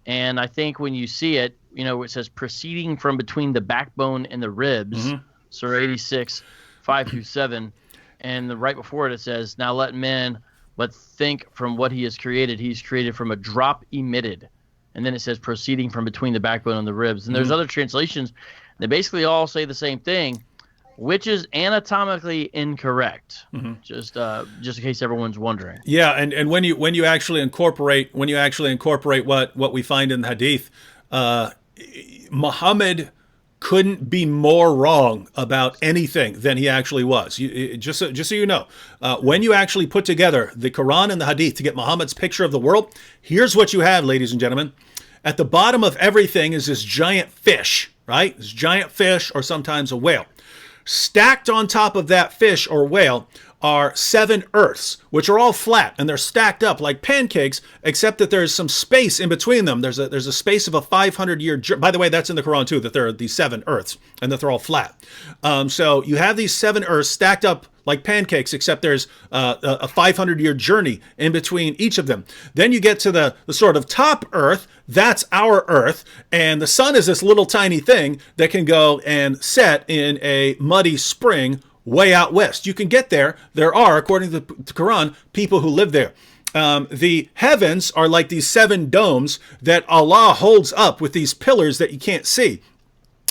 And I think when you see it, it says proceeding from between the backbone and the ribs, Surah 86, 5-7. And right before it says, now let men but think from what he has created. He's created from a drop emitted. And then it says proceeding from between the backbone and the ribs. And there's other translations that basically all say the same thing, which is anatomically incorrect. Just in case everyone's wondering. Yeah, and when you actually incorporate what we find in the Hadith, Muhammad couldn't be more wrong about anything than he actually was. Just so you know, when you actually put together the Quran and the Hadith to get Muhammad's picture of the world, here's what you have, ladies and gentlemen. At the bottom of everything is this giant fish, right? This giant fish, or sometimes a whale. Stacked on top of that fish or whale are 7 earths, which are all flat, and they're stacked up like pancakes, except that there's some space in between them. There's a space of a 500-year journey. By the way, that's in the Quran too, that there are these 7 earths, and that they're all flat. So you have these 7 earths stacked up like pancakes, except there's a 500-year journey in between each of them. Then you get to the sort of top earth. That's our earth, and the sun is this little tiny thing that can go and set in a muddy spring way out west. You can get there. There are, according to the Quran, people who live there. The heavens are like these 7 domes that Allah holds up with these pillars that you can't see.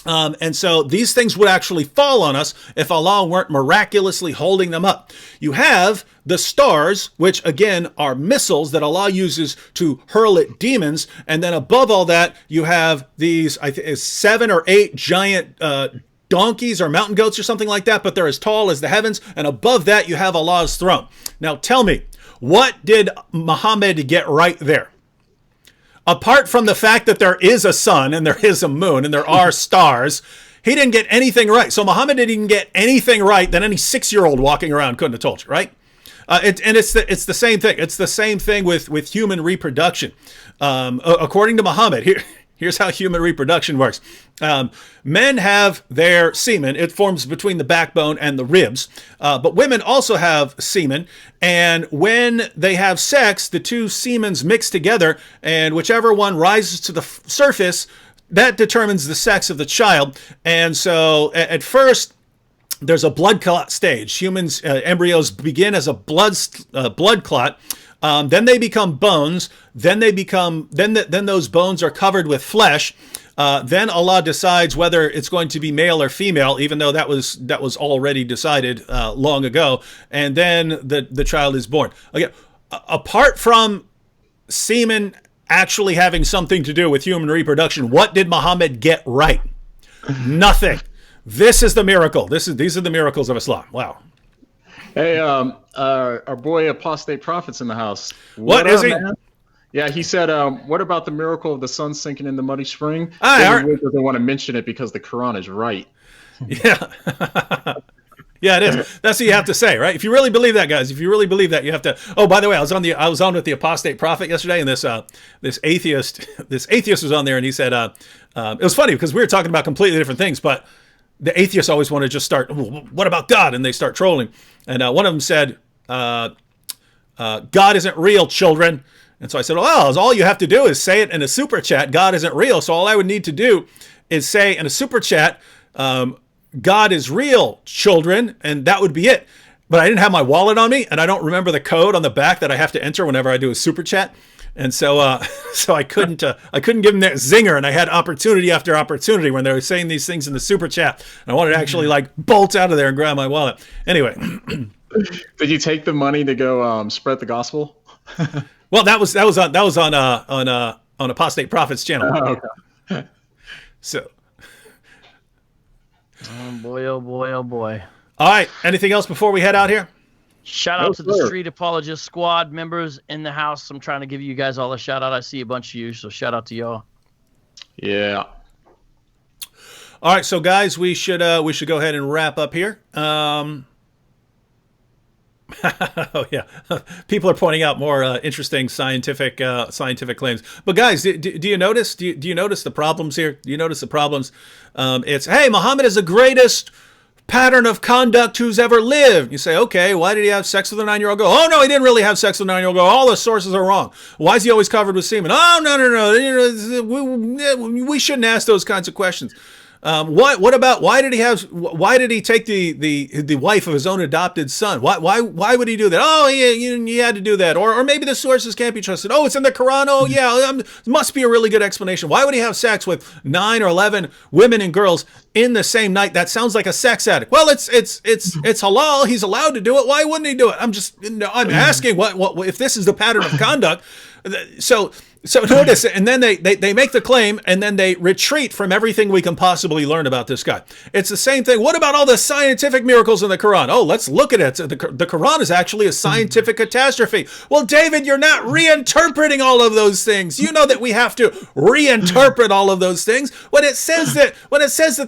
And so these things would actually fall on us if Allah weren't miraculously holding them up. You have the stars, which again are missiles that Allah uses to hurl at demons. And then above all that, you have these 7 or 8 giant donkeys or mountain goats or something like that, but they're as tall as the heavens. And above that, you have Allah's throne. Now tell me, what did Muhammad get right there? Apart from the fact that there is a sun and there is a moon and there are stars, he didn't get anything right. So Muhammad didn't even get anything right that any 6-year-old walking around couldn't have told you, right? It's the same thing. It's the same thing with human reproduction. According to Muhammad, here's how human reproduction works. Men have their semen. It forms between the backbone and the ribs. But women also have semen. And when they have sex, the two semens mix together. And whichever one rises to the surface, that determines the sex of the child. And so at first, there's a blood clot stage. Humans, embryos begin as a blood clot. Then they become bones. Then those bones are covered with flesh. Then Allah decides whether it's going to be male or female, even though that was already decided long ago. And then the child is born. Again, apart from semen actually having something to do with human reproduction, what did Muhammad get right? Nothing. This is the miracle. These are the miracles of Islam. Wow. Hey, our boy Apostate Prophet's in the house. What is he? Man? Yeah, he said, what about the miracle of the sun sinking in the muddy spring? He doesn't want to mention it because the Quran is right. Yeah. Yeah, it is. That's what you have to say, right? If you really believe that, guys, if you really believe that, you have to. Oh, by the way, I was on with the Apostate Prophet yesterday, and this atheist was on there, and he said it was funny because we were talking about completely different things, but the atheists always want to just start, what about God? And they start trolling. And one of them said, God isn't real, children. And so I said, well, all you have to do is say it in a super chat. God isn't real. So all I would need to do is say in a super chat, God is real, children, and that would be it. But I didn't have my wallet on me, and I don't remember the code on the back that I have to enter whenever I do a super chat. And so, so I couldn't give them that zinger, and I had opportunity after opportunity when they were saying these things in the super chat, and I wanted to actually like bolt out of there and grab my wallet. Anyway, did you take the money to go spread the gospel? Well, that was on Apostate Prophets channel. Oh, okay. So, Oh boy, oh boy, oh boy. all right. Anything else before we head out here? Shout out to the Street Apologist Squad members in the house. I'm trying to give you guys all a shout out. I see a bunch of you, so shout out to y'all. Yeah. All right, so guys, we should go ahead and wrap up here. Oh yeah, people are pointing out more interesting scientific claims. But guys, do you notice? Do you notice the problems here? Do you notice the problems? It's hey, Muhammad is the greatest pattern of conduct who's ever lived. You say, okay, why did he have sex with a 9-year-old girl? Oh no, he didn't really have sex with a 9-year-old girl. All the sources are wrong. Why is he always covered with semen? Oh no. We shouldn't ask those kinds of questions. What about why did he take the wife of his own adopted son? Why would he do that? Oh, he had to do that. Or maybe the sources can't be trusted. Oh, it's in the Quran. Oh yeah, must be a really good explanation. Why would he have sex with 9 or 11 women and girls in the same night? That sounds like a sex addict. Well, it's halal. He's allowed to do it. Why wouldn't he do it? I'm asking what if this is the pattern of conduct. So notice, and then they make the claim, and then they retreat from everything we can possibly learn about this guy. It's the same thing. What about all the scientific miracles in the Quran? Oh, let's look at it. The Quran is actually a scientific catastrophe. Well, David, you're not reinterpreting all of those things. You know that we have to reinterpret all of those things. When it says that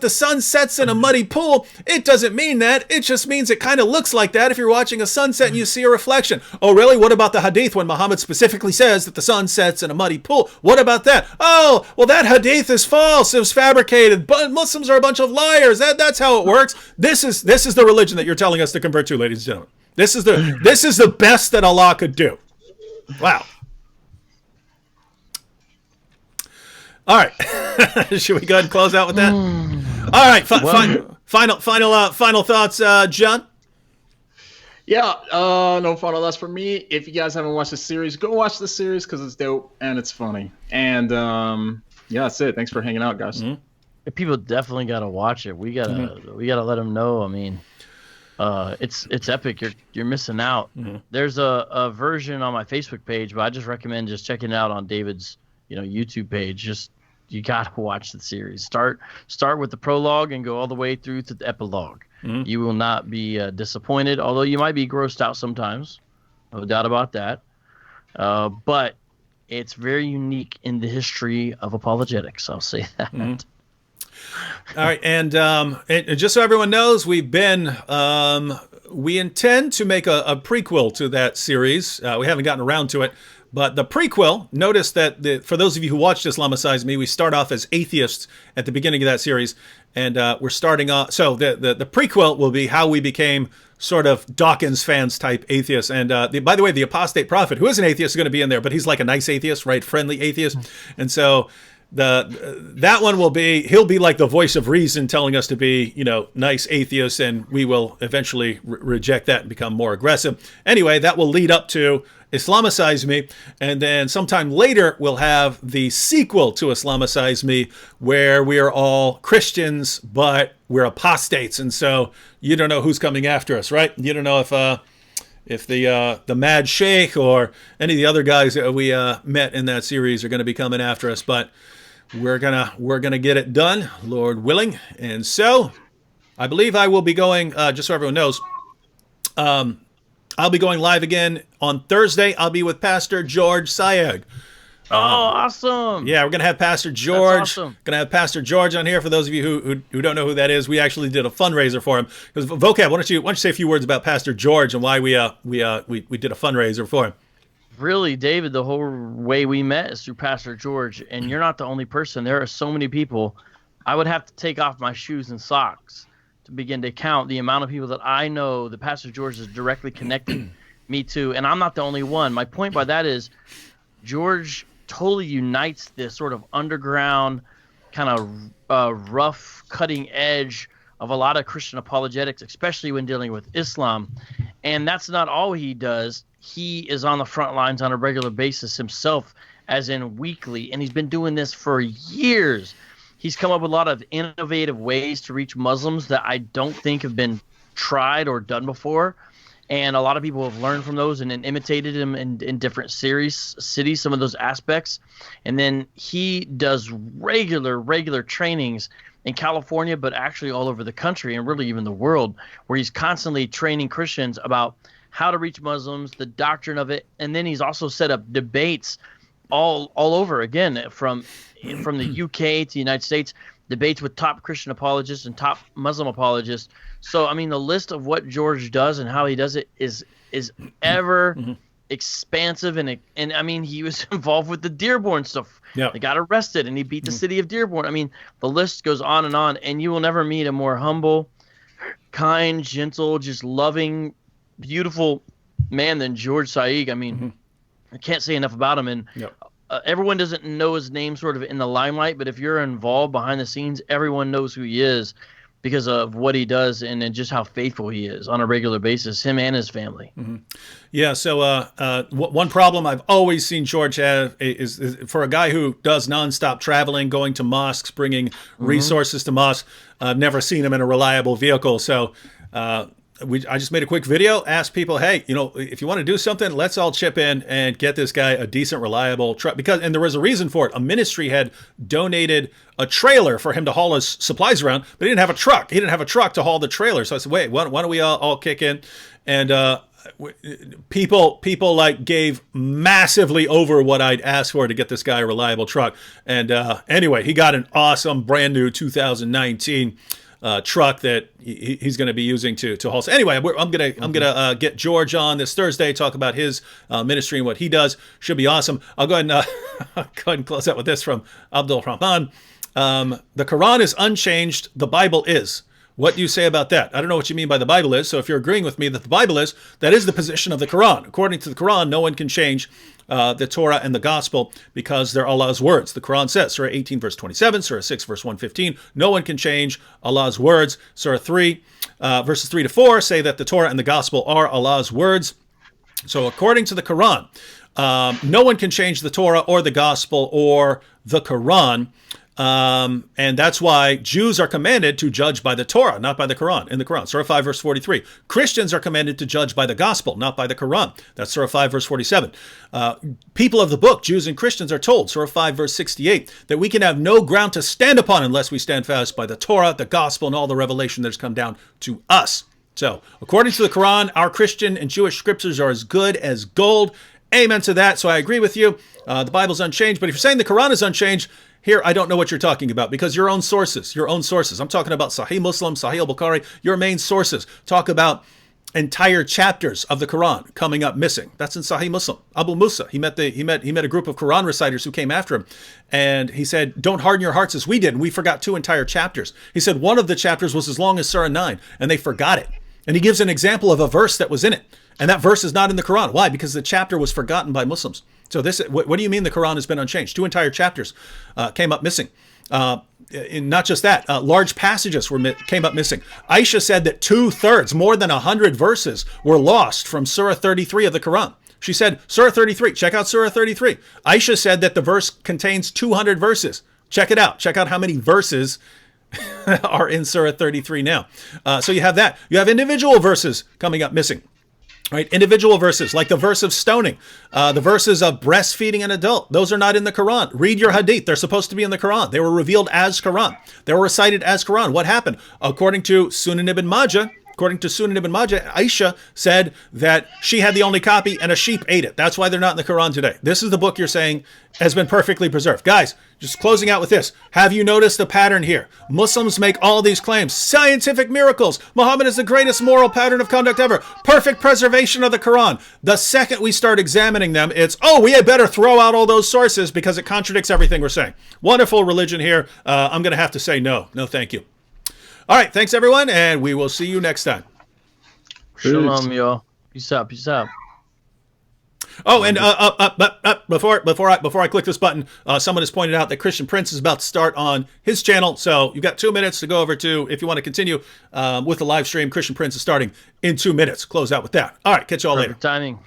the sun sets in a muddy pool, it doesn't mean that. It just means it kind of looks like that if you're watching a sunset and you see a reflection. Oh, really? What about the hadith when Muhammad specifically says that the sun sets in a muddy pool? What about that? Oh, well, that hadith is false. It was fabricated. But Muslims are a bunch of liars. That's how it works. This is the religion that you're telling us to convert to, ladies and gentlemen. This is the best that Allah could do. Wow. All right. Should we go ahead and close out with that? All right. Final thoughts, John? Yeah, no final thoughts for me. If you guys haven't watched the series, go watch the series because it's dope and it's funny. And yeah, that's it. Thanks for hanging out, guys. Mm-hmm. People definitely gotta watch it. We gotta let them know. I mean, it's epic. You're missing out. Mm-hmm. There's a version on my Facebook page, but I just recommend just checking it out on David's YouTube page. Just you gotta watch the series. Start with the prologue and go all the way through to the epilogue. Mm-hmm. You will not be disappointed, although you might be grossed out sometimes. No doubt about that. But it's very unique in the history of apologetics. I'll say that. Mm-hmm. All right, and just so everyone knows, we intend to make a prequel to that series. We haven't gotten around to it. But the prequel, notice that for those of you who watched Islamicize Me, we start off as atheists at the beginning of that series. And we're starting off. So the prequel will be how we became sort of Dawkins fans type atheists. And by the way, the apostate prophet, who is an atheist, is going to be in there, but he's like a nice atheist, right? Friendly atheist. And so that one he'll be like the voice of reason telling us to be, nice atheists, and we will eventually reject that and become more aggressive. Anyway, that will lead up to Islamicize Me, and then sometime later we'll have the sequel to Islamicize Me, where we are all Christians, but we're apostates, and so you don't know who's coming after us, right? You don't know if the Mad Sheikh or any of the other guys that we met in that series are going to be coming after us, but we're gonna get it done, Lord willing. And so I believe I will be going, just so everyone knows, I'll be going live again on Thursday. I'll be with Pastor George Sayeg. Oh, awesome! Yeah, we're gonna have Pastor George. That's awesome. Gonna have Pastor George on here. For those of you who don't know who that is, we actually did a fundraiser for him. Because Vocab, why don't you say a few words about Pastor George and why we did a fundraiser for him? Really, David, the whole way we met is through Pastor George, and you're not the only person. There are so many people. I would have to take off my shoes and socks to begin to count the amount of people that I know that Pastor George is directly connected me to, and I'm not the only one. My point by that is George totally unites this sort of underground kind of rough cutting edge of a lot of Christian apologetics, especially when dealing with Islam. And that's not all he does. He is on the front lines on a regular basis himself, as in weekly, and he's been doing this for years. He's come up with a lot of innovative ways to reach Muslims that I don't think have been tried or done before. And a lot of people have learned from those and then imitated him in different cities, some of those aspects. And then he does regular trainings in California, but actually all over the country and really even the world, where he's constantly training Christians about how to reach Muslims, the doctrine of it. And then he's also set up debates all over again, from the UK to the United States, debates with top Christian apologists and top Muslim apologists. So, I mean, the list of what George does and how he does it is ever expansive. And I mean, he was involved with the Dearborn stuff. Yeah. They got arrested and he beat the city of Dearborn. I mean, the list goes on, and you will never meet a more humble, kind, gentle, just loving, beautiful man than George Saig. I mean, I can't say enough about him. And everyone doesn't know his name sort of in the limelight, but if you're involved behind the scenes, everyone knows who he is because of what he does and just how faithful he is on a regular basis, him and his family. Yeah, so one problem I've always seen George have is for a guy who does nonstop traveling, going to mosques, bringing resources to mosques. I've never seen him in a reliable vehicle. So I just made a quick video, asked people, hey, if you want to do something, let's all chip in and get this guy a decent, reliable truck. And there was a reason for it. A ministry had donated a trailer for him to haul his supplies around, but he didn't have a truck. He didn't have a truck to haul the trailer. So I said, wait, why don't we all kick in? And people like gave massively over what I'd asked for to get this guy a reliable truck. And anyway, he got an awesome, brand new 2019 truck that he's going to be using to haul. So anyway, I'm gonna get George on this Thursday, talk about his ministry and what he does. Should be awesome. I'll go ahead and close out with this from Abdul Rahman. The Quran is unchanged. The Bible is. What do you say about that? I don't know what you mean by the Bible is. So if you're agreeing with me that the Bible is, that is the position of the Quran. According to the Quran, no one can change the Torah and the Gospel because they're Allah's words. The Quran says, Surah 18, verse 27, Surah 6, verse 115, no one can change Allah's words. Surah 3, verses 3 to 4 say that the Torah and the Gospel are Allah's words. So according to the Quran, no one can change the Torah or the Gospel or the Quran. And that's why Jews are commanded to judge by the Torah, not by the Quran, in the Quran. Surah 5, verse 43. Christians are commanded to judge by the gospel, not by the Quran. That's Surah 5, verse 47. People of the book, Jews and Christians, are told, Surah 5, verse 68, that we can have no ground to stand upon unless we stand fast by the Torah, the gospel, and all the revelation that has come down to us. So, according to the Quran, our Christian and Jewish scriptures are as good as gold. Amen to that. So I agree with you. The Bible's unchanged. But if you're saying the Quran is unchanged, here, I don't know what you're talking about because your own sources. I'm talking about Sahih Muslim, Sahih al-Bukhari, your main sources. Talk about entire chapters of the Quran coming up missing. That's in Sahih Muslim. Abu Musa, he met a group of Quran reciters who came after him. And he said, don't harden your hearts as we did. And we forgot 2 entire chapters. He said one of the chapters was as long as Surah 9, and they forgot it. And he gives an example of a verse that was in it. And that verse is not in the Quran. Why? Because the chapter was forgotten by Muslims. So what do you mean the Quran has been unchanged? 2 entire chapters came up missing. Not just that, large passages came up missing. Aisha said that 2/3, more than 100 verses, were lost from Surah 33 of the Quran. She said, Surah 33, check out Surah 33. Aisha said that the verse contains 200 verses. Check it out. Check out how many verses are in Surah 33 now. So you have that. You have individual verses coming up missing. Right, individual verses like the verse of stoning, the verses of breastfeeding an adult. Those are not in the Quran. Read your hadith. They're supposed to be in the Quran. They were revealed as Quran. They were recited as Quran. What happened? According to Sunan ibn Majah, Aisha said that she had the only copy and a sheep ate it. That's why they're not in the Quran today. This is the book you're saying has been perfectly preserved. Guys, just closing out with this. Have you noticed the pattern here? Muslims make all these claims. Scientific miracles. Muhammad is the greatest moral pattern of conduct ever. Perfect preservation of the Quran. The second we start examining them, it's, we had better throw out all those sources because it contradicts everything we're saying. Wonderful religion here. I'm going to have to say no. No, thank you. All right, thanks everyone, and we will see you next time. Shalom, y'all. Peace out. Oh, and before I click this button, someone has pointed out that Christian Prince is about to start on his channel. So you've got 2 minutes to go over to, if you want to continue with the live stream. Christian Prince is starting in 2 minutes. Close out with that. All right, catch you all later. Perfect timing.